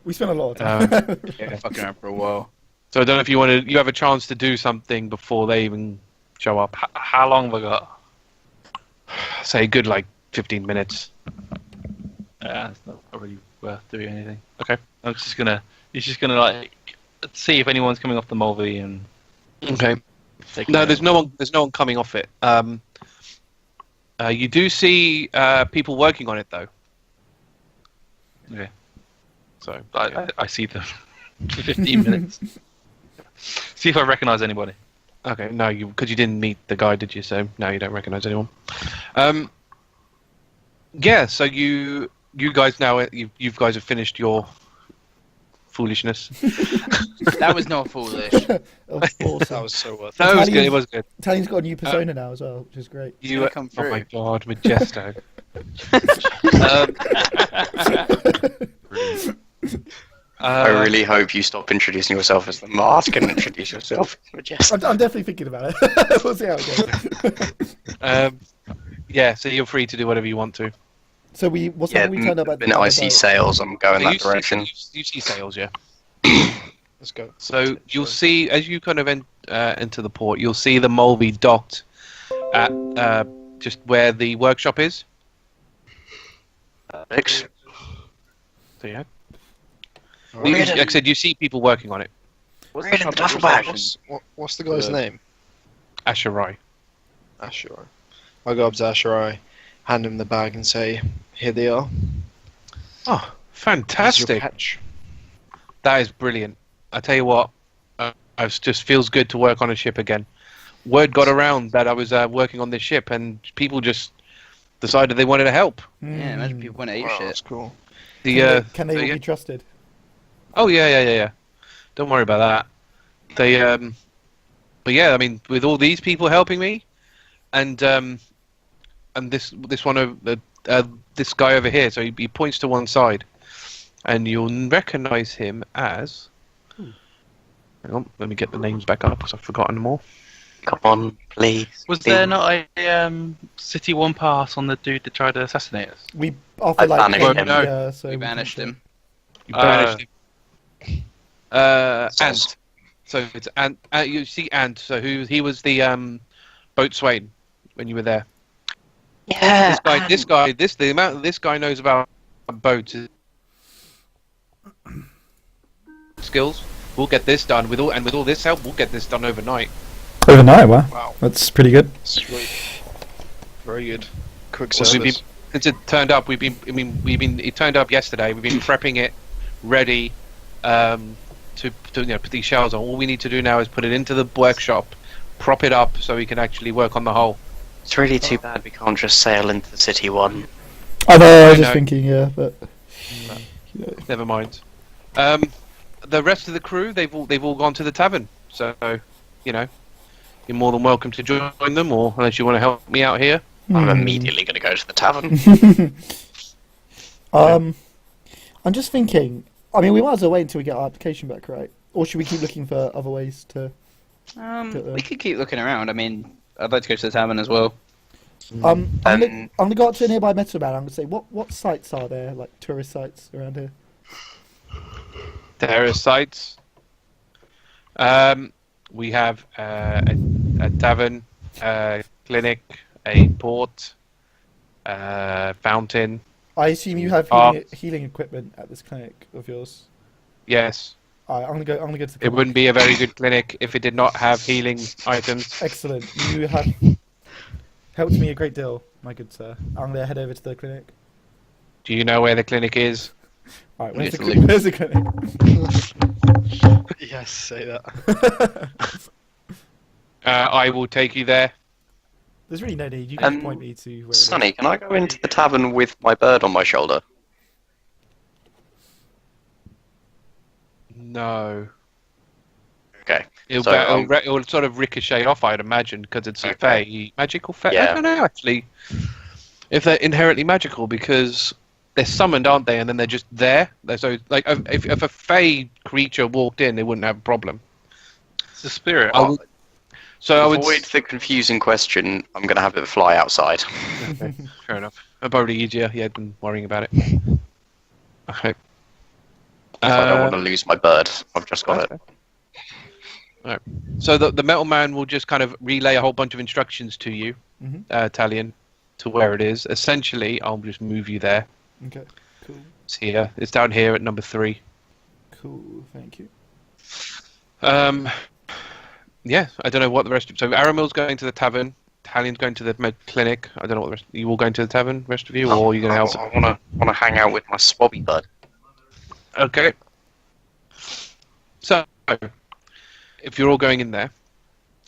Speaker 3: We spent a lot of time.
Speaker 2: Yeah, fucking around for a while.
Speaker 6: So I don't know if you have a chance to do something before they even show up.
Speaker 7: How long have I got?
Speaker 6: Say a good 15 minutes.
Speaker 7: Yeah, it's not really worth doing anything.
Speaker 6: Okay.
Speaker 7: He's just gonna see if anyone's coming off the Mulvi and.
Speaker 6: Okay.
Speaker 7: take
Speaker 6: No,
Speaker 7: it.
Speaker 6: there's no one coming off it. You do see people working on it though.
Speaker 7: Okay.
Speaker 6: So
Speaker 7: I see them for 15 minutes. See if I recognise anybody.
Speaker 6: okay, no, because you didn't meet the guy, did you? So no, you don't recognise anyone. Yeah. So you guys now you guys have finished your foolishness.
Speaker 2: That was not foolish.
Speaker 3: Of course.
Speaker 5: That was so worth it.
Speaker 6: No, it was good.
Speaker 3: Italian-
Speaker 6: It was good.
Speaker 3: Talion's got a new persona now as well, which is great.
Speaker 2: It's gonna come
Speaker 6: Oh my
Speaker 2: through.
Speaker 6: god, Majesto.
Speaker 4: I really hope you stop introducing yourself as the mask and introduce yourself as Majestic.
Speaker 3: I'm definitely thinking about it. We'll see how it goes.
Speaker 6: Yeah, so you're free to do whatever you want to.
Speaker 3: So what's
Speaker 4: Yeah,
Speaker 3: when we turned up at
Speaker 4: the minute I see sails, I'm going that direction.
Speaker 6: You see sails, yeah.
Speaker 5: Let's go.
Speaker 6: So you'll see as you kind of enter the port, you'll see the Mulvi docked at just where the workshop is.
Speaker 4: Thanks.
Speaker 6: So yeah,
Speaker 5: Alright.
Speaker 6: like I said, you see people working on it.
Speaker 4: What's
Speaker 2: Right
Speaker 4: the
Speaker 2: in the
Speaker 4: duffel
Speaker 2: duffel
Speaker 4: bag?
Speaker 2: bag.
Speaker 5: What's the guy's
Speaker 6: Good.
Speaker 5: name?
Speaker 6: Asherai.
Speaker 5: Asherai. I go up to Asherai, hand him the bag, and say, "Here they are.
Speaker 6: Oh,
Speaker 5: Here's your
Speaker 6: fantastic!
Speaker 5: patch."
Speaker 6: That is brilliant. I tell you what, it just feels good to work on a ship again. Word got around that I was working on this ship, and people just decided they wanted to help.
Speaker 2: Yeah, imagine people want to eat
Speaker 5: Wow,
Speaker 2: shit.
Speaker 5: that's cool.
Speaker 3: Can they all
Speaker 6: yeah.
Speaker 3: be trusted?
Speaker 6: Oh yeah. Don't worry about that. They but yeah, I mean, with all these people helping me, and this one of this guy over here, so he points to one side, and you'll recognise him as. Hang on, let me get the names back up because I've forgotten them all.
Speaker 4: Come on, please.
Speaker 7: Was there not a City 1 pass on the dude that tried to assassinate us?
Speaker 3: We offer
Speaker 4: I
Speaker 3: like
Speaker 4: banished
Speaker 6: him.
Speaker 3: yeah, so
Speaker 2: We
Speaker 3: can-
Speaker 2: banished him.
Speaker 6: You banished him. Ant. So it's Ant. You see Ant. So he was the boatswain when you were there.
Speaker 4: Yeah.
Speaker 6: The amount this guy knows about boats is skills. We'll get this done with all this help. We'll get this done overnight.
Speaker 3: Overnight, wow.
Speaker 5: Wow.
Speaker 3: That's pretty good.
Speaker 5: Sweet. Very good. Quick
Speaker 6: Also,
Speaker 5: service.
Speaker 6: since it turned up, it turned up yesterday. We've been prepping it, ready, to put these shells on. All we need to do now is put it into the workshop, prop it up so we can actually work on the hull.
Speaker 4: It's really too bad we can't just sail into the City 1.
Speaker 3: I know, I was
Speaker 6: I
Speaker 3: just
Speaker 6: know.
Speaker 3: thinking, yeah, but
Speaker 6: Never mind. The rest of the crew, they've all gone to the tavern. So, you're more than welcome to join them, or unless you want to help me out here.
Speaker 4: I'm immediately going to go to the tavern.
Speaker 3: I'm just thinking. I mean, we might as well wait until we get our application back, right? Or should we keep looking for other ways to?
Speaker 2: We could keep looking around. I mean, I'd like to go to the tavern as well.
Speaker 3: I'm gonna go up to a nearby metal man. I'm gonna say, what sites are there, like tourist sites around here?
Speaker 6: Terrorist sites. We have a tavern, a clinic, a port, fountain.
Speaker 3: I assume you have healing equipment at this clinic of yours.
Speaker 6: Yes.
Speaker 3: Alright, I'm gonna go to the clinic.
Speaker 6: It wouldn't be a very good clinic if it did not have healing items.
Speaker 3: Excellent. You have helped me a great deal, my good sir. I'm gonna head over to the clinic.
Speaker 6: Do you know where the clinic is?
Speaker 3: Alright, where's
Speaker 2: Italy.
Speaker 3: where's the clinic?
Speaker 5: Yes, say that.
Speaker 6: I will take you there.
Speaker 3: There's really no need. You can just point me to where it is.
Speaker 4: Sonny, can I go into the tavern with my bird on my shoulder?
Speaker 6: No.
Speaker 4: Okay.
Speaker 6: It'll,
Speaker 4: So,
Speaker 6: it'll sort of ricochet off, I'd imagine, because it's a
Speaker 4: Okay.
Speaker 6: fae. Magical fae?
Speaker 4: Yeah.
Speaker 6: I don't know, actually. If they're inherently magical, because they're summoned, aren't they? And then they're just there. So, like, if a fae creature walked in, they wouldn't have a problem.
Speaker 7: It's a spirit.
Speaker 6: I would, so I would.
Speaker 4: avoid the confusing question, I'm going to have it fly outside.
Speaker 6: Okay, fair enough. Probably easier, yeah, than worrying about it. Okay.
Speaker 4: I don't want to lose my bird. I've just got it.
Speaker 6: So the metal man will just kind of relay a whole bunch of instructions to you,
Speaker 3: Mhm.
Speaker 6: Talion, to where it is. Essentially, I'll just move you there.
Speaker 3: Okay, cool.
Speaker 6: It's here. It's down here at number 3.
Speaker 3: Cool, thank you.
Speaker 6: Yeah, I don't know what the rest of... So Aramil's going to the tavern. Talion's going to the clinic. I don't know what the rest... You all going to the tavern, rest of you, or are you going to help?
Speaker 4: I want to hang out with my swabby bird.
Speaker 6: Okay. So, if you're all going in there...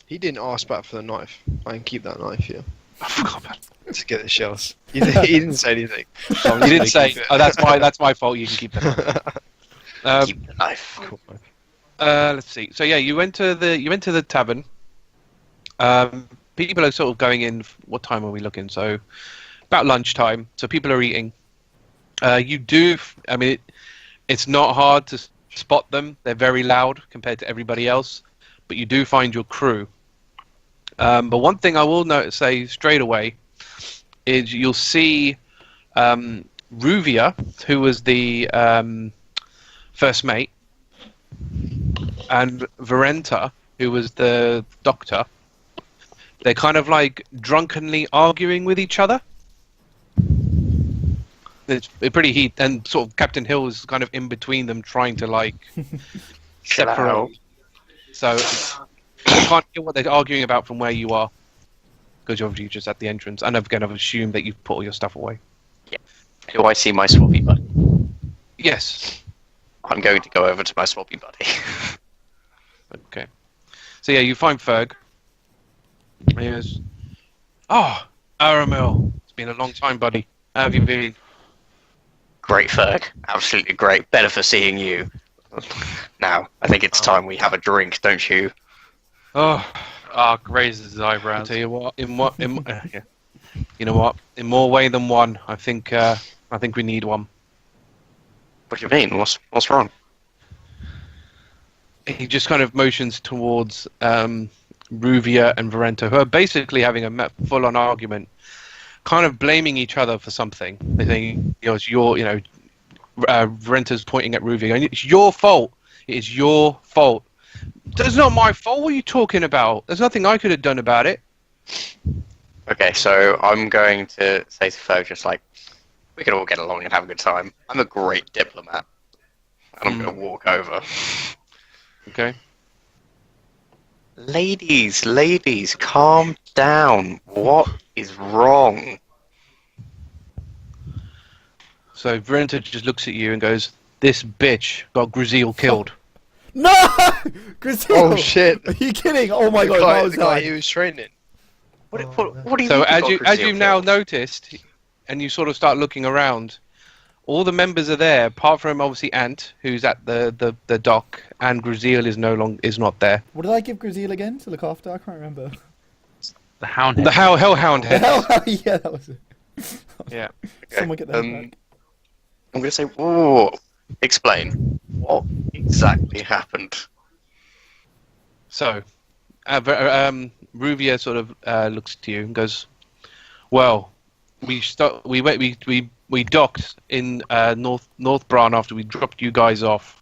Speaker 5: He didn't ask back for the knife. I can keep that knife here
Speaker 6: I forgot about it.
Speaker 5: to get the shells. He didn't say anything. So I'm
Speaker 6: You
Speaker 5: just
Speaker 6: didn't say...
Speaker 5: making it.
Speaker 6: Oh, that's my fault. You can keep that.
Speaker 4: Keep the knife.
Speaker 5: Cool.
Speaker 6: Let's see. So yeah, you went to the tavern. People are sort of going in. What time are we looking? So about lunchtime. So people are eating. You do. I mean, it's not hard to spot them. They're very loud compared to everybody else. But you do find your crew. But one thing I will say straight away is you'll see Ruvia, who was the first mate, and Verenta, who was the doctor. They're kind of like drunkenly arguing with each other. It's pretty heat, and sort of Captain Hill is kind of in between them, trying to like
Speaker 4: Chill
Speaker 6: separate.
Speaker 4: out.
Speaker 6: So you can't hear what they're arguing about from where you are, because you're obviously just at the entrance. And again, I've assumed that you've put all your stuff away.
Speaker 4: Do I see my swappy buddy?
Speaker 6: Yes.
Speaker 4: I'm going to go over to my swappy buddy.
Speaker 6: Okay. So yeah, you find Ferg. He goes, "Oh, Aramil. It's been a long time, buddy. How have you been?"
Speaker 4: Great, Ferg. Absolutely great. Better for seeing you. Now, I think it's time we have a drink, don't you?
Speaker 6: Oh,
Speaker 7: Argh raises his
Speaker 6: I'll
Speaker 7: eyebrows.
Speaker 6: tell you what. Yeah. You know what? In more way than one, I think we need one.
Speaker 4: What do you mean? What's wrong?
Speaker 6: He just kind of motions towards Ruvia and Verento, who are basically having a full-on argument, kind of blaming each other for something. They think, Verento's pointing at Ruvia, and it's your fault. It is your fault. That's not my fault. What are you talking about? There's nothing I could have done about it.
Speaker 4: Okay, so I'm going to say to Ferg just like, we can all get along and have a good time. I'm a great diplomat. And I'm going to walk over.
Speaker 6: Okay.
Speaker 4: Ladies, calm down. What is wrong?
Speaker 6: So Verento just looks at you and goes, "This bitch got Grizel killed."
Speaker 3: No! Grizel!
Speaker 5: Oh shit!
Speaker 3: Are you kidding? Oh my
Speaker 5: The
Speaker 3: god,
Speaker 5: guy,
Speaker 3: that was
Speaker 5: the guy
Speaker 3: hard.
Speaker 5: he was training.
Speaker 4: What do you
Speaker 6: So
Speaker 4: mean?
Speaker 6: as you've now noticed, and you sort of start looking around, all the members are there, apart from obviously Ant, who's at the dock, and Grizel is not there.
Speaker 3: What did I give Grizel again to look after? I can't remember.
Speaker 7: The hound.
Speaker 6: The Hellhound
Speaker 3: The
Speaker 6: head.
Speaker 3: hell? Yeah, that was it.
Speaker 6: Yeah.
Speaker 3: Someone get that back.
Speaker 4: I'm going to say, whoa, explain. What exactly happened?
Speaker 6: So, Ruvia sort of looks to you and goes, "Well, we docked in North Bran after we dropped you guys off.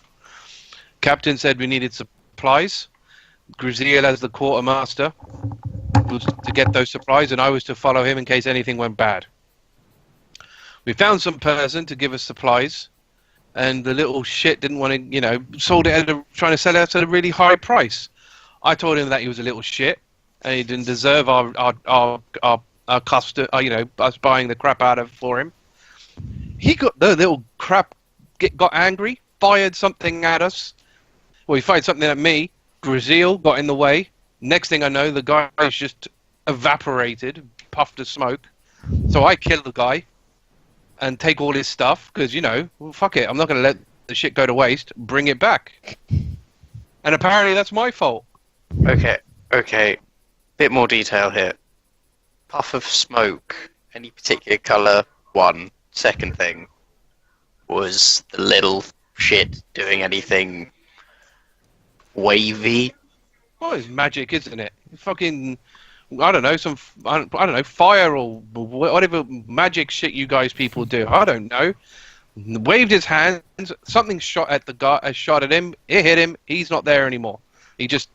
Speaker 6: Captain said we needed supplies. Grizel, as the quartermaster, was to get those supplies, and I was to follow him in case anything went bad. We found some person to give us supplies, and the little shit didn't want to, sold it trying to sell it at a really high price. I told him that he was a little shit, and he didn't deserve our custom, us buying the crap out of for him. He got the little crap, got angry, fired something at us. Well, he fired something at me. Grizel got in the way. Next thing I know, the guy's just evaporated, puffed of smoke. So I killed the guy and take all his stuff because, fuck it. I'm not going to let the shit go to waste. Bring it back. And apparently that's my fault.
Speaker 4: Okay. Bit more detail here. Puff of smoke. Any particular colour? One. Second thing. Was the little shit doing anything wavy?
Speaker 6: Well, it's magic, isn't it? Fucking, I don't know, fire or whatever magic shit you guys people do. I don't know. Waved his hands. Something shot at the guy. Shot at him. It hit him. He's not there anymore. He just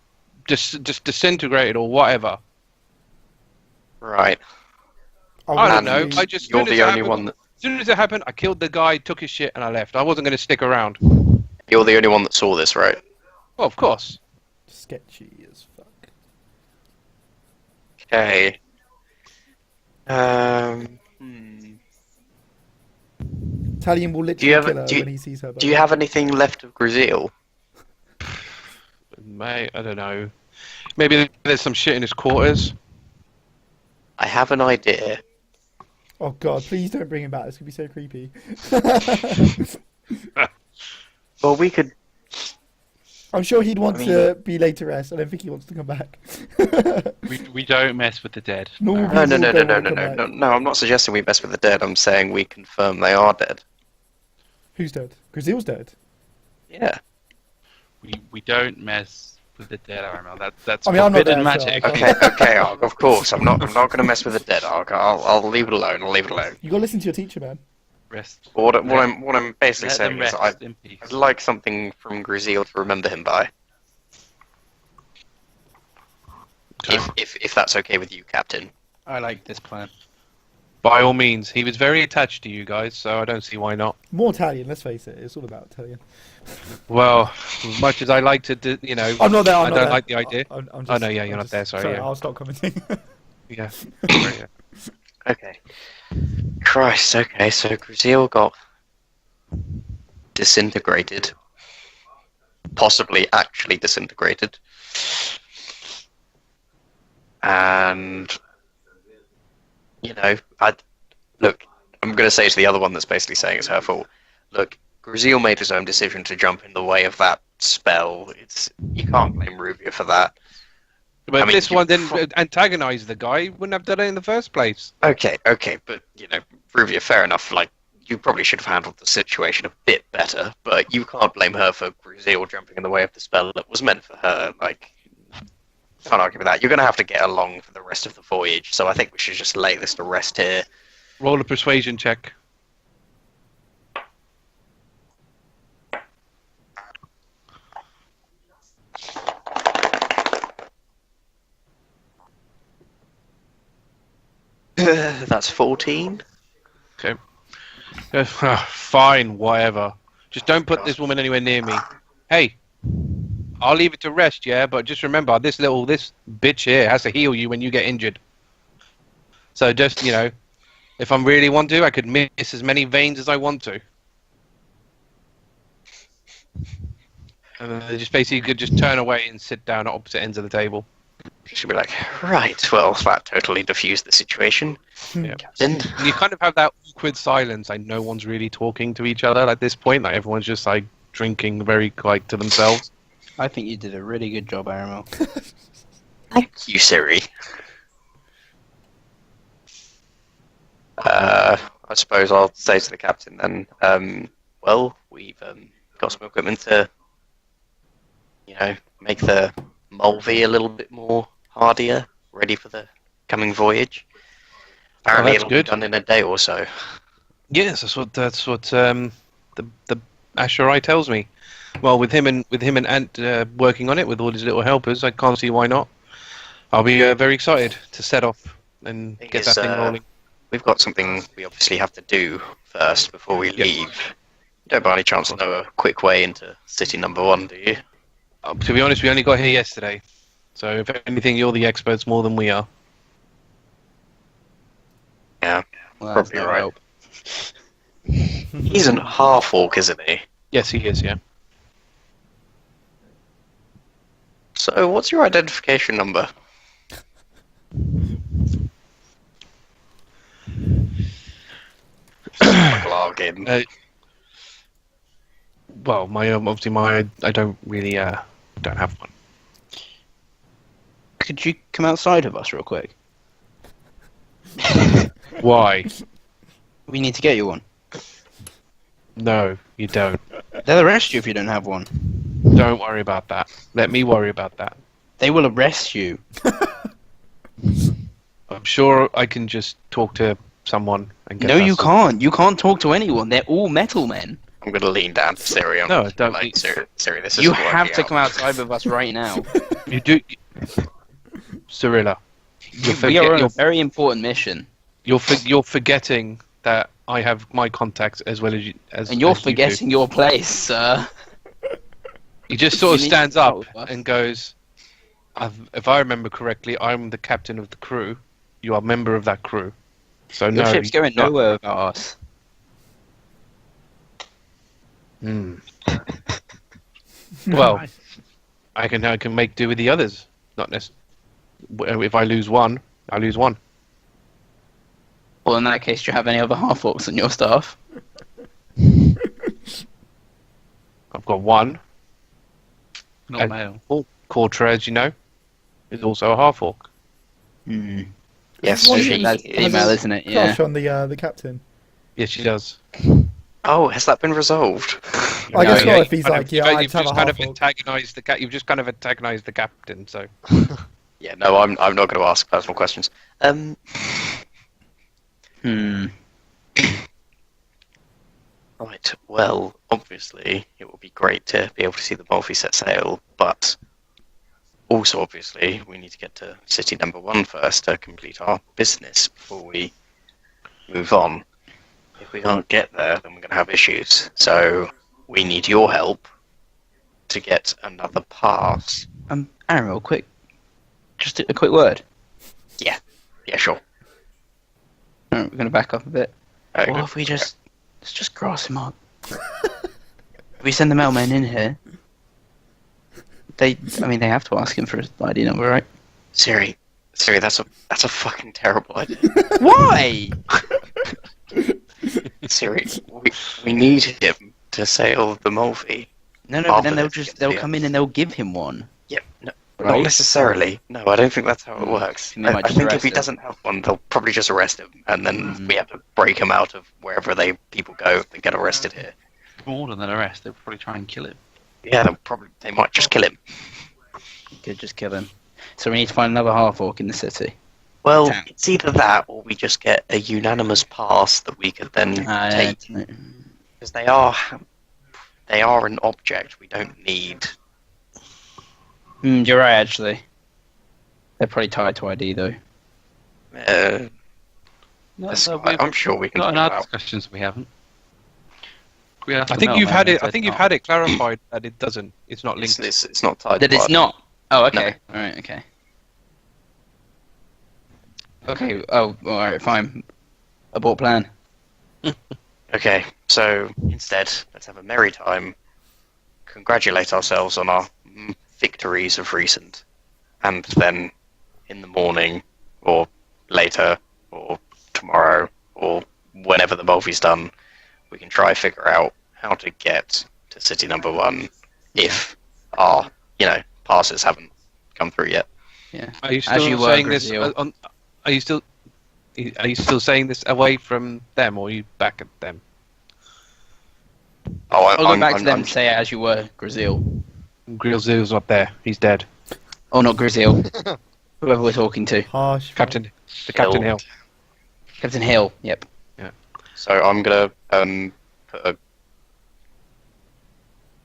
Speaker 6: disintegrated or whatever.
Speaker 4: Right.
Speaker 6: I don't know. I just
Speaker 4: You're the only one that...
Speaker 6: As soon as it happened, I killed the guy, took his shit, and I left. I wasn't going to stick around.
Speaker 4: You're the only one that saw this, right?
Speaker 6: Well, of course.
Speaker 3: Sketchy as fuck.
Speaker 4: Okay.
Speaker 3: Talion will literally kill her when he sees her.
Speaker 4: Do you have anything left of Grizel?
Speaker 6: Mate, I don't know. Maybe there's some shit in his quarters.
Speaker 4: I have an idea.
Speaker 3: Oh god, please don't bring him back. This could be so creepy.
Speaker 4: Well, we could...
Speaker 3: I'm sure he'd want to be laid to rest. I don't think he wants to come back.
Speaker 7: We don't mess with the dead.
Speaker 4: No, I'm not suggesting we mess with the dead. I'm saying we confirm they are dead.
Speaker 3: Who's dead? Grizel's dead.
Speaker 4: Yeah.
Speaker 7: We don't mess with the dead, Aramil. That's
Speaker 3: I mean, I'm not
Speaker 7: forbidden
Speaker 3: there, so
Speaker 7: magic.
Speaker 3: I can't-
Speaker 4: Okay, Argh, of course. I'm not going to mess with the dead, Argh. I'll leave it alone.
Speaker 3: You gotta listen to your teacher, man.
Speaker 7: Rest.
Speaker 4: What I'm basically
Speaker 7: Let
Speaker 4: saying
Speaker 7: them
Speaker 4: is
Speaker 7: rest in peace.
Speaker 4: I'd like something from Grizel to remember him by.
Speaker 6: Okay.
Speaker 4: If that's okay with you, Captain.
Speaker 7: I like this plan.
Speaker 6: By all means, he was very attached to you guys, so I don't see why not.
Speaker 3: More Talion, let's face it. It's all about Talion.
Speaker 6: Well, as much as I like to, you know,
Speaker 3: I'm not there.
Speaker 6: I don't like the idea.
Speaker 3: I'm
Speaker 6: Oh no, yeah, you're not there. Sorry, yeah.
Speaker 3: I'll stop commenting.
Speaker 6: Yeah. Sorry, yeah.
Speaker 4: Okay. Christ, okay, so Crisia got disintegrated. Possibly actually disintegrated. And, you know, look, I'm going to say to the other one that's basically saying it's her fault. Look, Crisia made his own decision to jump in the way of that spell. You can't blame Ruvia for that.
Speaker 6: But
Speaker 4: I mean,
Speaker 6: this one didn't antagonize the guy. Wouldn't have done it in the first place.
Speaker 4: Okay, but, you know, Ruvia, fair enough, like, you probably should have handled the situation a bit better, but you can't blame her for Crisia jumping in the way of the spell that was meant for her. Like, can't argue with that. You're going to have to get along for the rest of the voyage, so I think we should just lay this to rest here.
Speaker 6: Roll a persuasion check.
Speaker 4: That's 14.
Speaker 6: Okay. Fine, whatever. Just don't put this woman anywhere near me. Hey, I'll leave it to rest, yeah, but just remember, this bitch here has to heal you when you get injured. So just, you know, if I really want to, I could miss as many veins as I want to. And then just basically could just turn away and sit down at opposite ends of the table.
Speaker 4: She'll be like, right, well, that totally diffused the situation.
Speaker 6: Yeah.
Speaker 4: Captain.
Speaker 6: You kind of have that awkward silence, like no one's really talking to each other at this point, like everyone's just like drinking very like to themselves.
Speaker 2: I think you did a really good job, Aramil.
Speaker 4: Thank you, Siri. I suppose I'll say to the captain then, well, we've got some equipment to, you know, make the Mulvi a little bit more hardier, ready for the coming voyage. Apparently
Speaker 6: that's
Speaker 4: it'll
Speaker 6: good.
Speaker 4: be done in a day or so.
Speaker 6: Yes, that's what the Asherai tells me. Well, with him and Ant working on it with all his little helpers, I can't see why not. I'll be very excited to set off and get that thing rolling.
Speaker 4: We've got something we obviously have to do first before we leave. You don't by any chance know a quick way into city number 1, do you?
Speaker 6: To be honest, we only got here yesterday. So if anything, you're the experts more than we are.
Speaker 4: Yeah,
Speaker 2: Well,
Speaker 4: probably
Speaker 2: that's no
Speaker 4: right.
Speaker 2: help.
Speaker 4: He's a half-orc, isn't he?
Speaker 6: Yes, he is, yeah.
Speaker 4: So what's your identification number? Log in.
Speaker 6: Well, I don't really don't have one.
Speaker 2: Could you come outside of us real quick?
Speaker 6: Why?
Speaker 2: We need to get you one.
Speaker 6: No, you don't.
Speaker 2: They'll arrest you if you don't have one.
Speaker 6: Don't worry about that. Let me worry about that.
Speaker 2: They will arrest you.
Speaker 6: I'm sure I can just talk to someone and get
Speaker 2: No,
Speaker 6: that
Speaker 2: you
Speaker 6: sorted.
Speaker 2: can't. You can't talk to anyone. They're all metal men.
Speaker 4: I'm going to lean down to Siri.
Speaker 6: No, don't.
Speaker 4: Like, Siri, this
Speaker 2: You
Speaker 4: isn't
Speaker 2: have
Speaker 4: working
Speaker 2: to
Speaker 4: out.
Speaker 2: come outside with us right now.
Speaker 6: You do, Cirilla.
Speaker 2: We are on a very important mission.
Speaker 6: You're forgetting that I have my contacts as well as you.
Speaker 2: And you're forgetting your place, sir.
Speaker 6: He just sort of
Speaker 2: You need
Speaker 6: stands
Speaker 2: to
Speaker 6: up
Speaker 2: talk with us.
Speaker 6: and goes, if I remember correctly, I'm the captain of the crew. You are a member of that crew. So
Speaker 2: Your
Speaker 6: no,
Speaker 2: ship's going nowhere without us.
Speaker 6: Well, I can make do with the others. Not necessarily. If I lose one, I lose one.
Speaker 2: Well, in that case, do you have any other half-orcs on your staff?
Speaker 6: I've got one.
Speaker 7: Not
Speaker 6: And
Speaker 7: male.
Speaker 6: Cortra, as you know, is also a half-orc.
Speaker 2: Hmm.
Speaker 4: Yes,
Speaker 3: One
Speaker 2: I
Speaker 4: she
Speaker 2: think that's
Speaker 4: is.
Speaker 2: female, isn't it? Yeah.
Speaker 3: Crush on the captain.
Speaker 6: Yes, she does.
Speaker 4: Oh, has that been resolved?
Speaker 3: I guess
Speaker 6: No,
Speaker 3: not
Speaker 6: yeah,
Speaker 3: if he's
Speaker 6: kind
Speaker 3: like,
Speaker 6: of-
Speaker 3: yeah, I'd
Speaker 6: you've
Speaker 3: have a
Speaker 6: just kind of
Speaker 3: half-orc.
Speaker 6: antagonized the cat. You've just kind of antagonized the captain. So
Speaker 4: Yeah, no, I'm not going to ask personal questions. Right, well, obviously, it would be great to be able to see the Mulvi set sail, but also, obviously, we need to get to city number 1 first to complete our business before we move on. If we can't get there, then we're going to have issues. So we need your help to get another pass.
Speaker 2: Aramil, quick. Just a quick word.
Speaker 4: Yeah, sure.
Speaker 2: Alright, we're going to back up a bit.
Speaker 4: Okay.
Speaker 2: What if we let's just grass him up? If we send the mailman in here, they have to ask him for his ID number, right?
Speaker 4: Siri, that's a fucking terrible idea.
Speaker 2: Why?
Speaker 4: Siri, we need him to sail the Mulvi.
Speaker 2: No, but then they'll come in and they'll give him one.
Speaker 4: Yeah, no,
Speaker 2: Right?
Speaker 4: not necessarily. No, I don't think that's how it works.
Speaker 2: And they might
Speaker 4: I
Speaker 2: just
Speaker 4: think if
Speaker 2: arrest
Speaker 4: he
Speaker 2: him.
Speaker 4: doesn't have one, they'll probably just arrest him, and then we have to break him out of wherever people go that get arrested here.
Speaker 7: More than an arrest, they'll probably try and kill him.
Speaker 4: Yeah, they might just kill him.
Speaker 2: Could just kill him. So we need to find another half-orc in the city.
Speaker 4: Well,
Speaker 2: Damn.
Speaker 4: it's either that or we just get a unanimous pass that we could then take. Because they are an object. We don't need.
Speaker 2: You're right, actually. They're probably tied to ID, though.
Speaker 7: No,
Speaker 4: I'm sure we can.
Speaker 7: not in
Speaker 4: figure
Speaker 7: our
Speaker 4: out.
Speaker 7: discussions we haven't. We asked
Speaker 6: I
Speaker 7: the
Speaker 6: think you've
Speaker 7: mailman
Speaker 6: had
Speaker 7: and
Speaker 6: it. I
Speaker 7: said
Speaker 6: think you've
Speaker 7: no.
Speaker 6: had it clarified that it doesn't. It's not linked.
Speaker 4: It's not tied.
Speaker 2: That
Speaker 4: to
Speaker 2: it's
Speaker 4: ID.
Speaker 2: not. Oh, okay. Alright, okay. Okay, alright, fine. Abort plan.
Speaker 4: Okay, so instead, let's have a merry time, congratulate ourselves on our victories of recent, and then in the morning, or later, or tomorrow, or whenever the Mulvi's done, we can try figure out how to get to city number 1 if our, passes haven't come through yet.
Speaker 2: Yeah.
Speaker 6: Are you
Speaker 2: As
Speaker 6: still
Speaker 2: you were,
Speaker 6: saying this?
Speaker 2: Brazil.
Speaker 6: Are you still saying this away from them, or are you back at them?
Speaker 4: Oh,
Speaker 2: I'll go back to them and say it as you were, Grazil.
Speaker 6: Grillzill's not there. He's dead.
Speaker 2: Oh, not Grazil. Whoever we're talking to.
Speaker 3: Harsh.
Speaker 6: Captain Hill.
Speaker 2: Captain Hill, yep.
Speaker 4: So I'm gonna put a.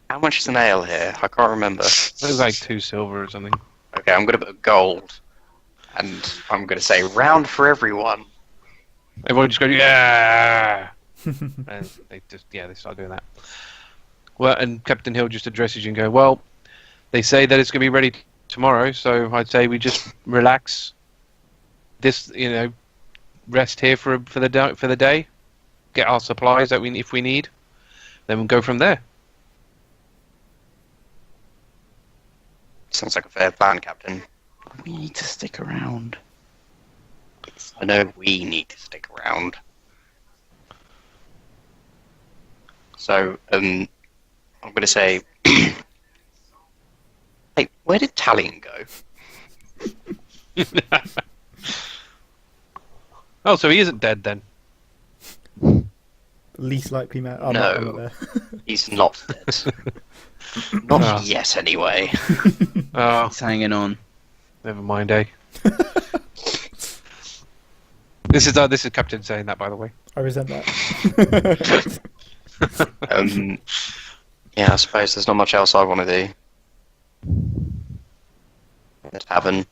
Speaker 4: How much is an ale here? I can't remember.
Speaker 6: It was like 2 silver or something.
Speaker 4: Okay, I'm gonna put a gold, and I'm gonna say round for everyone.
Speaker 6: Everyone just goes, yeah! And they start doing that. Well, and Captain Hill just addresses you and go, well, they say that it's going to be ready tomorrow, so I'd say we just relax. This, rest here for the day, get our supplies if we need, then we'll go from there.
Speaker 4: Sounds like a fair plan, Captain.
Speaker 2: We need to stick around.
Speaker 4: I know we need to stick around. So, I'm going to say... Hey, where did Talion go?
Speaker 6: Oh, so he isn't dead then?
Speaker 3: Least likely man. Oh,
Speaker 4: No.
Speaker 3: I'm not there.
Speaker 4: He's not dead. Not yet, anyway.
Speaker 6: Oh,
Speaker 2: He's hanging on.
Speaker 6: never mind, eh? This is Captain saying that, by the way.
Speaker 3: I resent that.
Speaker 4: Yeah, I suppose there's not much else I want to do. The tavern.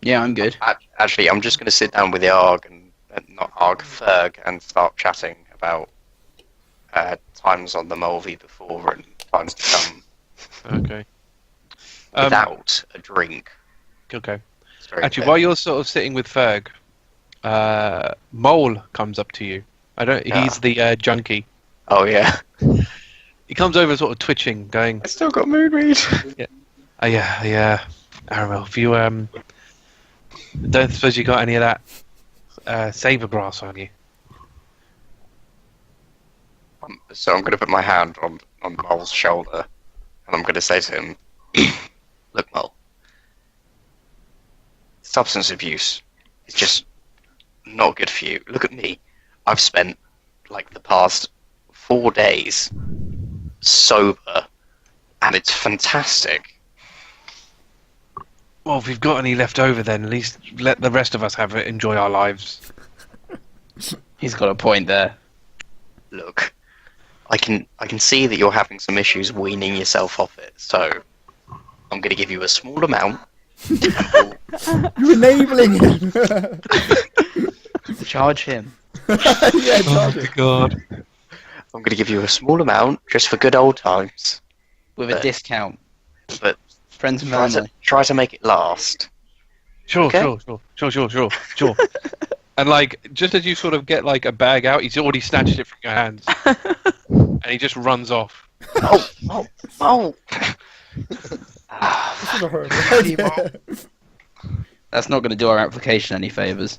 Speaker 2: Yeah, I'm good.
Speaker 4: Actually, I'm just going to sit down with the Argh Ferg, and start chatting about times on the Mulvi before and times to come
Speaker 6: Okay.
Speaker 4: without a drink.
Speaker 6: Okay.
Speaker 4: It's very
Speaker 6: Actually,
Speaker 4: clear.
Speaker 6: while you're sort of sitting with Ferg, Mole comes up to you. He's the junkie.
Speaker 4: Oh yeah,
Speaker 6: He comes over sort of twitching, going,
Speaker 4: I still got moonweed.
Speaker 6: oh yeah, Aramil, if you don't suppose you got any of that saber grass on you?
Speaker 4: So I'm going to put my hand on Mole's shoulder, and I'm going to say to him, "Look, Mole, substance abuse is just not good for you. Look at me. I've spent like the past 4 days sober, and it's fantastic."
Speaker 6: Well, if we've got any left over, then at least let the rest of us have it. Enjoy our lives.
Speaker 2: He's got a point there.
Speaker 4: Look, I can see that you're having some issues weaning yourself off it, so I'm going to give you a small amount. And
Speaker 3: You're enabling him.
Speaker 2: Charge him.
Speaker 3: Yeah, charge
Speaker 6: Oh
Speaker 3: it.
Speaker 6: God.
Speaker 4: I'm going to give you a small amount just for good old times.
Speaker 2: With a discount.
Speaker 4: But
Speaker 2: Friends and family.
Speaker 4: try to make it last.
Speaker 6: Sure,
Speaker 4: Okay.
Speaker 6: sure. And like, just as you sort of get like a bag out, he's already snatched it from your hands, and he just runs off.
Speaker 4: Oh!
Speaker 3: This is a horrible idea.
Speaker 2: That's not going to do our application any favours.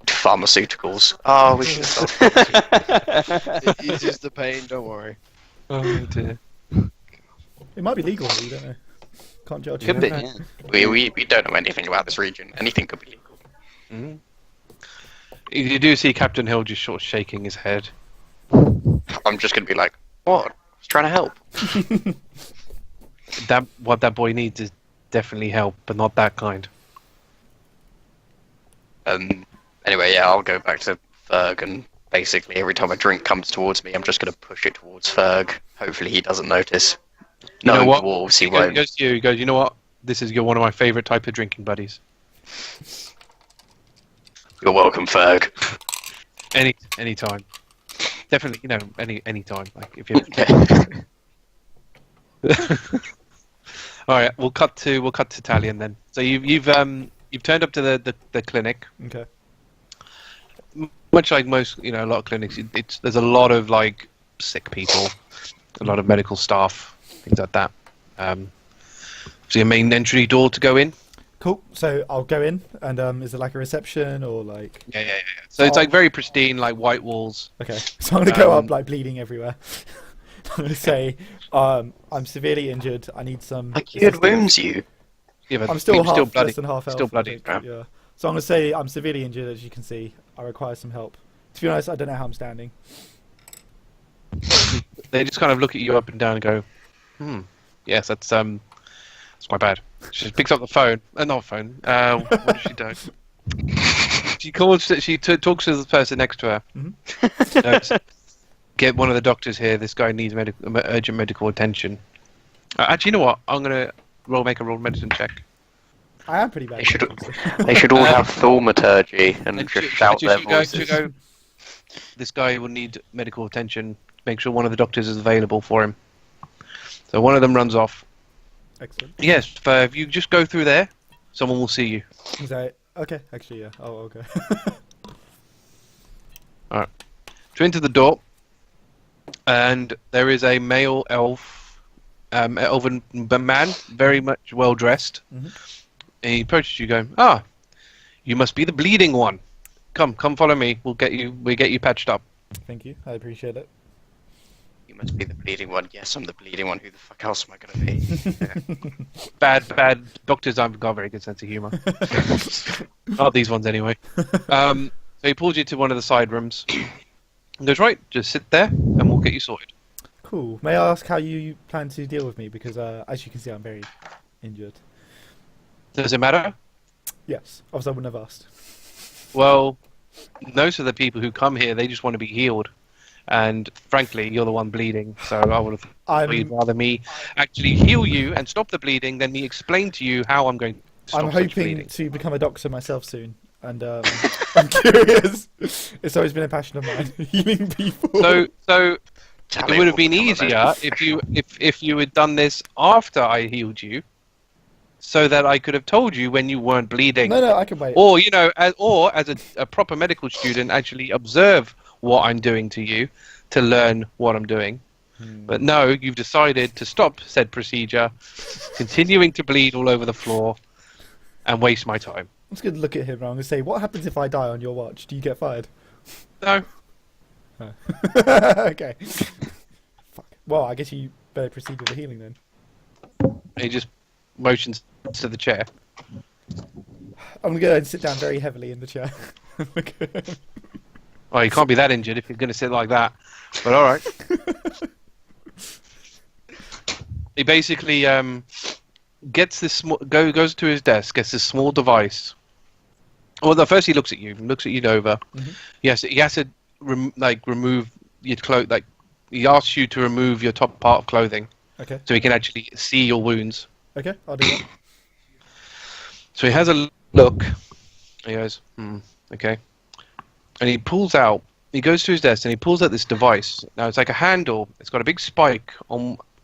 Speaker 4: Pharmaceuticals. Oh, we should stop.
Speaker 5: It eases the pain, don't worry.
Speaker 6: Oh dear.
Speaker 3: It might be legal, you don't know. Can't judge.
Speaker 2: Could be,
Speaker 3: it.
Speaker 2: yeah.
Speaker 4: We don't know anything about this region. Anything could be legal.
Speaker 6: Mm. You do see Captain Hill just sort of shaking his head.
Speaker 4: I'm just going to be like, what? I was trying to help.
Speaker 6: What that boy needs is definitely help, but not that kind.
Speaker 4: Anyway, yeah, I'll go back to Ferg, and basically every time a drink comes towards me, I'm just going to push it towards Ferg. Hopefully he doesn't notice.
Speaker 6: You know
Speaker 4: Knowing
Speaker 6: what?
Speaker 4: dwarves, he
Speaker 6: He
Speaker 4: won't.
Speaker 6: goes to you. He goes, you know what? This is one of my favourite type of drinking buddies.
Speaker 4: You're welcome, Ferg.
Speaker 6: Any time. Definitely, any time. Like if you. All right, we'll cut to Talion then. So you've turned up to the clinic.
Speaker 3: Okay.
Speaker 6: Much like most, a lot of clinics, there's a lot of like sick people, a lot of medical staff, things like that. So your main entry door to go in.
Speaker 3: Cool. So I'll go in, and is it like a reception or like?
Speaker 6: Yeah. So it's like very pristine, like white walls.
Speaker 3: Okay. So I'm gonna go up like bleeding everywhere. I'm gonna say, I'm severely injured. I need some.
Speaker 4: Like you had
Speaker 3: assistance."
Speaker 4: wounds, you.
Speaker 3: I'm
Speaker 6: Yeah, but
Speaker 3: still
Speaker 6: you're
Speaker 3: half,
Speaker 6: bloody.
Speaker 3: less than half health.
Speaker 6: Still bloody.
Speaker 3: I think, yeah. So I'm gonna say I'm severely injured, as you can see. I require some help. To be honest, I don't know how I'm standing.
Speaker 6: They just kind of look at you up and down and go, yes, that's quite bad. She picks up the phone. Not phone. What does she do? She talks to the person next to her.
Speaker 3: Mhm.
Speaker 6: Notes, get one of the doctors here. This guy needs urgent medical attention. Actually, you know what? I'm gonna make a roll medicine check.
Speaker 3: I am pretty bad.
Speaker 4: They should all have thaumaturgy and
Speaker 6: And
Speaker 4: just shout their
Speaker 6: you
Speaker 4: voices.
Speaker 6: go, this guy will need medical attention. Make sure one of the doctors is available for him. So one of them runs off.
Speaker 3: Excellent.
Speaker 6: Yes, if you just go through there, someone will see you.
Speaker 3: Is that okay? Actually, yeah. Oh, okay.
Speaker 6: To enter the door, and there is a male elven man, very much well dressed.
Speaker 3: Mhm.
Speaker 6: And he approaches you, going, you must be the bleeding one. Come follow me. We'll get you patched up.
Speaker 3: Thank you. I appreciate it.
Speaker 4: You must be the bleeding one. Yes, I'm the bleeding one. Who the fuck else am I going to be?
Speaker 6: Bad doctors haven't got a very good sense of humour. Not these ones anyway. So he pulls you to one of the side rooms. And goes, right, just sit there and we'll get you sorted.
Speaker 3: Cool. May I ask how you plan to deal with me? Because as you can see, I'm very injured.
Speaker 6: Does it matter?
Speaker 3: Yes. Obviously, I wouldn't have asked.
Speaker 6: Well, most of the people who come here, they just want to be healed. And frankly, you're the one bleeding, so I would have thought you'd rather me actually heal you and stop the bleeding than me explain to you how I'm going to stop
Speaker 3: I'm
Speaker 6: such
Speaker 3: hoping
Speaker 6: bleeding.
Speaker 3: to become a doctor myself soon, and I'm curious. It's always been a passion of mine, healing people.
Speaker 6: So
Speaker 4: Talion
Speaker 6: it would have
Speaker 4: will
Speaker 6: been
Speaker 4: become a
Speaker 6: easier if you had done this after I healed you, so that I could have told you when you weren't bleeding.
Speaker 3: No, I can wait.
Speaker 6: Or as a proper medical student, actually observe what I'm doing to you to learn what I'm doing. But no, you've decided to stop said procedure, continuing to bleed all over the floor, and waste my time.
Speaker 3: I'm just going to look at him and I'm going to say, what happens if I die on your watch? Do you get fired?
Speaker 6: No.
Speaker 3: Oh. Okay. Fuck. Well, I guess you better proceed with the healing then.
Speaker 6: He just motions to the chair.
Speaker 3: I'm going to go and sit down very heavily in the chair.
Speaker 6: Oh, you can't be that injured if you're going to sit like that. But all right. He basically gets this goes to his desk, gets this small device. Well, first he looks at you over.
Speaker 3: Mhm.
Speaker 6: He has to remove your clothes. Like he asks you to remove your top part of clothing,
Speaker 3: Okay.
Speaker 6: so he can actually see your wounds.
Speaker 3: Okay, I'll do that.
Speaker 6: So he has a look. He goes, okay. And he goes to his desk and he pulls out this device. Now it's like a handle. It's got a big spike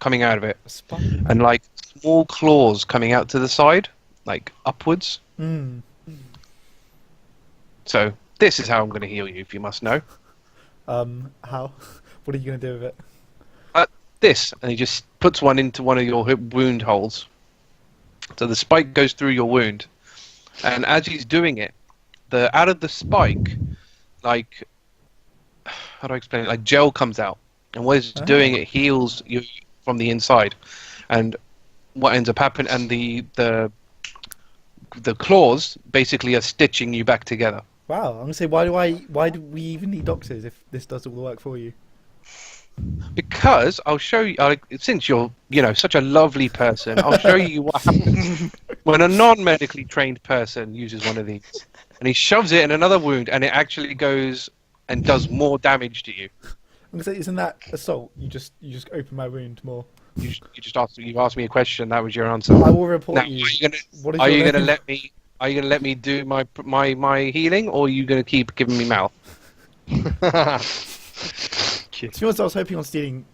Speaker 6: coming out of it.
Speaker 3: A spike?
Speaker 6: And like small claws coming out to the side, like upwards. So this is how I'm going to heal you, if you must know.
Speaker 3: How? What are you going to do with it?
Speaker 6: This, and he just puts one into one of your wound holes. So the spike goes through your wound, and as he's doing it, out of the spike, like, how do I explain it? Like gel comes out, and what it's doing, it heals you from the inside, and what ends up happening, and the claws basically are stitching you back together.
Speaker 3: Wow, I'm gonna say, why do we even need doctors if this does all the work for you?
Speaker 6: Because I'll show you, since you're, such a lovely person, I'll show you what happens when a non-medically trained person uses one of these. And he shoves it in another wound, and it actually goes and does more damage to you.
Speaker 3: I'm gonna say, isn't that assault? You just open my wound more.
Speaker 6: You asked me a question. That was your answer.
Speaker 3: I will report
Speaker 6: now,
Speaker 3: you.
Speaker 6: Are you gonna let me do my healing, or are you gonna keep giving me mouth?
Speaker 3: To be honest, I was hoping on stealing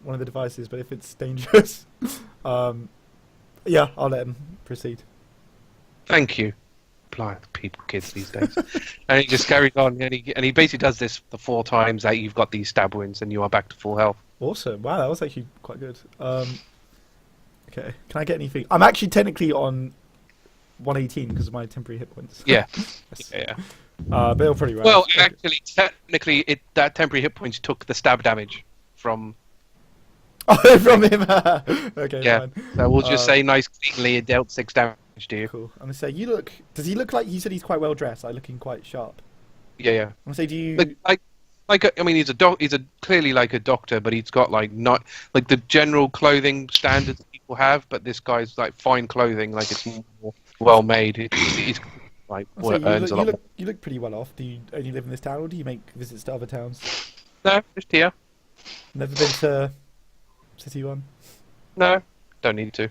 Speaker 3: one of the devices, but if it's dangerous, yeah, I'll let him proceed.
Speaker 6: Thank you. Blind kids these days. And he just carries on, and he basically does this the 4 times that you've got these stab wounds, and you are back to full health.
Speaker 3: Awesome! Wow, that was actually quite good. Okay, can I get anything? I'm actually technically on 118 because of my temporary hit points.
Speaker 6: Yeah.
Speaker 3: Yes.
Speaker 6: Yeah.
Speaker 3: But it'll probably
Speaker 6: Well, actually, technically, that temporary hit points took the stab damage from.
Speaker 3: Oh, from him. Okay.
Speaker 6: Yeah.
Speaker 3: Fine.
Speaker 6: So we'll just say nice cleanly it dealt 6 damage to you.
Speaker 3: Cool. I'm gonna say you look. Does he look like you said he's quite well dressed? Like looking quite sharp.
Speaker 6: Yeah.
Speaker 3: I'm gonna say, do you?
Speaker 6: I mean, he's clearly like a doctor, but he's got not like the general clothing standards that people have. But this guy's like fine clothing, like it's more well made. He's like earns a lot more.
Speaker 3: You look pretty well off. Do you only live in this town, or do you make visits to other towns?
Speaker 6: No, just here.
Speaker 3: Never been to City 1?
Speaker 6: No, don't need to.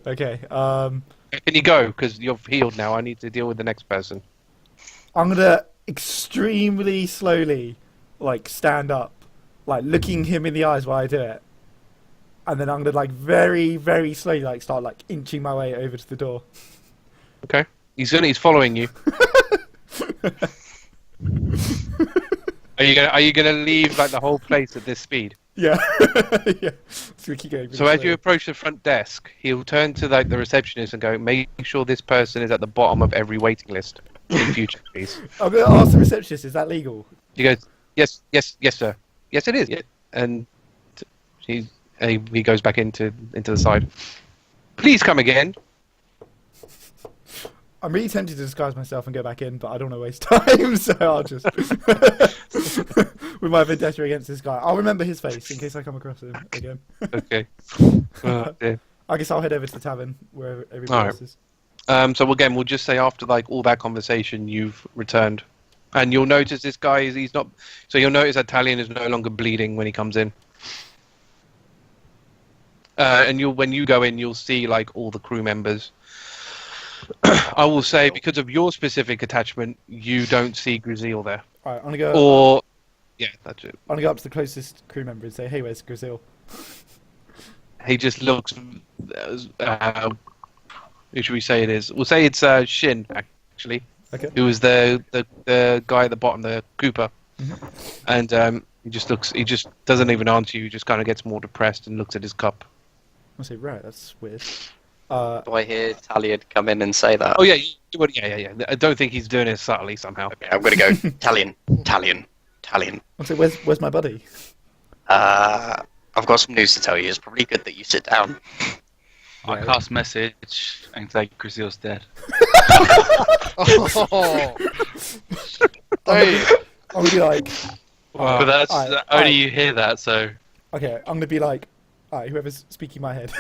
Speaker 3: Okay.
Speaker 6: Can you go? Because you're healed now. I need to deal with the next person.
Speaker 3: I'm gonna extremely slowly, stand up, looking him in the eyes while I do it, and then I'm gonna very, very slowly, start inching my way over to the door.
Speaker 6: Okay. He's following you. Are you gonna leave the whole place at this speed?
Speaker 3: Yeah. Yeah. So we keep going.
Speaker 6: So as you approach the front desk, he'll turn to the receptionist and go, "Make sure this person is at the bottom of every waiting list in future, please."
Speaker 3: I'm gonna ask the receptionist, "Is that legal?"
Speaker 6: He goes, "Yes, sir. Yes, it is." Yeah. And he goes back into the side. Please come again.
Speaker 3: I'm really tempted to disguise myself and go back in, but I don't want to waste time, so I'll just... With my vendetta against this guy. I'll remember his face in case I come across him again.
Speaker 6: Okay. Yeah.
Speaker 3: I guess I'll head over to the tavern, where everybody else is.
Speaker 6: So again, we'll just say after all that conversation, you've returned. And you'll notice this guy, he's not... So you'll notice that Talion is no longer bleeding when he comes in. And when you go in, you'll see all the crew members. I will say, because of your specific attachment, you don't see Grisil there.
Speaker 3: Alright, I'm gonna go...
Speaker 6: Yeah, that's it.
Speaker 3: I'm gonna go up to the closest crew member and say, "Hey, where's Grisil?"
Speaker 6: He just looks... who should we say it is? We'll say it's Shin, actually.
Speaker 3: Okay.
Speaker 6: Who was the guy at the bottom, the Cooper.
Speaker 3: Mm-hmm.
Speaker 6: And he just doesn't even answer you. He just kind of gets more depressed and looks at his cup.
Speaker 3: I say, right, that's weird.
Speaker 4: Do I hear Talion come in and say that?
Speaker 6: Oh, yeah. Yeah. I don't think he's doing it subtly somehow.
Speaker 4: Okay, I'm going to go, Talion.
Speaker 3: I say, where's my buddy?
Speaker 4: I've got some news to tell you. It's probably good that you sit down.
Speaker 7: I cast message and say Crisil's dead.
Speaker 5: Oh. Hey.
Speaker 3: I'm gonna be like...
Speaker 7: But that's only you hear that, so...
Speaker 3: Okay, I'm gonna be like... Alright, whoever's speaking my head.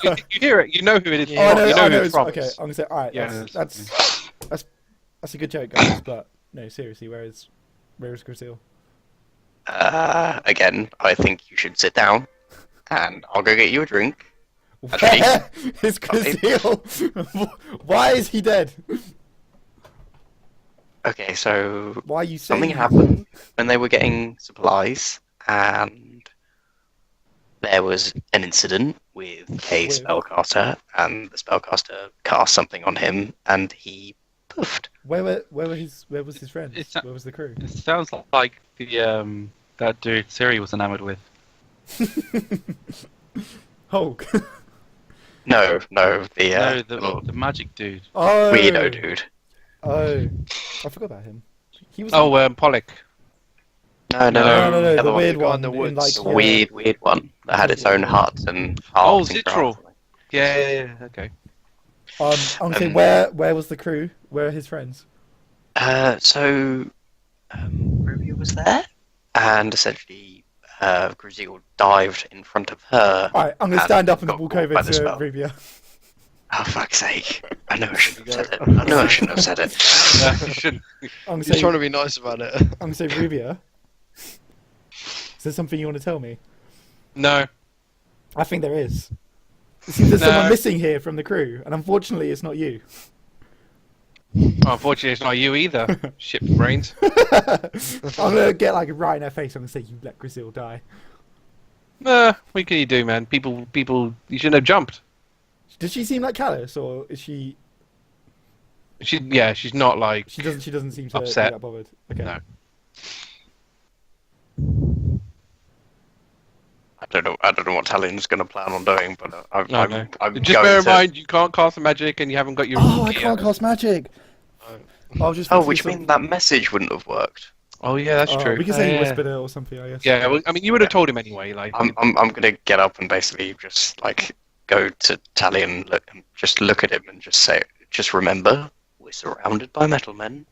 Speaker 6: You hear it. You know who it is.
Speaker 3: Oh, I know,
Speaker 6: you know who
Speaker 3: it's
Speaker 6: it's from.
Speaker 3: okay, I'm gonna say, alright,
Speaker 6: Yeah,
Speaker 3: that's a good joke, guys, but no, seriously, where is Grisil?
Speaker 4: Again, I think you should sit down, and I'll go get you a drink, Actually,
Speaker 3: Where is Crisia? Why is he dead?
Speaker 4: okay, so
Speaker 3: Why are you
Speaker 4: something
Speaker 3: saying
Speaker 4: happened when they were getting supplies, and there was an incident with a
Speaker 3: With?
Speaker 4: spellcaster, and the spellcaster cast something on him, and he poofed.
Speaker 3: Where was his friends?
Speaker 7: It's not-
Speaker 3: Where was the crew?
Speaker 7: It sounds like the that dude Ciri was enamored with.
Speaker 3: Hulk.
Speaker 4: No, the
Speaker 7: No,
Speaker 4: little
Speaker 7: the magic dude.
Speaker 3: Oh.
Speaker 4: weirdo dude.
Speaker 3: Oh. I forgot about him. He was.
Speaker 7: Oh, Pollock.
Speaker 4: No,
Speaker 3: no,
Speaker 4: the
Speaker 3: the
Speaker 4: other one.
Speaker 3: weird
Speaker 5: the guy
Speaker 3: one
Speaker 5: in the
Speaker 3: in
Speaker 5: woods.
Speaker 3: like
Speaker 4: The weird one that had its own hut and
Speaker 7: Oh,
Speaker 4: hearts and
Speaker 7: Zitral.
Speaker 4: grass.
Speaker 7: Yeah, okay.
Speaker 3: I'm saying where was the crew? Where are his friends?
Speaker 4: So Ruby was there, and essentially Crisia dived in front of her.
Speaker 3: Alright, I'm gonna
Speaker 4: and
Speaker 3: stand up and
Speaker 4: got
Speaker 3: walk
Speaker 4: caught
Speaker 3: over
Speaker 4: by the
Speaker 3: to
Speaker 4: spell.
Speaker 3: Rubia.
Speaker 4: Oh, fuck's sake. I know I shouldn't have said it. I know I shouldn't have said it.
Speaker 7: No, you shouldn't.
Speaker 3: I'm gonna
Speaker 5: He's trying
Speaker 3: say,
Speaker 5: to be nice about it.
Speaker 3: I'm gonna say Rubia. Is there something you want to tell me?
Speaker 7: No.
Speaker 3: I think there is. It seems there's
Speaker 7: No.
Speaker 3: someone missing here from the crew, and unfortunately it's not you.
Speaker 7: Unfortunately, it's not you either. Shit brains.
Speaker 3: I'm gonna get like right in her face. I'm gonna say you let Grisil die.
Speaker 7: What can you do, man? People. You shouldn't have jumped.
Speaker 3: Does she seem like callous, or is she?
Speaker 7: She's not like.
Speaker 3: She doesn't seem to
Speaker 7: Upset.
Speaker 3: be that bothered. Okay.
Speaker 7: No.
Speaker 4: I don't know what Talion's going to plan on doing, but I'm
Speaker 7: Just
Speaker 4: going
Speaker 7: bear in
Speaker 4: to...
Speaker 7: mind, you can't cast magic, and you haven't got your.
Speaker 3: Oh, I
Speaker 7: gear.
Speaker 3: can't cast magic. I'll just.
Speaker 4: Oh,
Speaker 3: whisper
Speaker 4: which
Speaker 3: some-
Speaker 4: means that message wouldn't have worked.
Speaker 7: Oh yeah, that's
Speaker 3: Oh,
Speaker 7: true.
Speaker 3: We can say he
Speaker 7: Yeah.
Speaker 3: whispered it or something. I guess.
Speaker 7: Yeah, well, I mean, you would have told him anyway. Like,
Speaker 4: I'm going to get up and basically just like go to Talion, look at him and just say, just remember, we're surrounded by metal men.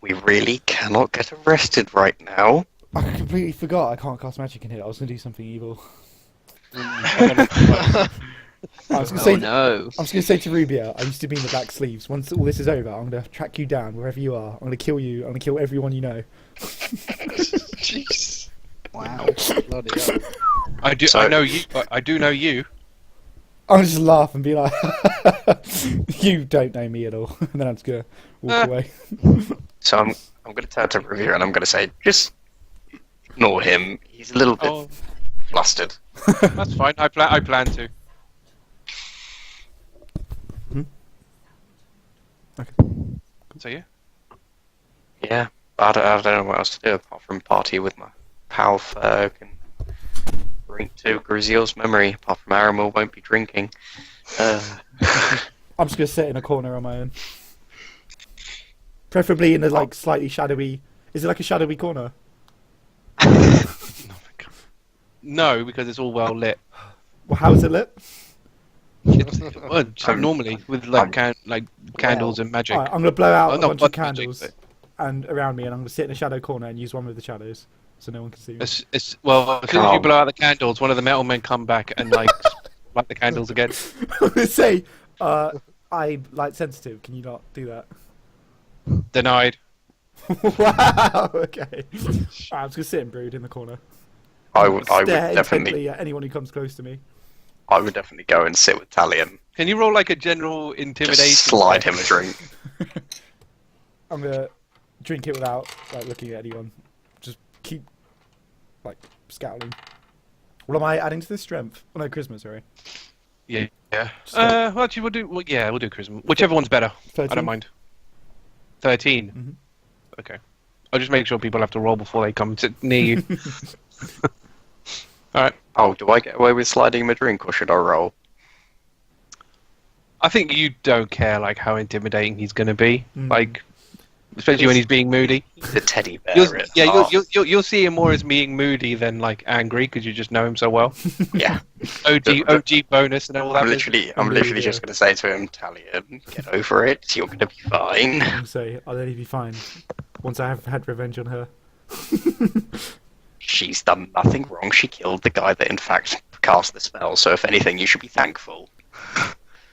Speaker 4: We really cannot get arrested right now.
Speaker 3: I completely forgot. I can't cast magic in here. I was gonna do something evil. I was gonna say.
Speaker 2: Oh no.
Speaker 3: I'm just going to say to Rubia, I used to be in the Black Sleeves. Once all this is over, I'm going to track you down wherever you are. I'm going to kill you. I'm going to kill everyone you know.
Speaker 5: Jeez.
Speaker 2: Wow.
Speaker 5: Bloody hell.
Speaker 7: I do.
Speaker 4: So-
Speaker 7: I know you. I do know you.
Speaker 3: I'll just laugh and be like, you don't know me at all. And then I'm just going to walk away.
Speaker 4: So I'm going to turn to Revere and I'm going to say, just ignore him. He's a little bit
Speaker 7: Oh,
Speaker 4: flustered.
Speaker 7: that's fine. I plan to.
Speaker 3: Okay.
Speaker 7: So yeah.
Speaker 4: Yeah, I don't know what else to do apart from party with my pal Ferg and drink to Griziel's memory. Apart from Aramil won't be drinking.
Speaker 3: I'm just going to sit in a corner on my own. Preferably in a like slightly shadowy... Is it like a shadowy corner?
Speaker 7: No, because it's all well lit.
Speaker 3: Well, how is it lit?
Speaker 7: Well, so normally with like candles and magic.
Speaker 3: Alright, I'm going to blow out
Speaker 7: Oh,
Speaker 3: a
Speaker 7: not
Speaker 3: bunch of
Speaker 7: magic,
Speaker 3: candles
Speaker 7: but-
Speaker 3: and around me, and I'm going to sit in a shadow corner and use one of the shadows so no one can see me.
Speaker 7: Well, as soon as you blow out the candles, one of the metal men come back and like light the candles again.
Speaker 3: I'm going to say, I'm light sensitive. Can you not do that?
Speaker 7: Denied.
Speaker 3: Wow, okay. I'm just going to sit and brood in the corner.
Speaker 4: I would
Speaker 3: Stare
Speaker 4: definitely
Speaker 3: intently at anyone who comes close to me.
Speaker 4: go and sit with Talion.
Speaker 7: Can you roll like a general intimidation?
Speaker 4: Just slide him a drink.
Speaker 3: I'm going to drink it without like looking at anyone. Just keep like scowling. What am I adding to this strength? Oh no, charisma, sorry.
Speaker 7: Yeah.
Speaker 3: Just
Speaker 7: Well, actually, we'll do charisma. Whichever one's better.
Speaker 3: 13.
Speaker 7: I don't mind. 13.
Speaker 3: Mhm.
Speaker 7: Okay. I'll just make sure people have to roll before they come to near you. All right.
Speaker 4: Oh, do I get away with sliding him a drink or should I roll?
Speaker 7: I think you don't care like how intimidating he's going to be,
Speaker 3: Mm.
Speaker 7: like especially when he's being moody.
Speaker 4: He's a teddy bear.
Speaker 7: You'll see him more as being moody than like angry because you just know him so well.
Speaker 4: Yeah.
Speaker 7: OG bonus and all that.
Speaker 4: I'm literally just going to say to him, Talion, get over it. You're going to be fine.
Speaker 3: I'm gonna say I'll only be fine once I have had revenge on her.
Speaker 4: She's done nothing wrong. She killed the guy that in fact cast the spell. So if anything, you should be thankful.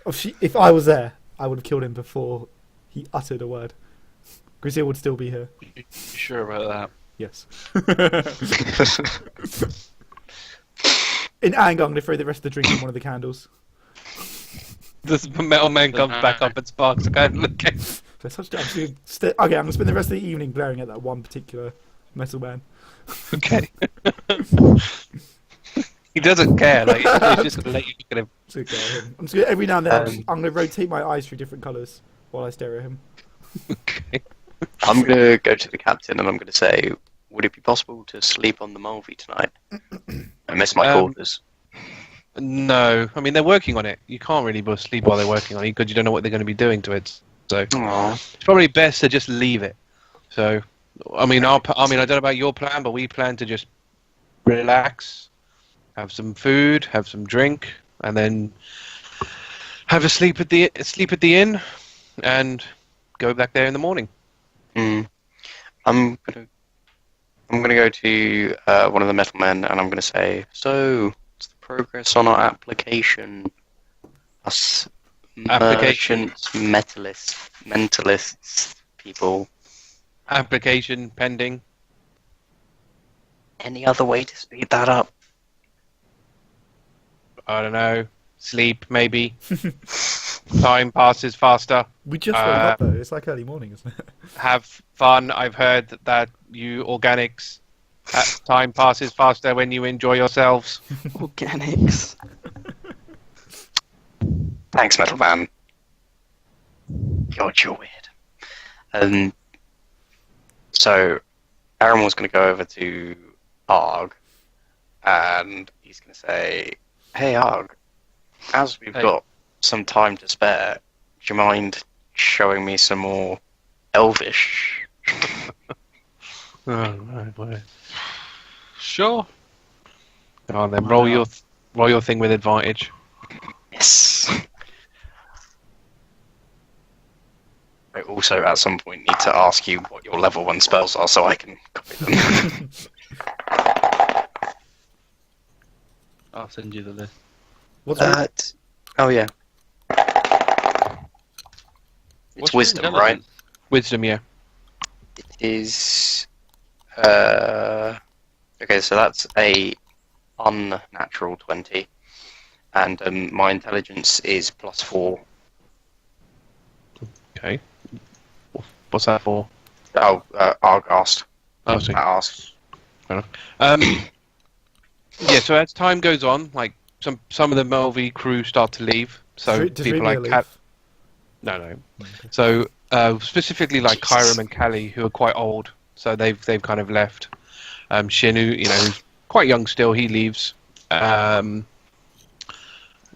Speaker 3: If I was there, I would have killed him before he uttered a word. Grisil would still be here.
Speaker 7: You sure about
Speaker 3: Yes. In anger, I'm going to throw the rest of the drink in one of the candles.
Speaker 6: This metal man comes back up and sparks again. Okay.
Speaker 3: They're such okay, I'm gonna spend the rest of the evening glaring at that one particular metal man.
Speaker 6: Okay. He doesn't care. Like he's just gonna let you look at him.
Speaker 3: So, okay, I'm just gonna, every now and then I'm gonna rotate my eyes through different colours while I stare at him.
Speaker 6: Okay.
Speaker 4: I'm gonna go to the captain and I'm gonna say, would it be possible to sleep on the Mulvi tonight? I miss my quarters.
Speaker 6: No, I mean they're working on it. You can't really sleep while they're working on it because you don't know what they're going to be doing to it. So
Speaker 4: Aww.
Speaker 6: it's probably best to just leave it. So, I mean, I don't know about your plan, but we plan to just relax, have some food, have some drink, and then have a sleep at the inn, and go back there in the morning.
Speaker 4: I'm gonna go to one of the metal men and I'm gonna say, so what's the progress on our application? Us merchants, mentalists, people.
Speaker 6: Application pending.
Speaker 4: Any other way to speed that up?
Speaker 6: I don't know. Sleep, maybe. Time passes faster.
Speaker 3: We just woke up though. It's like early morning, isn't it?
Speaker 6: Have fun. I've heard that you organics, time passes faster when you enjoy yourselves.
Speaker 2: Organics.
Speaker 4: Thanks, Metal Man. God, you're weird. So, Aramil's going to go over to Argh, and he's going to say, hey, Argh, as we've got some time to spare, do you mind showing me some more Elvish?
Speaker 6: Oh, right, boy. Sure. Go on then, roll your thing with advantage.
Speaker 4: Yes. I also, at some point, need to ask you what your level 1 spells are so I can copy them.
Speaker 7: I'll send you the list.
Speaker 3: What's that?
Speaker 4: Oh, yeah. It's
Speaker 7: What's your
Speaker 4: wisdom, right?
Speaker 7: intelligence?
Speaker 6: Wisdom, yeah.
Speaker 4: It is... okay, so that's a unnatural 20. And my intelligence is +4.
Speaker 6: Okay. What's that for?
Speaker 4: Oh, Argh asked.
Speaker 6: Oh, see.
Speaker 4: I asked.
Speaker 6: Fair enough. Yeah, so as time goes on, like some of the Mulvi crew start to leave. So
Speaker 3: Does
Speaker 6: people
Speaker 3: Rubio
Speaker 6: like
Speaker 3: leave?
Speaker 6: No. So specifically like Kyram and Callie, who are quite old, so they've kind of left. Shinu, who's quite young still, he leaves. Who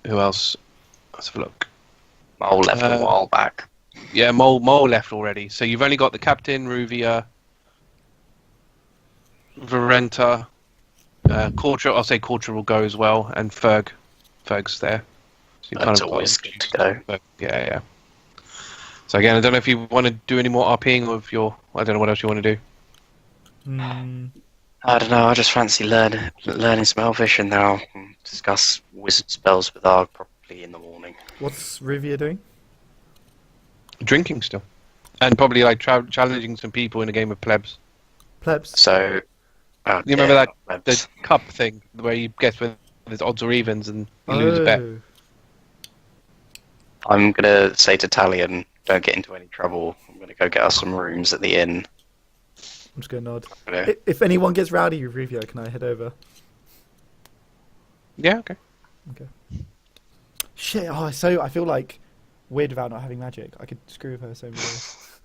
Speaker 6: else? Let's have a look.
Speaker 4: Mole left a while back.
Speaker 6: Yeah, Mole left already. So you've only got the captain, Ruvia, Varenta, Cortra. I'll say Cortra will go as well, and Ferg. Ferg's there. So you
Speaker 4: That's always good to go.
Speaker 6: But yeah. So again, I don't know if you want to do any more RPing or if I don't know what else you want to do.
Speaker 4: I don't know, I just fancy learning some Elvish and then I'll discuss wizard spells with Argh probably in the morning.
Speaker 3: What's Rivia doing?
Speaker 6: Drinking still. And probably like challenging some people in a game of plebs.
Speaker 3: Plebs.
Speaker 4: So,
Speaker 6: You remember that the cup thing where you guess whether there's odds or evens and you lose a bet?
Speaker 4: I'm going to say to Talion, don't get into any trouble. I'm going to go get us some rooms at the inn.
Speaker 3: I'm just going to nod.
Speaker 4: Yeah.
Speaker 3: If anyone gets rowdy with Rivia, can I head over?
Speaker 6: Yeah, okay.
Speaker 3: Shit, I feel like weird about not having magic. I could screw with her so many ways.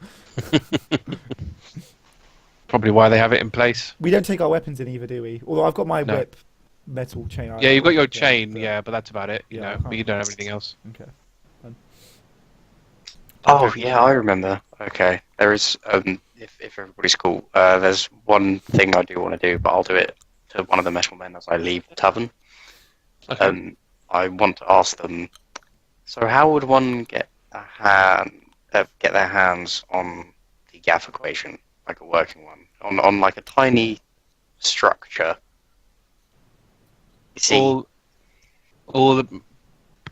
Speaker 6: Probably why they have it in place.
Speaker 3: We don't take our weapons in either, do we? Although I've got my
Speaker 6: No.
Speaker 3: whip metal chain.
Speaker 6: Yeah, you've got your chain, but that's about it. You
Speaker 3: Yeah,
Speaker 6: know, but you don't have anything else.
Speaker 3: Okay.
Speaker 4: Oh, yeah, I remember. Okay. There is, if everybody's cool, there's one thing I do want to do, but I'll do it to one of the metal men as I leave the tavern.
Speaker 6: Okay.
Speaker 4: I want to ask them, so how would one get their hands on the Gaff equation, like a working one, on like a tiny structure? You see,
Speaker 6: all the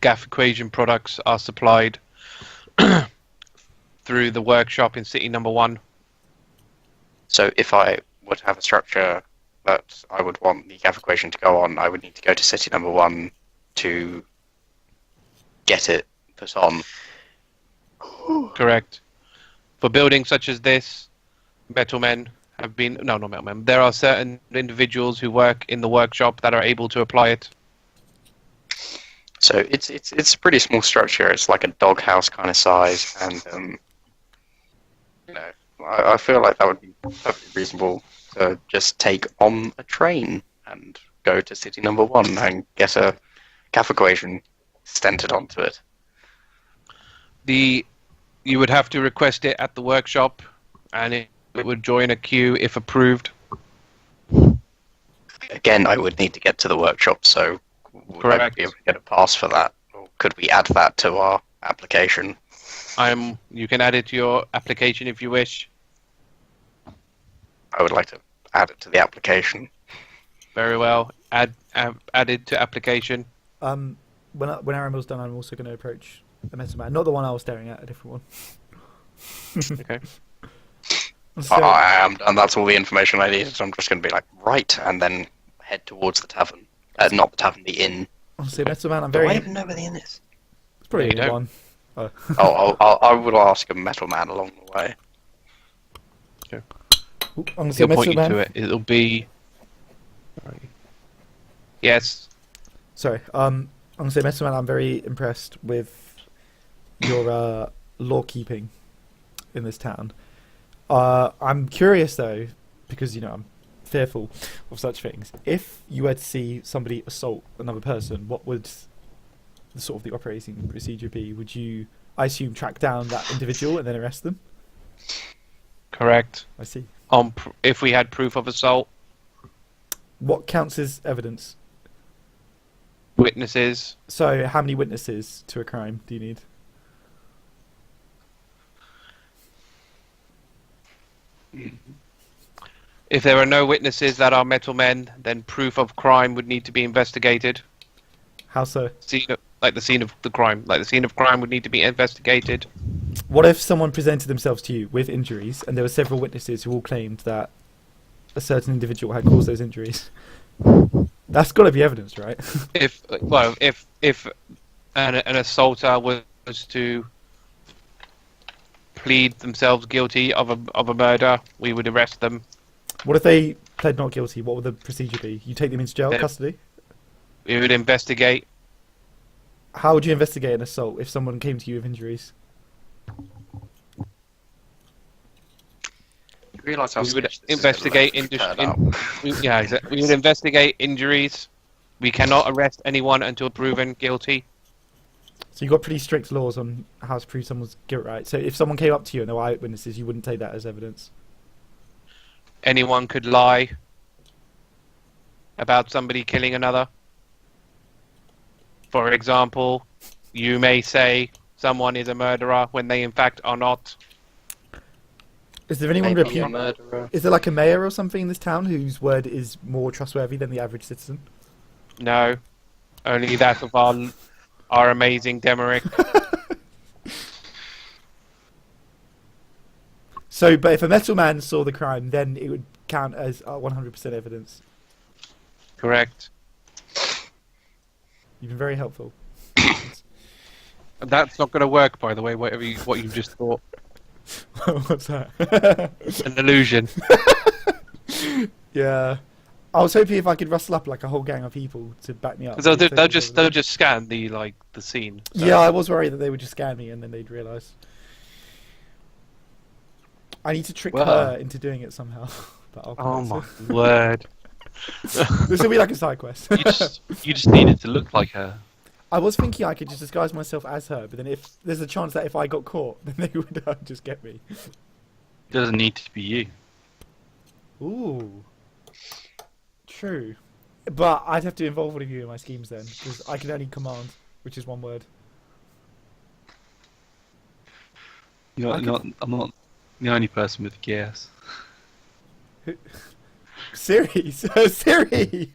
Speaker 6: Gaff equation products are supplied through the workshop in City Number 1.
Speaker 4: so if I were to have a structure that I would want the Gaff equation to go on, I would need to go to City Number 1 to get it put on.
Speaker 6: Correct. For buildings such as this, metalmen have been... No, not metalmen. There are certain individuals who work in the workshop that are able to apply it.
Speaker 4: So it's a pretty small structure. It's like a doghouse kind of size, and you know, I feel like that would be perfectly reasonable to just take on a train and go to city number 1 and get a CAF equation stented onto it.
Speaker 6: You would have to request it at the workshop, and it would join a queue if approved.
Speaker 4: Again, I would need to get to the workshop, so would I
Speaker 6: Correct.
Speaker 4: be able to get a pass for that? Or could we add that to our application?
Speaker 6: You can add it to your application if you wish.
Speaker 4: I would like to add it to the application.
Speaker 6: Very well. Added to application.
Speaker 3: When Aramil's done, I'm also going to approach the metal man. Not the one I was staring at, a different one.
Speaker 6: Okay.
Speaker 3: So,
Speaker 4: I am, and that's all the information I needed. So I'm just going to be like, right, and then head towards the tavern. Not the tavern, the inn.
Speaker 3: honestly, metal man, I'm
Speaker 4: Do
Speaker 3: very.
Speaker 4: I even know where the inn is?
Speaker 3: It's probably
Speaker 6: Yeah, you
Speaker 3: the
Speaker 6: don't.
Speaker 3: one.
Speaker 4: I will ask a metal man along the way.
Speaker 3: Ooh, I'm going to say
Speaker 6: He'll point
Speaker 3: metal
Speaker 6: you
Speaker 3: man.
Speaker 6: to it. It'll be... Yes.
Speaker 3: Sorry. I'm going to say metal man. I'm very impressed with your law keeping in this town. I'm curious though, because I'm fearful of such things. If you were to see somebody assault another person, what would the operating procedure be? Would you, I assume, track down that individual and then arrest them?
Speaker 6: Correct.
Speaker 3: I see.
Speaker 6: If we had proof of assault,
Speaker 3: What counts as evidence?
Speaker 6: witnesses,
Speaker 3: So, how many witnesses to a crime do you need?
Speaker 6: if there are no witnesses that are metal men, then proof of crime would need to be investigated.
Speaker 3: How so?
Speaker 6: The scene of the crime. Like the scene of crime would need to be investigated.
Speaker 3: What if someone presented themselves to you with injuries and there were several witnesses who all claimed that a certain individual had caused those injuries? That's got to be evidence, right?
Speaker 6: If an assaulter was to plead themselves guilty of a murder, we would arrest them.
Speaker 3: What if they pled not guilty? What would the procedure be? You take them into jail,
Speaker 6: Yeah.
Speaker 3: custody?
Speaker 6: We would investigate.
Speaker 3: How would you investigate an assault if someone came to you with injuries?
Speaker 4: You realise how
Speaker 6: We would
Speaker 4: sketch this is
Speaker 6: investigate
Speaker 4: gonna turn out.
Speaker 6: We would investigate injuries. We cannot arrest anyone until proven guilty.
Speaker 3: So you've got pretty strict laws on how to prove someone's guilt, right? So if someone came up to you and there were eyewitnesses, you wouldn't take that as evidence.
Speaker 6: Anyone could lie about somebody killing another. For example, you may say someone is a murderer when they in fact are not.
Speaker 3: Is there anyone
Speaker 4: Maybe a
Speaker 3: reputed?
Speaker 4: murderer.
Speaker 3: Is there like a mayor or something in this town whose word is more trustworthy than the average citizen?
Speaker 6: No, only that of our amazing Demeric.
Speaker 3: So, but if a metal man saw the crime, then it would count as 100% evidence.
Speaker 6: Correct.
Speaker 3: You've been very helpful.
Speaker 6: That's not going to work, by the way. What you just thought.
Speaker 3: What's that?
Speaker 6: An illusion.
Speaker 3: Yeah. I was hoping if I could rustle up like a whole gang of people to back me up.
Speaker 6: Because they'll
Speaker 3: Take
Speaker 6: just
Speaker 3: over.
Speaker 6: scan the scene. So.
Speaker 3: Yeah, I was worried that they would just scan me and then they'd realise. I need to trick
Speaker 6: Well.
Speaker 3: her into doing it somehow. But I'll
Speaker 6: Oh my word!
Speaker 3: This will be like a side quest.
Speaker 7: You just needed to look like her.
Speaker 3: I was thinking I could just disguise myself as her, but then if there's a chance that if I got caught, then they would just get me.
Speaker 7: It doesn't need to be you.
Speaker 3: Ooh. True. But I'd have to involve one of you in my schemes then, because I can only command, which is one word.
Speaker 7: I'm not the only person with gears.
Speaker 3: Siri! Siri!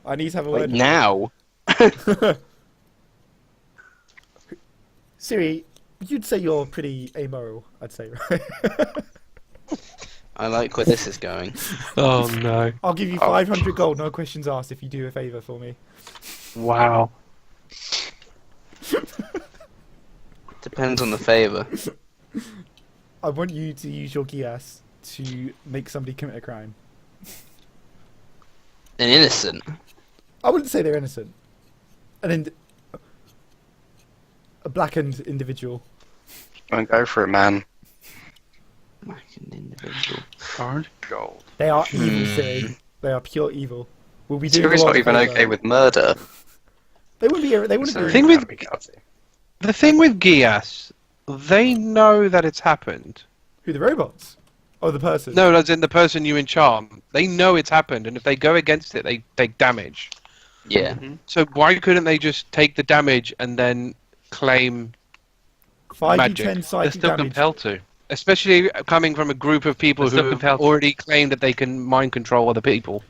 Speaker 3: I need to have a
Speaker 2: Wait,
Speaker 3: word.
Speaker 2: now?
Speaker 3: Siri, you'd say you're pretty amoral, I'd say, right?
Speaker 2: I like where this is going.
Speaker 6: Oh no!
Speaker 3: I'll give you 500 gold, no questions asked, if you do a favour for me.
Speaker 6: Wow!
Speaker 2: Depends on the favour.
Speaker 3: I want you to use your Gias to make somebody commit a crime.
Speaker 2: An innocent.
Speaker 3: I wouldn't say they're innocent. A blackened individual.
Speaker 4: Don't go for it, man.
Speaker 2: Like an individual.
Speaker 7: Orange gold.
Speaker 3: They are evil, Siri. They are pure evil. Will we do
Speaker 4: Siri's not even okay with murder.
Speaker 3: They wouldn't be. They wouldn't
Speaker 4: So
Speaker 3: be.
Speaker 6: thing with-
Speaker 4: be guilty.
Speaker 6: The thing with Gias, they know that it's happened.
Speaker 3: Who, the robots? Oh, the person.
Speaker 6: No, as in the person you enchant. They know it's happened, and if they go against it, they take damage.
Speaker 2: Yeah.
Speaker 6: So why couldn't they just take the damage and then claim,
Speaker 3: 5d10
Speaker 6: magic.
Speaker 7: They're
Speaker 3: psychic
Speaker 7: still
Speaker 3: damage.
Speaker 7: compelled to.
Speaker 6: especially coming from a group of people
Speaker 7: They're still
Speaker 6: who have
Speaker 7: compelled to.
Speaker 6: already claimed that they can mind control other people?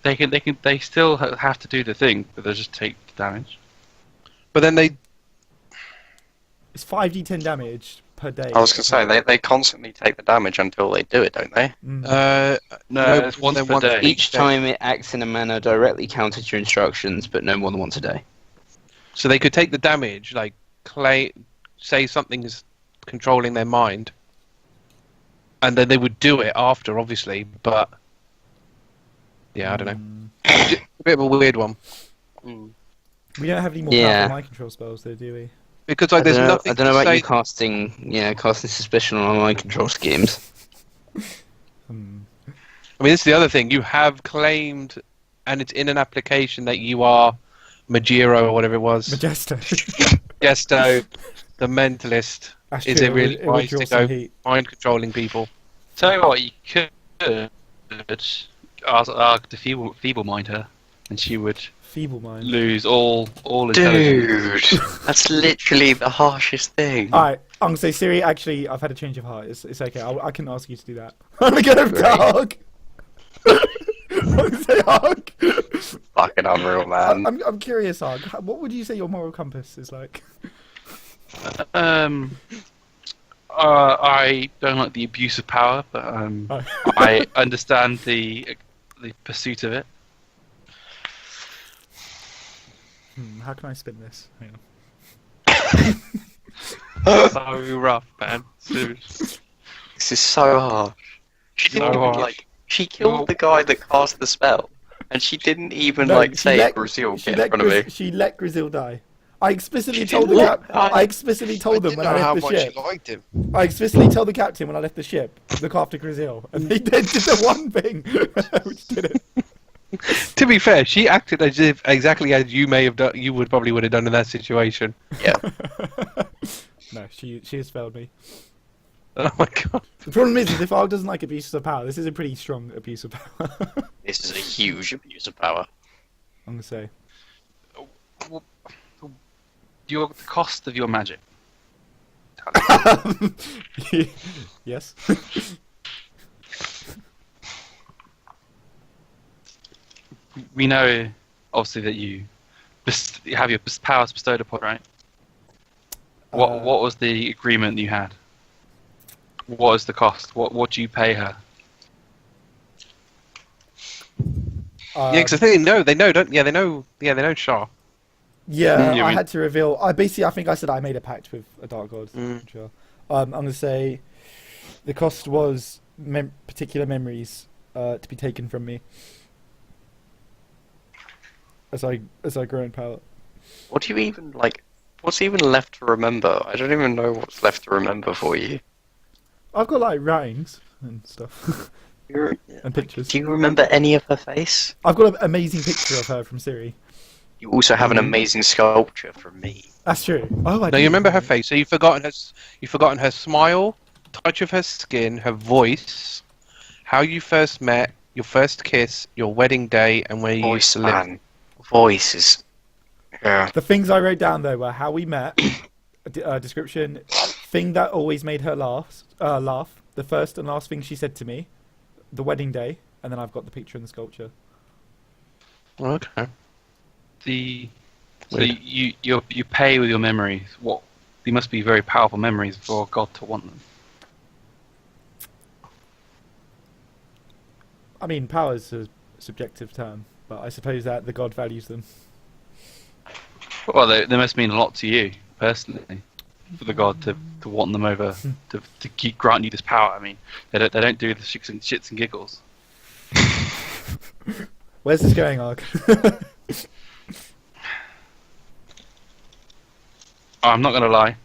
Speaker 7: They still have to do the thing, but they'll just take the damage.
Speaker 6: But then they
Speaker 3: It's 5d10 damage per day.
Speaker 4: I was going to say, they constantly take the damage until they do it, don't they?
Speaker 3: Mm.
Speaker 7: No, it's once
Speaker 6: then
Speaker 7: per day.
Speaker 2: Each time it acts in a manner directly counter to your instructions, but no more than once a day.
Speaker 6: So they could take the damage, like say something's controlling their mind, and then they would do it after, obviously. But yeah, I don't know. A bit of a weird one
Speaker 3: We don't have any more
Speaker 2: Yeah.
Speaker 3: powerful mind control spells, though, do we?
Speaker 6: because like there's nothing
Speaker 2: I don't know
Speaker 6: to
Speaker 2: about
Speaker 6: say.
Speaker 2: you casting suspicion on mind control schemes.
Speaker 3: Hmm.
Speaker 6: I mean, this is the other thing. You have claimed, and it's in an application that you are Majiro or whatever it was.
Speaker 3: Majesto.
Speaker 6: Gesto, the mentalist.
Speaker 3: That's
Speaker 6: Is
Speaker 3: true,
Speaker 6: it really
Speaker 3: would
Speaker 6: wise
Speaker 3: draw
Speaker 6: to
Speaker 3: some
Speaker 6: go
Speaker 3: heat.
Speaker 6: mind controlling people?
Speaker 7: Tell you what, you could ask to feeble mind her, and she would
Speaker 3: Feeble mind.
Speaker 7: lose all intelligence.
Speaker 4: Dude, that's literally the harshest thing.
Speaker 3: Alright, I'm gonna say Siri, actually, I've had a change of heart. It's okay, I can ask you to do that. I'm gonna go to Argh! I'm gonna say Argh!
Speaker 4: Fucking unreal, man.
Speaker 3: I'm curious, Argh. What would you say your moral compass is like?
Speaker 7: I don't like the abuse of power, but
Speaker 3: Oh.
Speaker 7: I understand the pursuit of it.
Speaker 3: How can I spin this? Hang on.
Speaker 7: So rough, man. Seriously.
Speaker 4: This is so harsh. She
Speaker 7: So
Speaker 4: didn't even,
Speaker 7: harsh.
Speaker 4: like, she killed the guy that cast the spell, and she didn't even
Speaker 3: No,
Speaker 4: like
Speaker 3: she
Speaker 4: say,
Speaker 3: let-
Speaker 4: "Brazil,
Speaker 3: she
Speaker 4: get in
Speaker 3: let
Speaker 4: front of me."
Speaker 3: She let Grizel die. I explicitly
Speaker 4: She
Speaker 3: told
Speaker 4: didn't
Speaker 3: the
Speaker 4: let
Speaker 3: cap-
Speaker 4: die.
Speaker 3: I explicitly told them when I left the ship.
Speaker 5: liked him.
Speaker 3: I explicitly told the captain when I left the ship, look after Grizel, and they did the one thing which did it.
Speaker 6: To be fair, she acted as if exactly as you may have done. You would have done in that situation.
Speaker 4: Yeah.
Speaker 3: No, she has failed me.
Speaker 6: Oh my god!
Speaker 3: The problem is if Argh doesn't like abuses of power, this is a pretty strong abuse of power.
Speaker 4: This is a huge abuse of power.
Speaker 3: I'm gonna say.
Speaker 7: The cost of your magic.
Speaker 3: Yes.
Speaker 7: We know, obviously, that you have your powers bestowed upon, right? What was the agreement you had? What is the cost? What do you pay her?
Speaker 6: Yeah, because they know, don't? Yeah, they know. Yeah, they know Shah.
Speaker 3: Yeah,
Speaker 7: You
Speaker 3: I
Speaker 7: mean-
Speaker 3: had to reveal. I think I said I made a pact with a dark god. Sure. I'm gonna say the cost was particular memories to be taken from me as I grow in power.
Speaker 4: What do you even like? What's even left to remember? I don't even know what's left to remember for you.
Speaker 3: I've got like writings and stuff
Speaker 4: You're,
Speaker 3: and pictures.
Speaker 4: do you remember any of her face?
Speaker 3: I've got an amazing picture of her from Siri.
Speaker 4: You also have an amazing sculpture from me.
Speaker 3: That's true. Oh, I
Speaker 6: No,
Speaker 3: do.
Speaker 6: you remember her face. So you've forgotten her smile, touch of her skin, her voice, how you first met, your first kiss, your wedding day, and where you used
Speaker 4: Voice,
Speaker 6: to live.
Speaker 4: man. Voice is. Yeah.
Speaker 3: The things I wrote down though were how we met, description, thing that always made her laugh, the first and last thing she said to me, the wedding day, and then I've got the picture and the sculpture.
Speaker 6: Okay.
Speaker 7: So you pay with your memories. What? They must be very powerful memories for God to want them.
Speaker 3: I mean, power's a subjective term, but I suppose that the god values them.
Speaker 7: Well, they must mean a lot to you. personally for the god to want them over to grant you this power. I mean, they don't do the shits and giggles.
Speaker 3: Where's this going, Argh?
Speaker 7: I'm not gonna lie,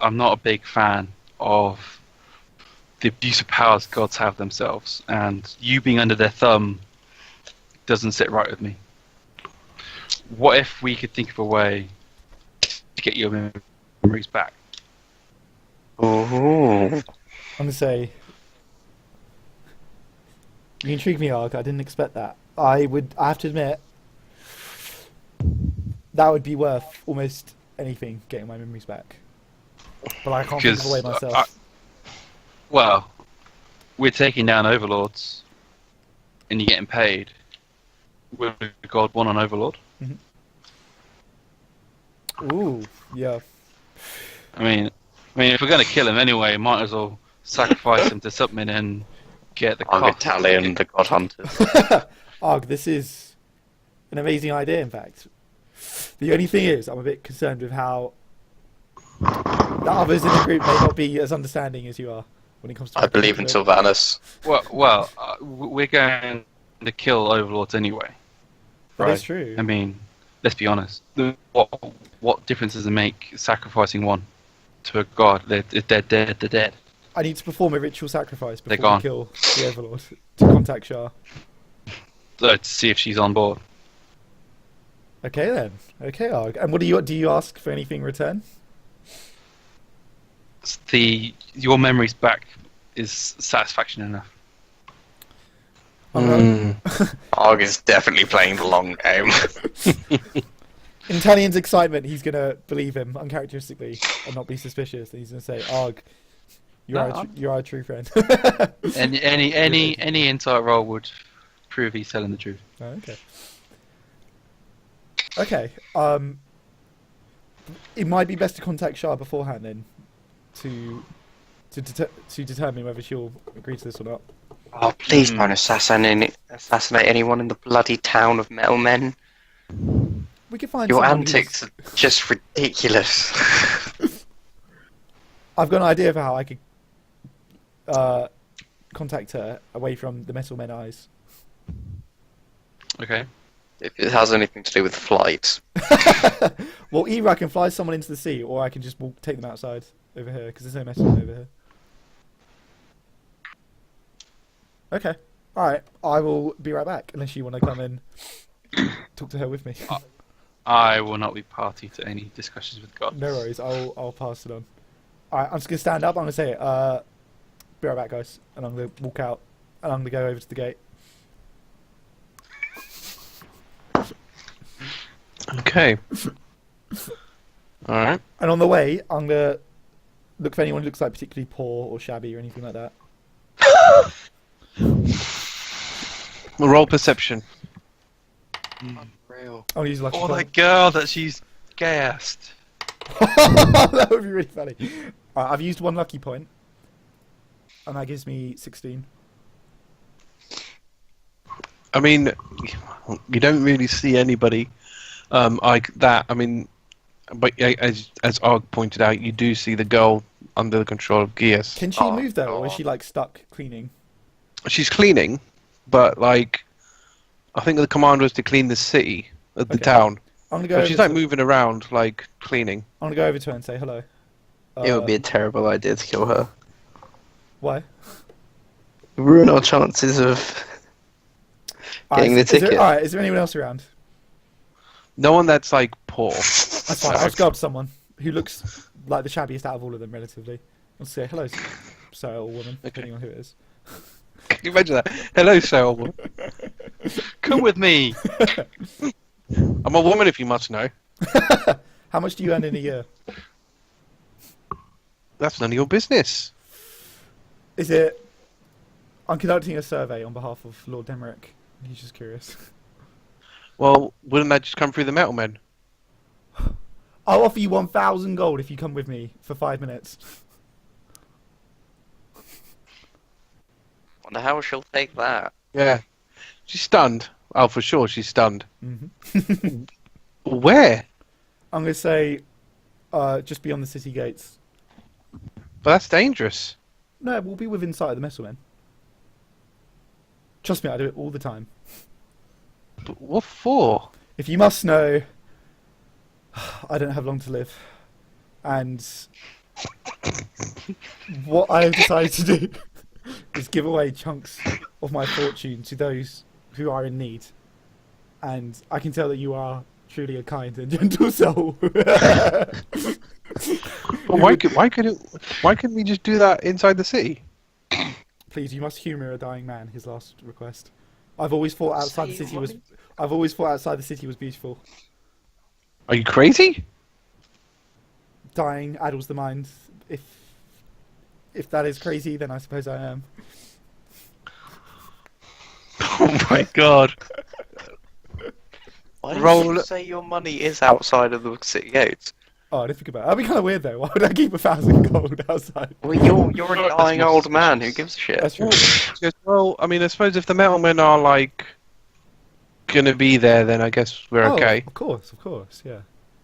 Speaker 7: I'm not a big fan of the abuse of powers gods have themselves, and you being under their thumb doesn't sit right with me. What if we could think of a way to get your memories back?
Speaker 4: Oh.
Speaker 3: I'm gonna say, you intrigue me, Argh. I didn't expect that. I have to admit, that would be worth almost anything, getting my memories back. But I can't think of a way myself.
Speaker 7: Well, we're taking down overlords, and you're getting paid. Would God want an overlord?
Speaker 3: Ooh, yeah.
Speaker 7: I mean, if we're going to kill him anyway, might as well sacrifice him to something and get the cost.
Speaker 4: Talion, the god hunters.
Speaker 3: Argh, this is an amazing idea, in fact. The only thing is, I'm a bit concerned with how the others in the group may not be as understanding as you are when it comes to...
Speaker 4: I believe in Sylvanus.
Speaker 7: Well, we're going to kill overlords anyway.
Speaker 3: That is true.
Speaker 7: I mean, let's be honest. What difference does it make sacrificing one to a god? They're dead, they're dead.
Speaker 3: I need to perform a ritual sacrifice
Speaker 7: They're
Speaker 3: before
Speaker 7: gone.
Speaker 3: we kill the overlord to contact Shah.
Speaker 7: So, to see if she's on board.
Speaker 3: Okay then. Okay, Argh. And what do you ask for anything in return?
Speaker 7: Your memories back is satisfaction enough.
Speaker 4: Argh is definitely playing the long game.
Speaker 3: In Talion's excitement, he's gonna believe him uncharacteristically and not be suspicious. And he's gonna say, "Argh, you are a true friend."
Speaker 7: Any insight roll would prove he's telling the truth.
Speaker 3: Oh, okay. Okay. It might be best to contact Shah beforehand then, to determine whether she'll agree to this or not.
Speaker 4: Oh, please don't assassinate anyone in the bloody town of metal men.
Speaker 3: We could find
Speaker 4: Your
Speaker 3: someone
Speaker 4: antics are just ridiculous.
Speaker 3: I've got an idea for how I could contact her away from the metal men eyes.
Speaker 7: Okay.
Speaker 4: If it has anything to do with flight.
Speaker 3: Well, either I can fly someone into the sea, or I can just take them outside over here, because there's no metal men over here. Okay. Alright, I will be right back, unless you want to come and talk to her with me.
Speaker 7: I will not be party to any discussions with God.
Speaker 3: No worries, I'll pass it on. Alright, I'm just going to stand up, I'm going to say, be right back, guys. And I'm going to walk out, and I'm going to go over to the gate.
Speaker 5: Okay. Alright.
Speaker 3: And on the way, I'm going to look for anyone who looks like particularly poor or shabby or anything like that.
Speaker 5: Roll perception.
Speaker 4: Real.
Speaker 3: I'll use lucky
Speaker 7: Oh,
Speaker 3: point.
Speaker 7: that girl that she's gassed.
Speaker 3: That would be really funny. Alright, I've used one lucky point, and that gives me 16.
Speaker 5: I mean, you don't really see anybody like that. I mean, but as Argh pointed out, you do see the girl under the control of Geas.
Speaker 3: Can she move though, or is she like stuck cleaning?
Speaker 5: She's cleaning, but like, I think the command was to clean the city, the town.
Speaker 3: I'm gonna go.
Speaker 5: So
Speaker 3: over
Speaker 5: she's
Speaker 3: to
Speaker 5: like moving around, like cleaning.
Speaker 3: I'm gonna go over to her and say hello.
Speaker 4: It would be a terrible idea to kill her.
Speaker 3: Why?
Speaker 4: Ruin our chances of getting the ticket.
Speaker 3: Alright, is there anyone else around?
Speaker 5: No one that's like poor.
Speaker 3: That's fine. I'll just go up to someone who looks like the shabbiest out of all of them, relatively. I'll say hello, sir or woman, depending on who it is.
Speaker 5: Can you imagine that? Hello, Cheryl.
Speaker 7: Come with me.
Speaker 5: I'm a woman, if you must know.
Speaker 3: How much do you earn in a year?
Speaker 5: That's none of your business.
Speaker 3: Is it? I'm conducting a survey on behalf of Lord Demerick. He's just curious.
Speaker 5: Well, wouldn't that just come through the metal men?
Speaker 3: I'll offer you 1,000 gold if you come with me for 5 minutes.
Speaker 4: Wonder how she'll take that.
Speaker 5: Yeah. She's stunned. Oh, for sure, she's stunned.
Speaker 3: Mm-hmm.
Speaker 5: Where?
Speaker 3: I'm going to say, Just beyond the city gates.
Speaker 6: But that's dangerous.
Speaker 3: No, we'll be within sight of the metal men. Trust me, I do it all the time.
Speaker 6: But what for?
Speaker 3: If you must know, I don't have long to live. And what I have decided to do is give away chunks of my fortune to those who are in need. And I can tell that you are truly a kind and gentle soul.
Speaker 6: Well, why couldn't we just do that inside the city?
Speaker 3: Please, you must humour a dying man. His last request. I've always thought outside the city was. I've always thought outside the city was beautiful.
Speaker 6: Are you crazy?
Speaker 3: Dying addles the mind. If that is crazy, then I suppose I am.
Speaker 6: Oh my god.
Speaker 4: Why did
Speaker 6: Roll-
Speaker 4: you say your money is outside of the city gates?
Speaker 3: Oh, I didn't think about it. That'd be kind of weird though. Why would I keep 1,000 gold outside?
Speaker 4: Well, you're a dying old man. Who gives a shit?
Speaker 3: That's true.
Speaker 6: Well, I mean, I suppose if the metalmen are like gonna be there, then I guess we're
Speaker 3: Oh,
Speaker 6: okay.
Speaker 3: Of course, yeah.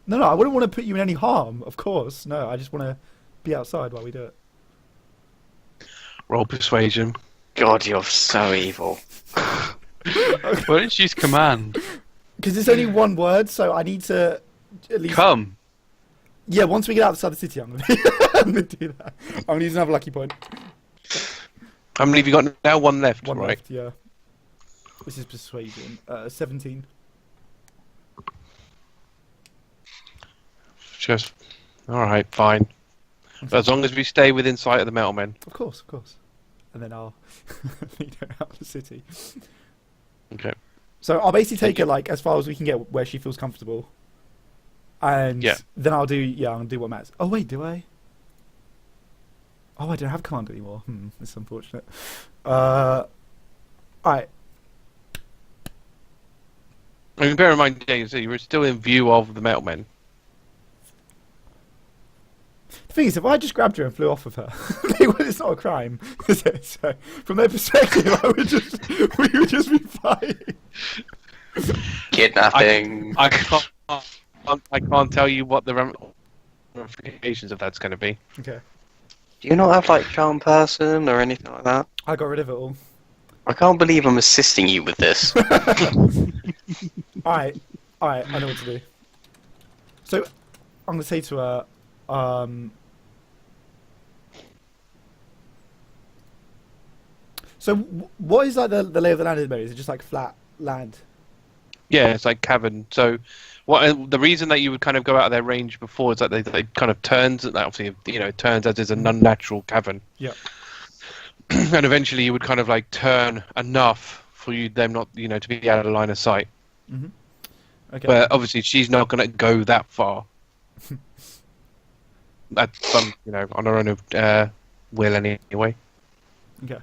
Speaker 3: No, I wouldn't want to put you in any harm. Of course, no. I just want to be outside while we do it.
Speaker 6: Roll persuasion.
Speaker 4: God, you're so evil.
Speaker 7: Why don't you use command?
Speaker 3: Because it's only one word, so I need to at least.
Speaker 7: Come.
Speaker 3: Yeah, once we get outside the city, I'm gonna do that. I'm gonna use another lucky point.
Speaker 6: How many have you got now? One left,
Speaker 3: One
Speaker 6: right?
Speaker 3: left, yeah. This is persuasion. 17.
Speaker 6: Just all right, fine. But as long as we stay within sight of the metalmen.
Speaker 3: Of course. And then I'll lead her out of the city.
Speaker 6: Okay.
Speaker 3: So I'll basically take her like as far as we can get where she feels comfortable. And
Speaker 6: Yeah.
Speaker 3: then I'm gonna do what Matt's. Oh wait, do I? Oh, I don't have command anymore. It's unfortunate. Alright.
Speaker 6: I mean, bear in mind, yeah, so you were still in view of the metalmen.
Speaker 3: The thing is, if I just grabbed her and flew off of her, it's not a crime, is it? So, from their perspective, we would just be fine.
Speaker 4: Kidnapping.
Speaker 6: I can't tell you what the ramifications of that's going to be.
Speaker 3: Okay.
Speaker 4: Do you not have like charm person or anything like that?
Speaker 3: I got rid of it all.
Speaker 4: I can't believe I'm assisting you with this.
Speaker 3: Alright, I know what to do. So, I'm going to say to her, so what is like the lay of the land at the moment? Is it just like flat land?
Speaker 6: Yeah, it's like cavern. So, what the reason that you would kind of go out of their range before is that they kind of turns. Obviously, it turns as is an unnatural cavern.
Speaker 3: Yeah.
Speaker 6: And eventually, you would kind of like turn enough for them not, to be out of line of sight.
Speaker 3: Mm-hmm. Okay.
Speaker 6: But obviously, she's not going to go that far. That's on her own will anyway.
Speaker 3: Okay.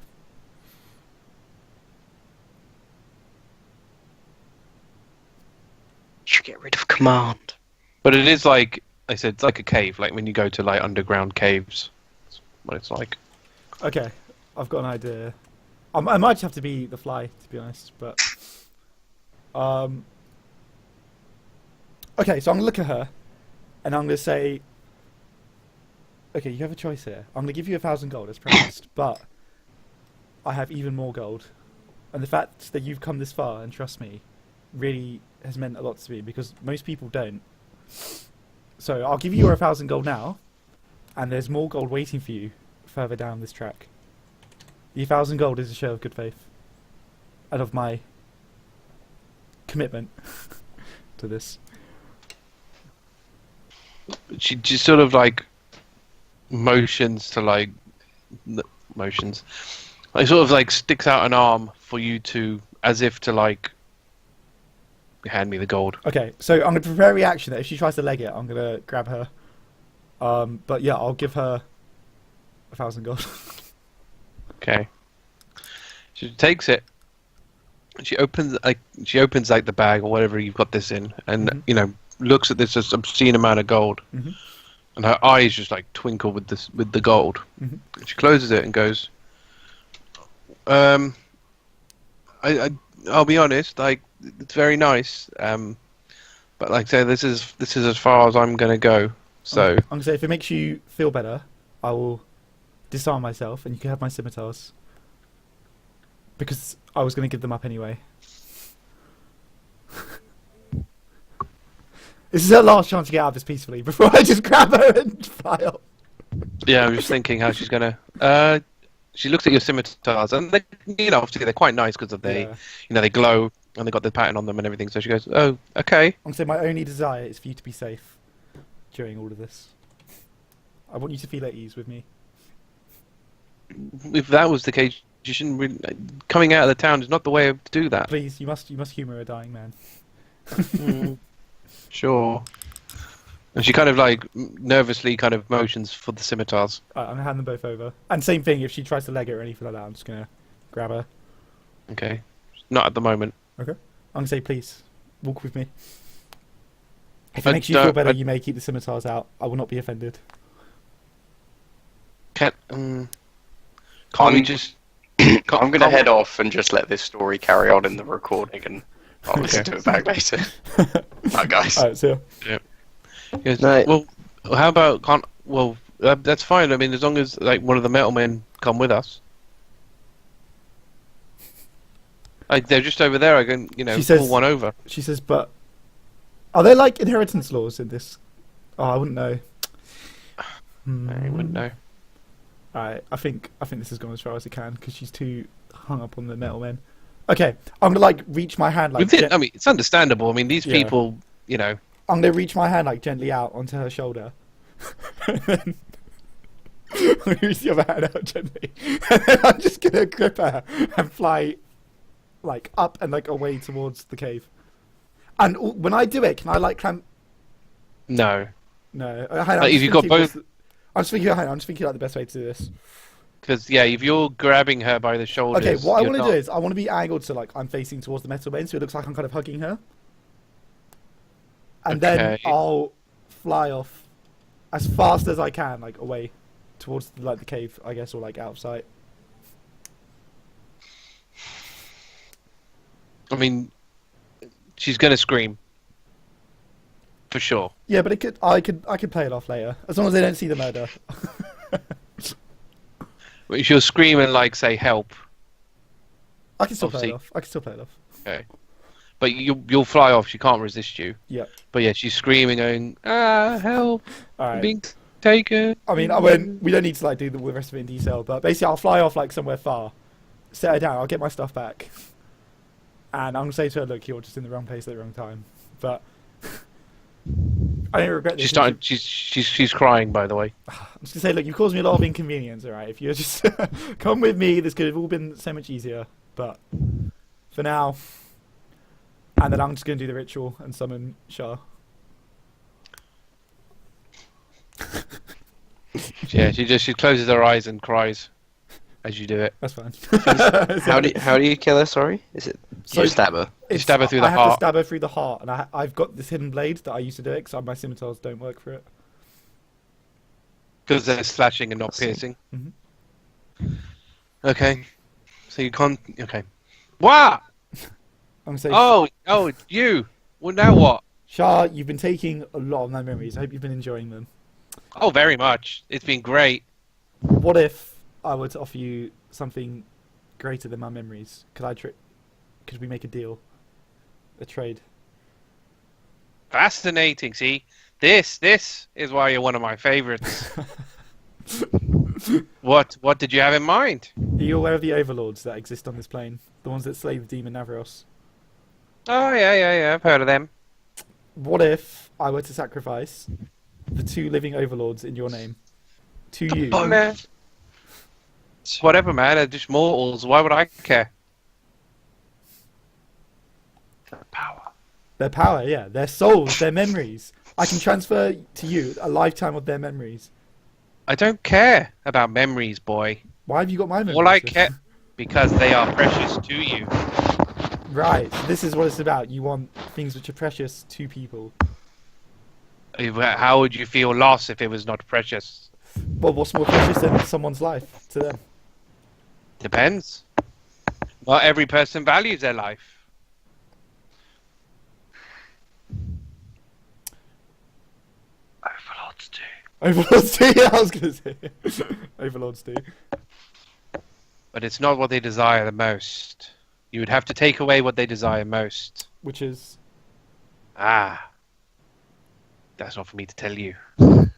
Speaker 4: Should get rid of command.
Speaker 6: But it is like I said, it's like a cave. Like when you go to like underground caves, that's what it's like.
Speaker 3: Okay, I've got an idea. I might just have to be the fly, to be honest. But okay, so I'm gonna look at her, and I'm gonna say, okay, you have a choice here. I'm gonna give you 1,000 gold as promised, but I have even more gold, and the fact that you've come this far and trust me really has meant a lot to me because most people don't. So I'll give you your 1,000 gold now, and there's more gold waiting for you further down this track. The 1,000 gold is a show of good faith and of my commitment to this.
Speaker 6: She just sort of like motions to like motions. Like sort of like sticks out an arm for you to, as if to like hand me the gold.
Speaker 3: Okay, so I'm going to prepare a reaction that if she tries to leg it, I'm going to grab her. But yeah, I'll give her 1,000 gold.
Speaker 6: Okay. She takes it. She opens like the bag or whatever you've got this in, and looks at this as obscene amount of gold, and her eyes just like twinkle with the gold. She closes it and goes, I'll be honest, like it's very nice, but like I say, this is as far as I'm gonna go. So
Speaker 3: I'm gonna say if it makes you feel better, I will disarm myself, and you can have my scimitars. Because I was gonna give them up anyway. This is her last chance to get out of this peacefully before I just grab her and fly off.
Speaker 6: yeah, I'm just thinking how she's gonna. She looks at your scimitars, and they, obviously they're quite nice because of they,
Speaker 3: Yeah.
Speaker 6: they glow and they got the pattern on them and everything. So she goes, "Oh, okay."
Speaker 3: I'm gonna say my only desire is for you to be safe during all of this. I want you to feel at ease with me.
Speaker 6: If that was the case, you shouldn't. Really, coming out of the town is not the way to do that.
Speaker 3: Please, you must humour a dying man.
Speaker 6: Sure. And she kind of nervously kind of motions for the scimitars.
Speaker 3: Alright, I'm gonna hand them both over. And same thing, if she tries to leg it or anything like that, I'm just gonna grab her.
Speaker 6: Okay. Not at the moment.
Speaker 3: Okay. I'm gonna say, please, walk with me. If it makes you feel better, you may keep the scimitars out. I will not be offended.
Speaker 6: Can't we just?
Speaker 4: I'm going to head off and just let this story carry on in the recording, and I'll listen to it back later. Bye, guys.
Speaker 3: Alright, see ya.
Speaker 6: Yes.
Speaker 2: No.
Speaker 6: Well, how about that's fine. I mean, as long as one of the metal men come with us. They're just over there. I can
Speaker 3: She says-
Speaker 6: pull one over.
Speaker 3: She says, but are there inheritance laws in this? Oh, I wouldn't know.
Speaker 6: I wouldn't know.
Speaker 3: Alright, I think this has gone as far as it can because she's too hung up on the metal men. Okay, I'm gonna reach my hand
Speaker 6: I mean, it's understandable. I mean, these
Speaker 3: Yeah.
Speaker 6: people,
Speaker 3: I'm gonna reach my hand gently out onto her shoulder. And then I'm gonna reach the other hand out gently. And then I'm just gonna grip her and fly up and away towards the cave. And when I do it, can I clamp?
Speaker 6: No.
Speaker 3: No. Hang on,
Speaker 6: If you've got both.
Speaker 3: I'm just thinking the best way to do this.
Speaker 6: Because if you're grabbing her by the shoulders.
Speaker 3: Okay, what I want to
Speaker 6: not-
Speaker 3: do is I want to be angled so I'm facing towards the metal bane, so it looks like I'm kind of hugging her. And then
Speaker 6: Okay.
Speaker 3: I'll fly off as fast as I can, away towards the cave, I guess, or out of sight.
Speaker 6: I mean, she's gonna scream. For sure.
Speaker 3: Yeah, but I could play it off later, as long as they don't see the murder.
Speaker 6: If you're screaming say help,
Speaker 3: I can still play it
Speaker 6: Obviously-
Speaker 3: off.
Speaker 6: okay. But you'll fly off. She can't resist you.
Speaker 3: Yeah.
Speaker 6: But yeah, she's screaming, going, help!
Speaker 3: All
Speaker 6: I'm
Speaker 3: right.
Speaker 6: being taken.
Speaker 3: I mean, we don't need to do the rest of it in detail, but basically I'll fly off somewhere far, set her down, I'll get my stuff back, and I'm gonna say to her, look, you're just in the wrong place at the wrong time. But I don't regret this.
Speaker 6: She's crying, by the way.
Speaker 3: I'm just gonna say, look, you've caused me a lot of inconvenience. All right, if you just come with me, this could have all been so much easier. But for now, and then I'm just gonna do the ritual and summon Shah.
Speaker 6: Yeah, she closes her eyes and cries as you do it.
Speaker 3: That's fine.
Speaker 2: How do you kill her? Sorry, is it
Speaker 3: So-
Speaker 2: you stab her?
Speaker 6: You stab her through
Speaker 3: I
Speaker 6: the
Speaker 3: have to
Speaker 6: heart.
Speaker 3: stab her through the heart, and I've got this hidden blade that I used to do it because my scimitars don't work for it.
Speaker 6: Because they're slashing and not piercing.
Speaker 3: Mhm.
Speaker 6: Okay. So you can't. Okay. What?
Speaker 3: I'm gonna say,
Speaker 6: Oh, you. Well, now what?
Speaker 3: Shah, you've been taking a lot of my memories. I hope you've been enjoying them.
Speaker 6: Oh, very much. It's been great.
Speaker 3: What if I were to offer you something greater than my memories? Could we make a deal? A trade?
Speaker 6: Fascinating. See, this is why you're one of my favorites. What did you have in mind?
Speaker 3: Are you aware of the overlords that exist on this plane? The ones that slay the demon Navros?
Speaker 6: Oh yeah. I've heard of them.
Speaker 3: What if I were to sacrifice the 2 living overlords in your name to you?
Speaker 6: Man. Whatever, man. They're just mortals. Why would I care?
Speaker 3: Their power, yeah. Their souls, their memories. I can transfer to you a lifetime of their memories.
Speaker 6: I don't care about memories, boy.
Speaker 3: Why have you got my memories?
Speaker 6: All I care because they are precious to you.
Speaker 3: Right, so this is what it's about. You want things which are precious to people.
Speaker 6: How would you feel lost if it was not precious?
Speaker 3: Well, what's more precious than someone's life to them?
Speaker 6: Depends. Not every person values their life.
Speaker 7: Overlords do.
Speaker 3: Overlords do. Yeah, I was gonna say. Overlords do.
Speaker 6: But it's not what they desire the most. You would have to take away what they desire most.
Speaker 3: Which is.
Speaker 6: Ah. That's not for me to tell you.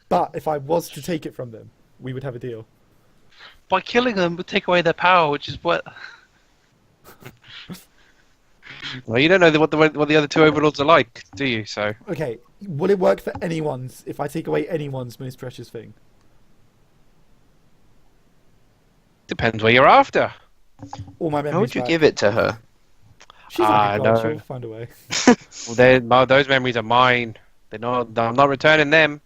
Speaker 3: But if I was to take it from them, we would have a deal.
Speaker 7: By killing them, would take away their power, which is what.
Speaker 6: Well, you don't know what the other two overlords are like, do you? So
Speaker 3: Okay, will it work for anyone's if I take away anyone's most precious thing?
Speaker 6: depends what you're after.
Speaker 3: All my memories.
Speaker 2: How would you
Speaker 3: back.
Speaker 2: give it to her?
Speaker 3: She's like a god,
Speaker 6: no.
Speaker 3: she'll find a way.
Speaker 6: Well, those memories are mine. I'm not returning them.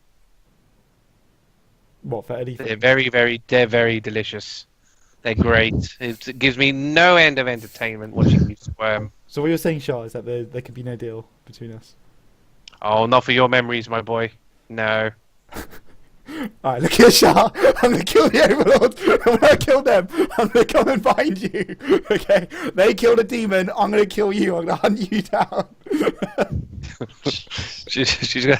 Speaker 3: What, for anything?
Speaker 6: They're very delicious. They're great. It gives me no end of entertainment watching you squirm.
Speaker 3: So what you're saying, Shah, is that there could be no deal between us?
Speaker 6: Oh, not for your memories, my boy. No.
Speaker 3: Alright, look here, Shah. I'm gonna kill the overlords. And when I kill them, I'm gonna come and find you. Okay? They killed a demon. I'm gonna kill you. I'm gonna hunt you down.
Speaker 6: she's gonna...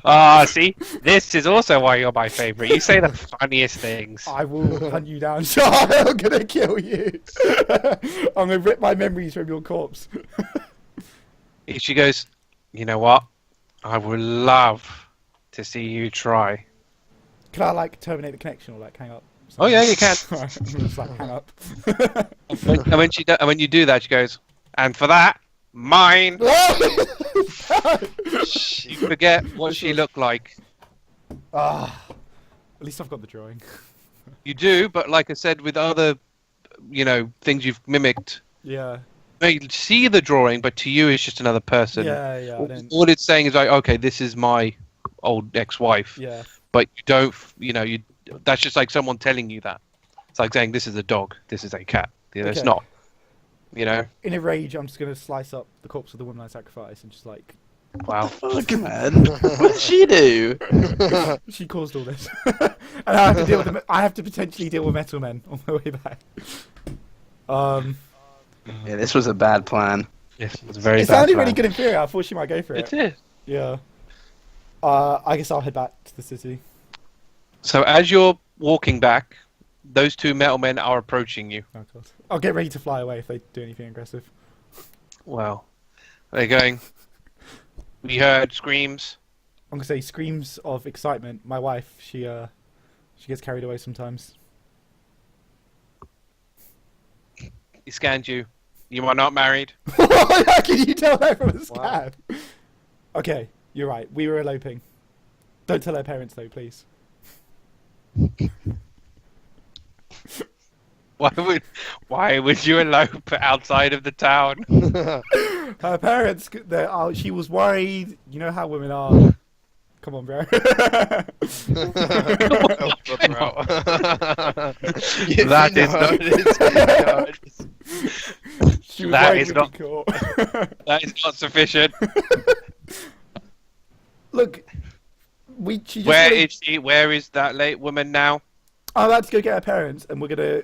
Speaker 6: Ah, see? This is also why you're my favourite. You say the funniest things.
Speaker 3: I will hunt you down, Shah. I'm gonna kill you. I'm gonna rip my memories from your corpse.
Speaker 6: She goes, you know what? I would love to see you try.
Speaker 3: Can I, like, terminate the connection or, like, hang up?
Speaker 6: Oh yeah, you can.
Speaker 3: Alright, I'm gonna just, like, hang up.
Speaker 6: and when you do that, she goes, and for that, mine. You forget what she looked like.
Speaker 3: Ah, at least I've got the drawing.
Speaker 6: You do, but like I said, with other, things you've mimicked,
Speaker 3: Yeah.
Speaker 6: you see the drawing, but to you, it's just another person.
Speaker 3: Yeah, yeah. I don't...
Speaker 6: All it's saying is like, okay, this is my old ex-wife.
Speaker 3: Yeah.
Speaker 6: But you don't, that's just like someone telling you that. It's like saying this is a dog, this is a cat. It's
Speaker 3: Okay.
Speaker 6: not.
Speaker 3: In a rage, I'm just gonna slice up the corpse of the woman I sacrificed and just like.
Speaker 6: Wow.
Speaker 2: Fuck, man. What did she do?
Speaker 3: She caused all this, and I have to deal with. I have to potentially deal with metal men on my way back.
Speaker 2: Yeah, this was a bad plan.
Speaker 6: Yes, it was a very
Speaker 3: It
Speaker 6: bad
Speaker 3: sounded
Speaker 6: plan.
Speaker 3: really good in theory. I thought she might go for it.
Speaker 7: It is.
Speaker 3: Yeah. I guess I'll head back to the city.
Speaker 6: So as you're walking back, those two metal men are approaching you.
Speaker 3: Oh god. I'll get ready to fly away if they do anything aggressive.
Speaker 6: Well, they're going. We heard screams.
Speaker 3: I'm gonna say screams of excitement. My wife, she gets carried away sometimes.
Speaker 6: He scanned you. You are not married.
Speaker 3: How can you tell that from a scan? Okay, you're right. We were eloping. Don't tell her parents though, please.
Speaker 6: Why would you elope outside of the town?
Speaker 3: Her parents, she was worried. You know how women are. Come on, bro.
Speaker 6: That
Speaker 3: She was
Speaker 6: That
Speaker 3: worried
Speaker 6: is
Speaker 3: we'd
Speaker 6: not-
Speaker 3: be caught.
Speaker 6: That is not sufficient.
Speaker 3: Look, she just
Speaker 6: Where
Speaker 3: wanted-
Speaker 6: is she? Where is that late woman now?
Speaker 3: I'm about to go get her parents, and we're gonna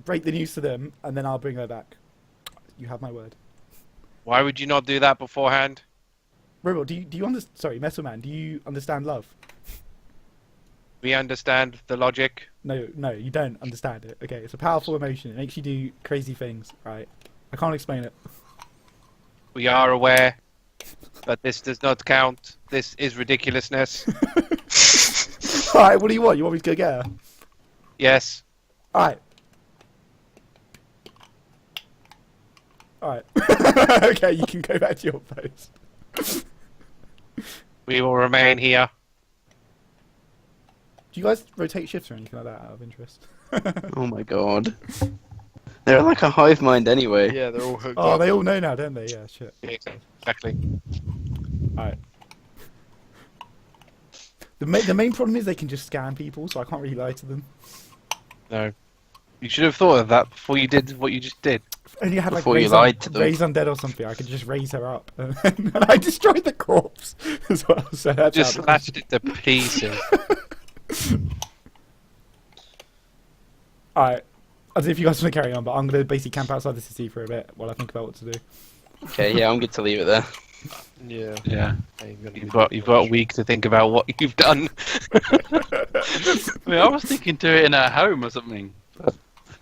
Speaker 3: break the news to them, and then I'll bring her back. You have my word.
Speaker 6: Why would you not do that beforehand?
Speaker 3: Robot, do you understand? Sorry, Metal Man, do you understand love?
Speaker 6: We understand the logic.
Speaker 3: No, you don't understand it. Okay, it's a powerful emotion. It makes you do crazy things, right? I can't explain it.
Speaker 6: We are aware, but this does not count. This is ridiculousness.
Speaker 3: Alright, what do you want? You want me to go get her?
Speaker 6: Yes.
Speaker 3: Alright. Alright. Okay, you can go back to your post.
Speaker 6: We will remain here.
Speaker 3: Do you guys rotate shifts or anything like that out of interest?
Speaker 2: Oh my god. They're like a hive mind anyway.
Speaker 5: Yeah, they're all hooked
Speaker 3: Oh,
Speaker 5: up.
Speaker 3: they all know now, don't they? Yeah, shit.
Speaker 6: Exactly.
Speaker 3: Alright. The main problem is they can just scam people, so I can't really lie to them.
Speaker 6: No. You should have thought of that before you did what you just did.
Speaker 3: If only I had like
Speaker 2: Before you lied to them.
Speaker 3: raise undead or something, I could just raise her up. And I destroyed the corpse as well. So that's
Speaker 6: Just
Speaker 3: how the-
Speaker 6: slashed it to pieces.
Speaker 3: Alright. I don't know if you guys want to carry on, but I'm going to basically camp outside the city for a bit while I think about what to do.
Speaker 2: Okay, yeah, I'm good to leave it there.
Speaker 5: Yeah.
Speaker 7: Yeah.
Speaker 5: Ain't gonna be
Speaker 6: You've got a week to think about what you've done.
Speaker 7: I mean, I was thinking do it in a home or something.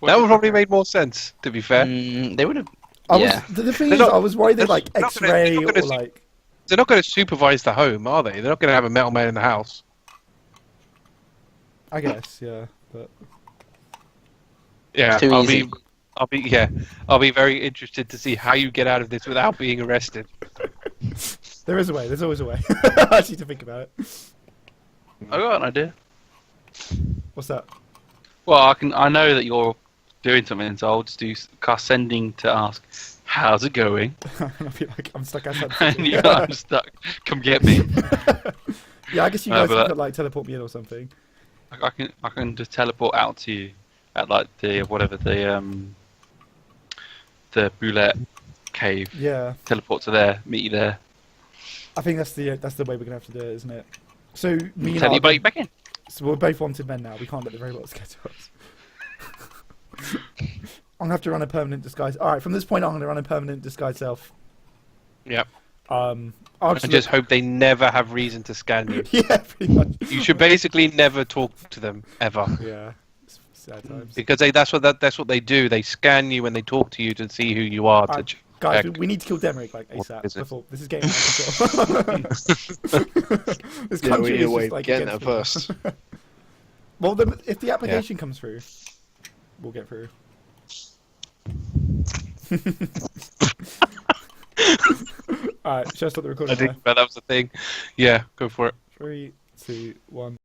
Speaker 6: That would probably make more sense, to be fair.
Speaker 2: They would have.
Speaker 3: The thing
Speaker 6: They're
Speaker 3: is,
Speaker 6: not-
Speaker 3: I was worried they'd like
Speaker 6: they're not gonna-
Speaker 3: X-ray
Speaker 6: they're not
Speaker 3: or
Speaker 6: gonna-
Speaker 3: like.
Speaker 6: They're not going to supervise the home, are they? They're not going to have a metal man in the house.
Speaker 3: I guess, yeah. But
Speaker 6: Yeah,
Speaker 2: It's too easy.
Speaker 6: I'll be very interested to see how you get out of this without being arrested.
Speaker 3: there is a way. There's always a way. I just need to think about it.
Speaker 7: I got an idea.
Speaker 3: What's that?
Speaker 7: Well, I know that you're doing something, so I'll just cast sending to ask, how's it going?
Speaker 3: I'll be like, I'm stuck outside.
Speaker 7: And you're like, I'm stuck. Come get me.
Speaker 3: Yeah, I guess you
Speaker 7: No,
Speaker 3: guys
Speaker 7: but
Speaker 3: could like teleport me in or something.
Speaker 7: I can just teleport out to you at like the Boulette cave.
Speaker 3: Yeah,
Speaker 7: Teleport to there, meet you there.
Speaker 3: I think that's the way we're gonna have to do it, isn't it? So me and
Speaker 7: Tell you
Speaker 3: Argh-
Speaker 7: back in.
Speaker 3: So we're both wanted men now. We can't let the robots get to us. I'm gonna have to run a permanent disguise. All right, from this point on, I'm gonna run a permanent disguise self.
Speaker 6: Yep.
Speaker 3: I'll
Speaker 6: I just hope they never have reason to scan you.
Speaker 3: yeah, pretty much.
Speaker 6: You should basically never talk to them ever,
Speaker 3: Yeah, it's sad times.
Speaker 6: because that's what they do. They scan you when they talk to you to see who you are.
Speaker 3: Alright, guys,
Speaker 6: check.
Speaker 3: we need to kill Demrick like
Speaker 6: What
Speaker 3: ASAP
Speaker 6: is it?
Speaker 3: before this is getting out of control. This
Speaker 5: Yeah, we
Speaker 3: country
Speaker 5: need
Speaker 3: is
Speaker 5: a way
Speaker 3: just
Speaker 5: of
Speaker 3: like
Speaker 5: getting there
Speaker 3: against me.
Speaker 5: first.
Speaker 3: Well, if the application comes through, we'll get through. Alright, shall I stop the
Speaker 6: I
Speaker 3: recording
Speaker 6: think
Speaker 3: now?
Speaker 6: that was the thing. Yeah, go for it.
Speaker 3: 3, 2, 1.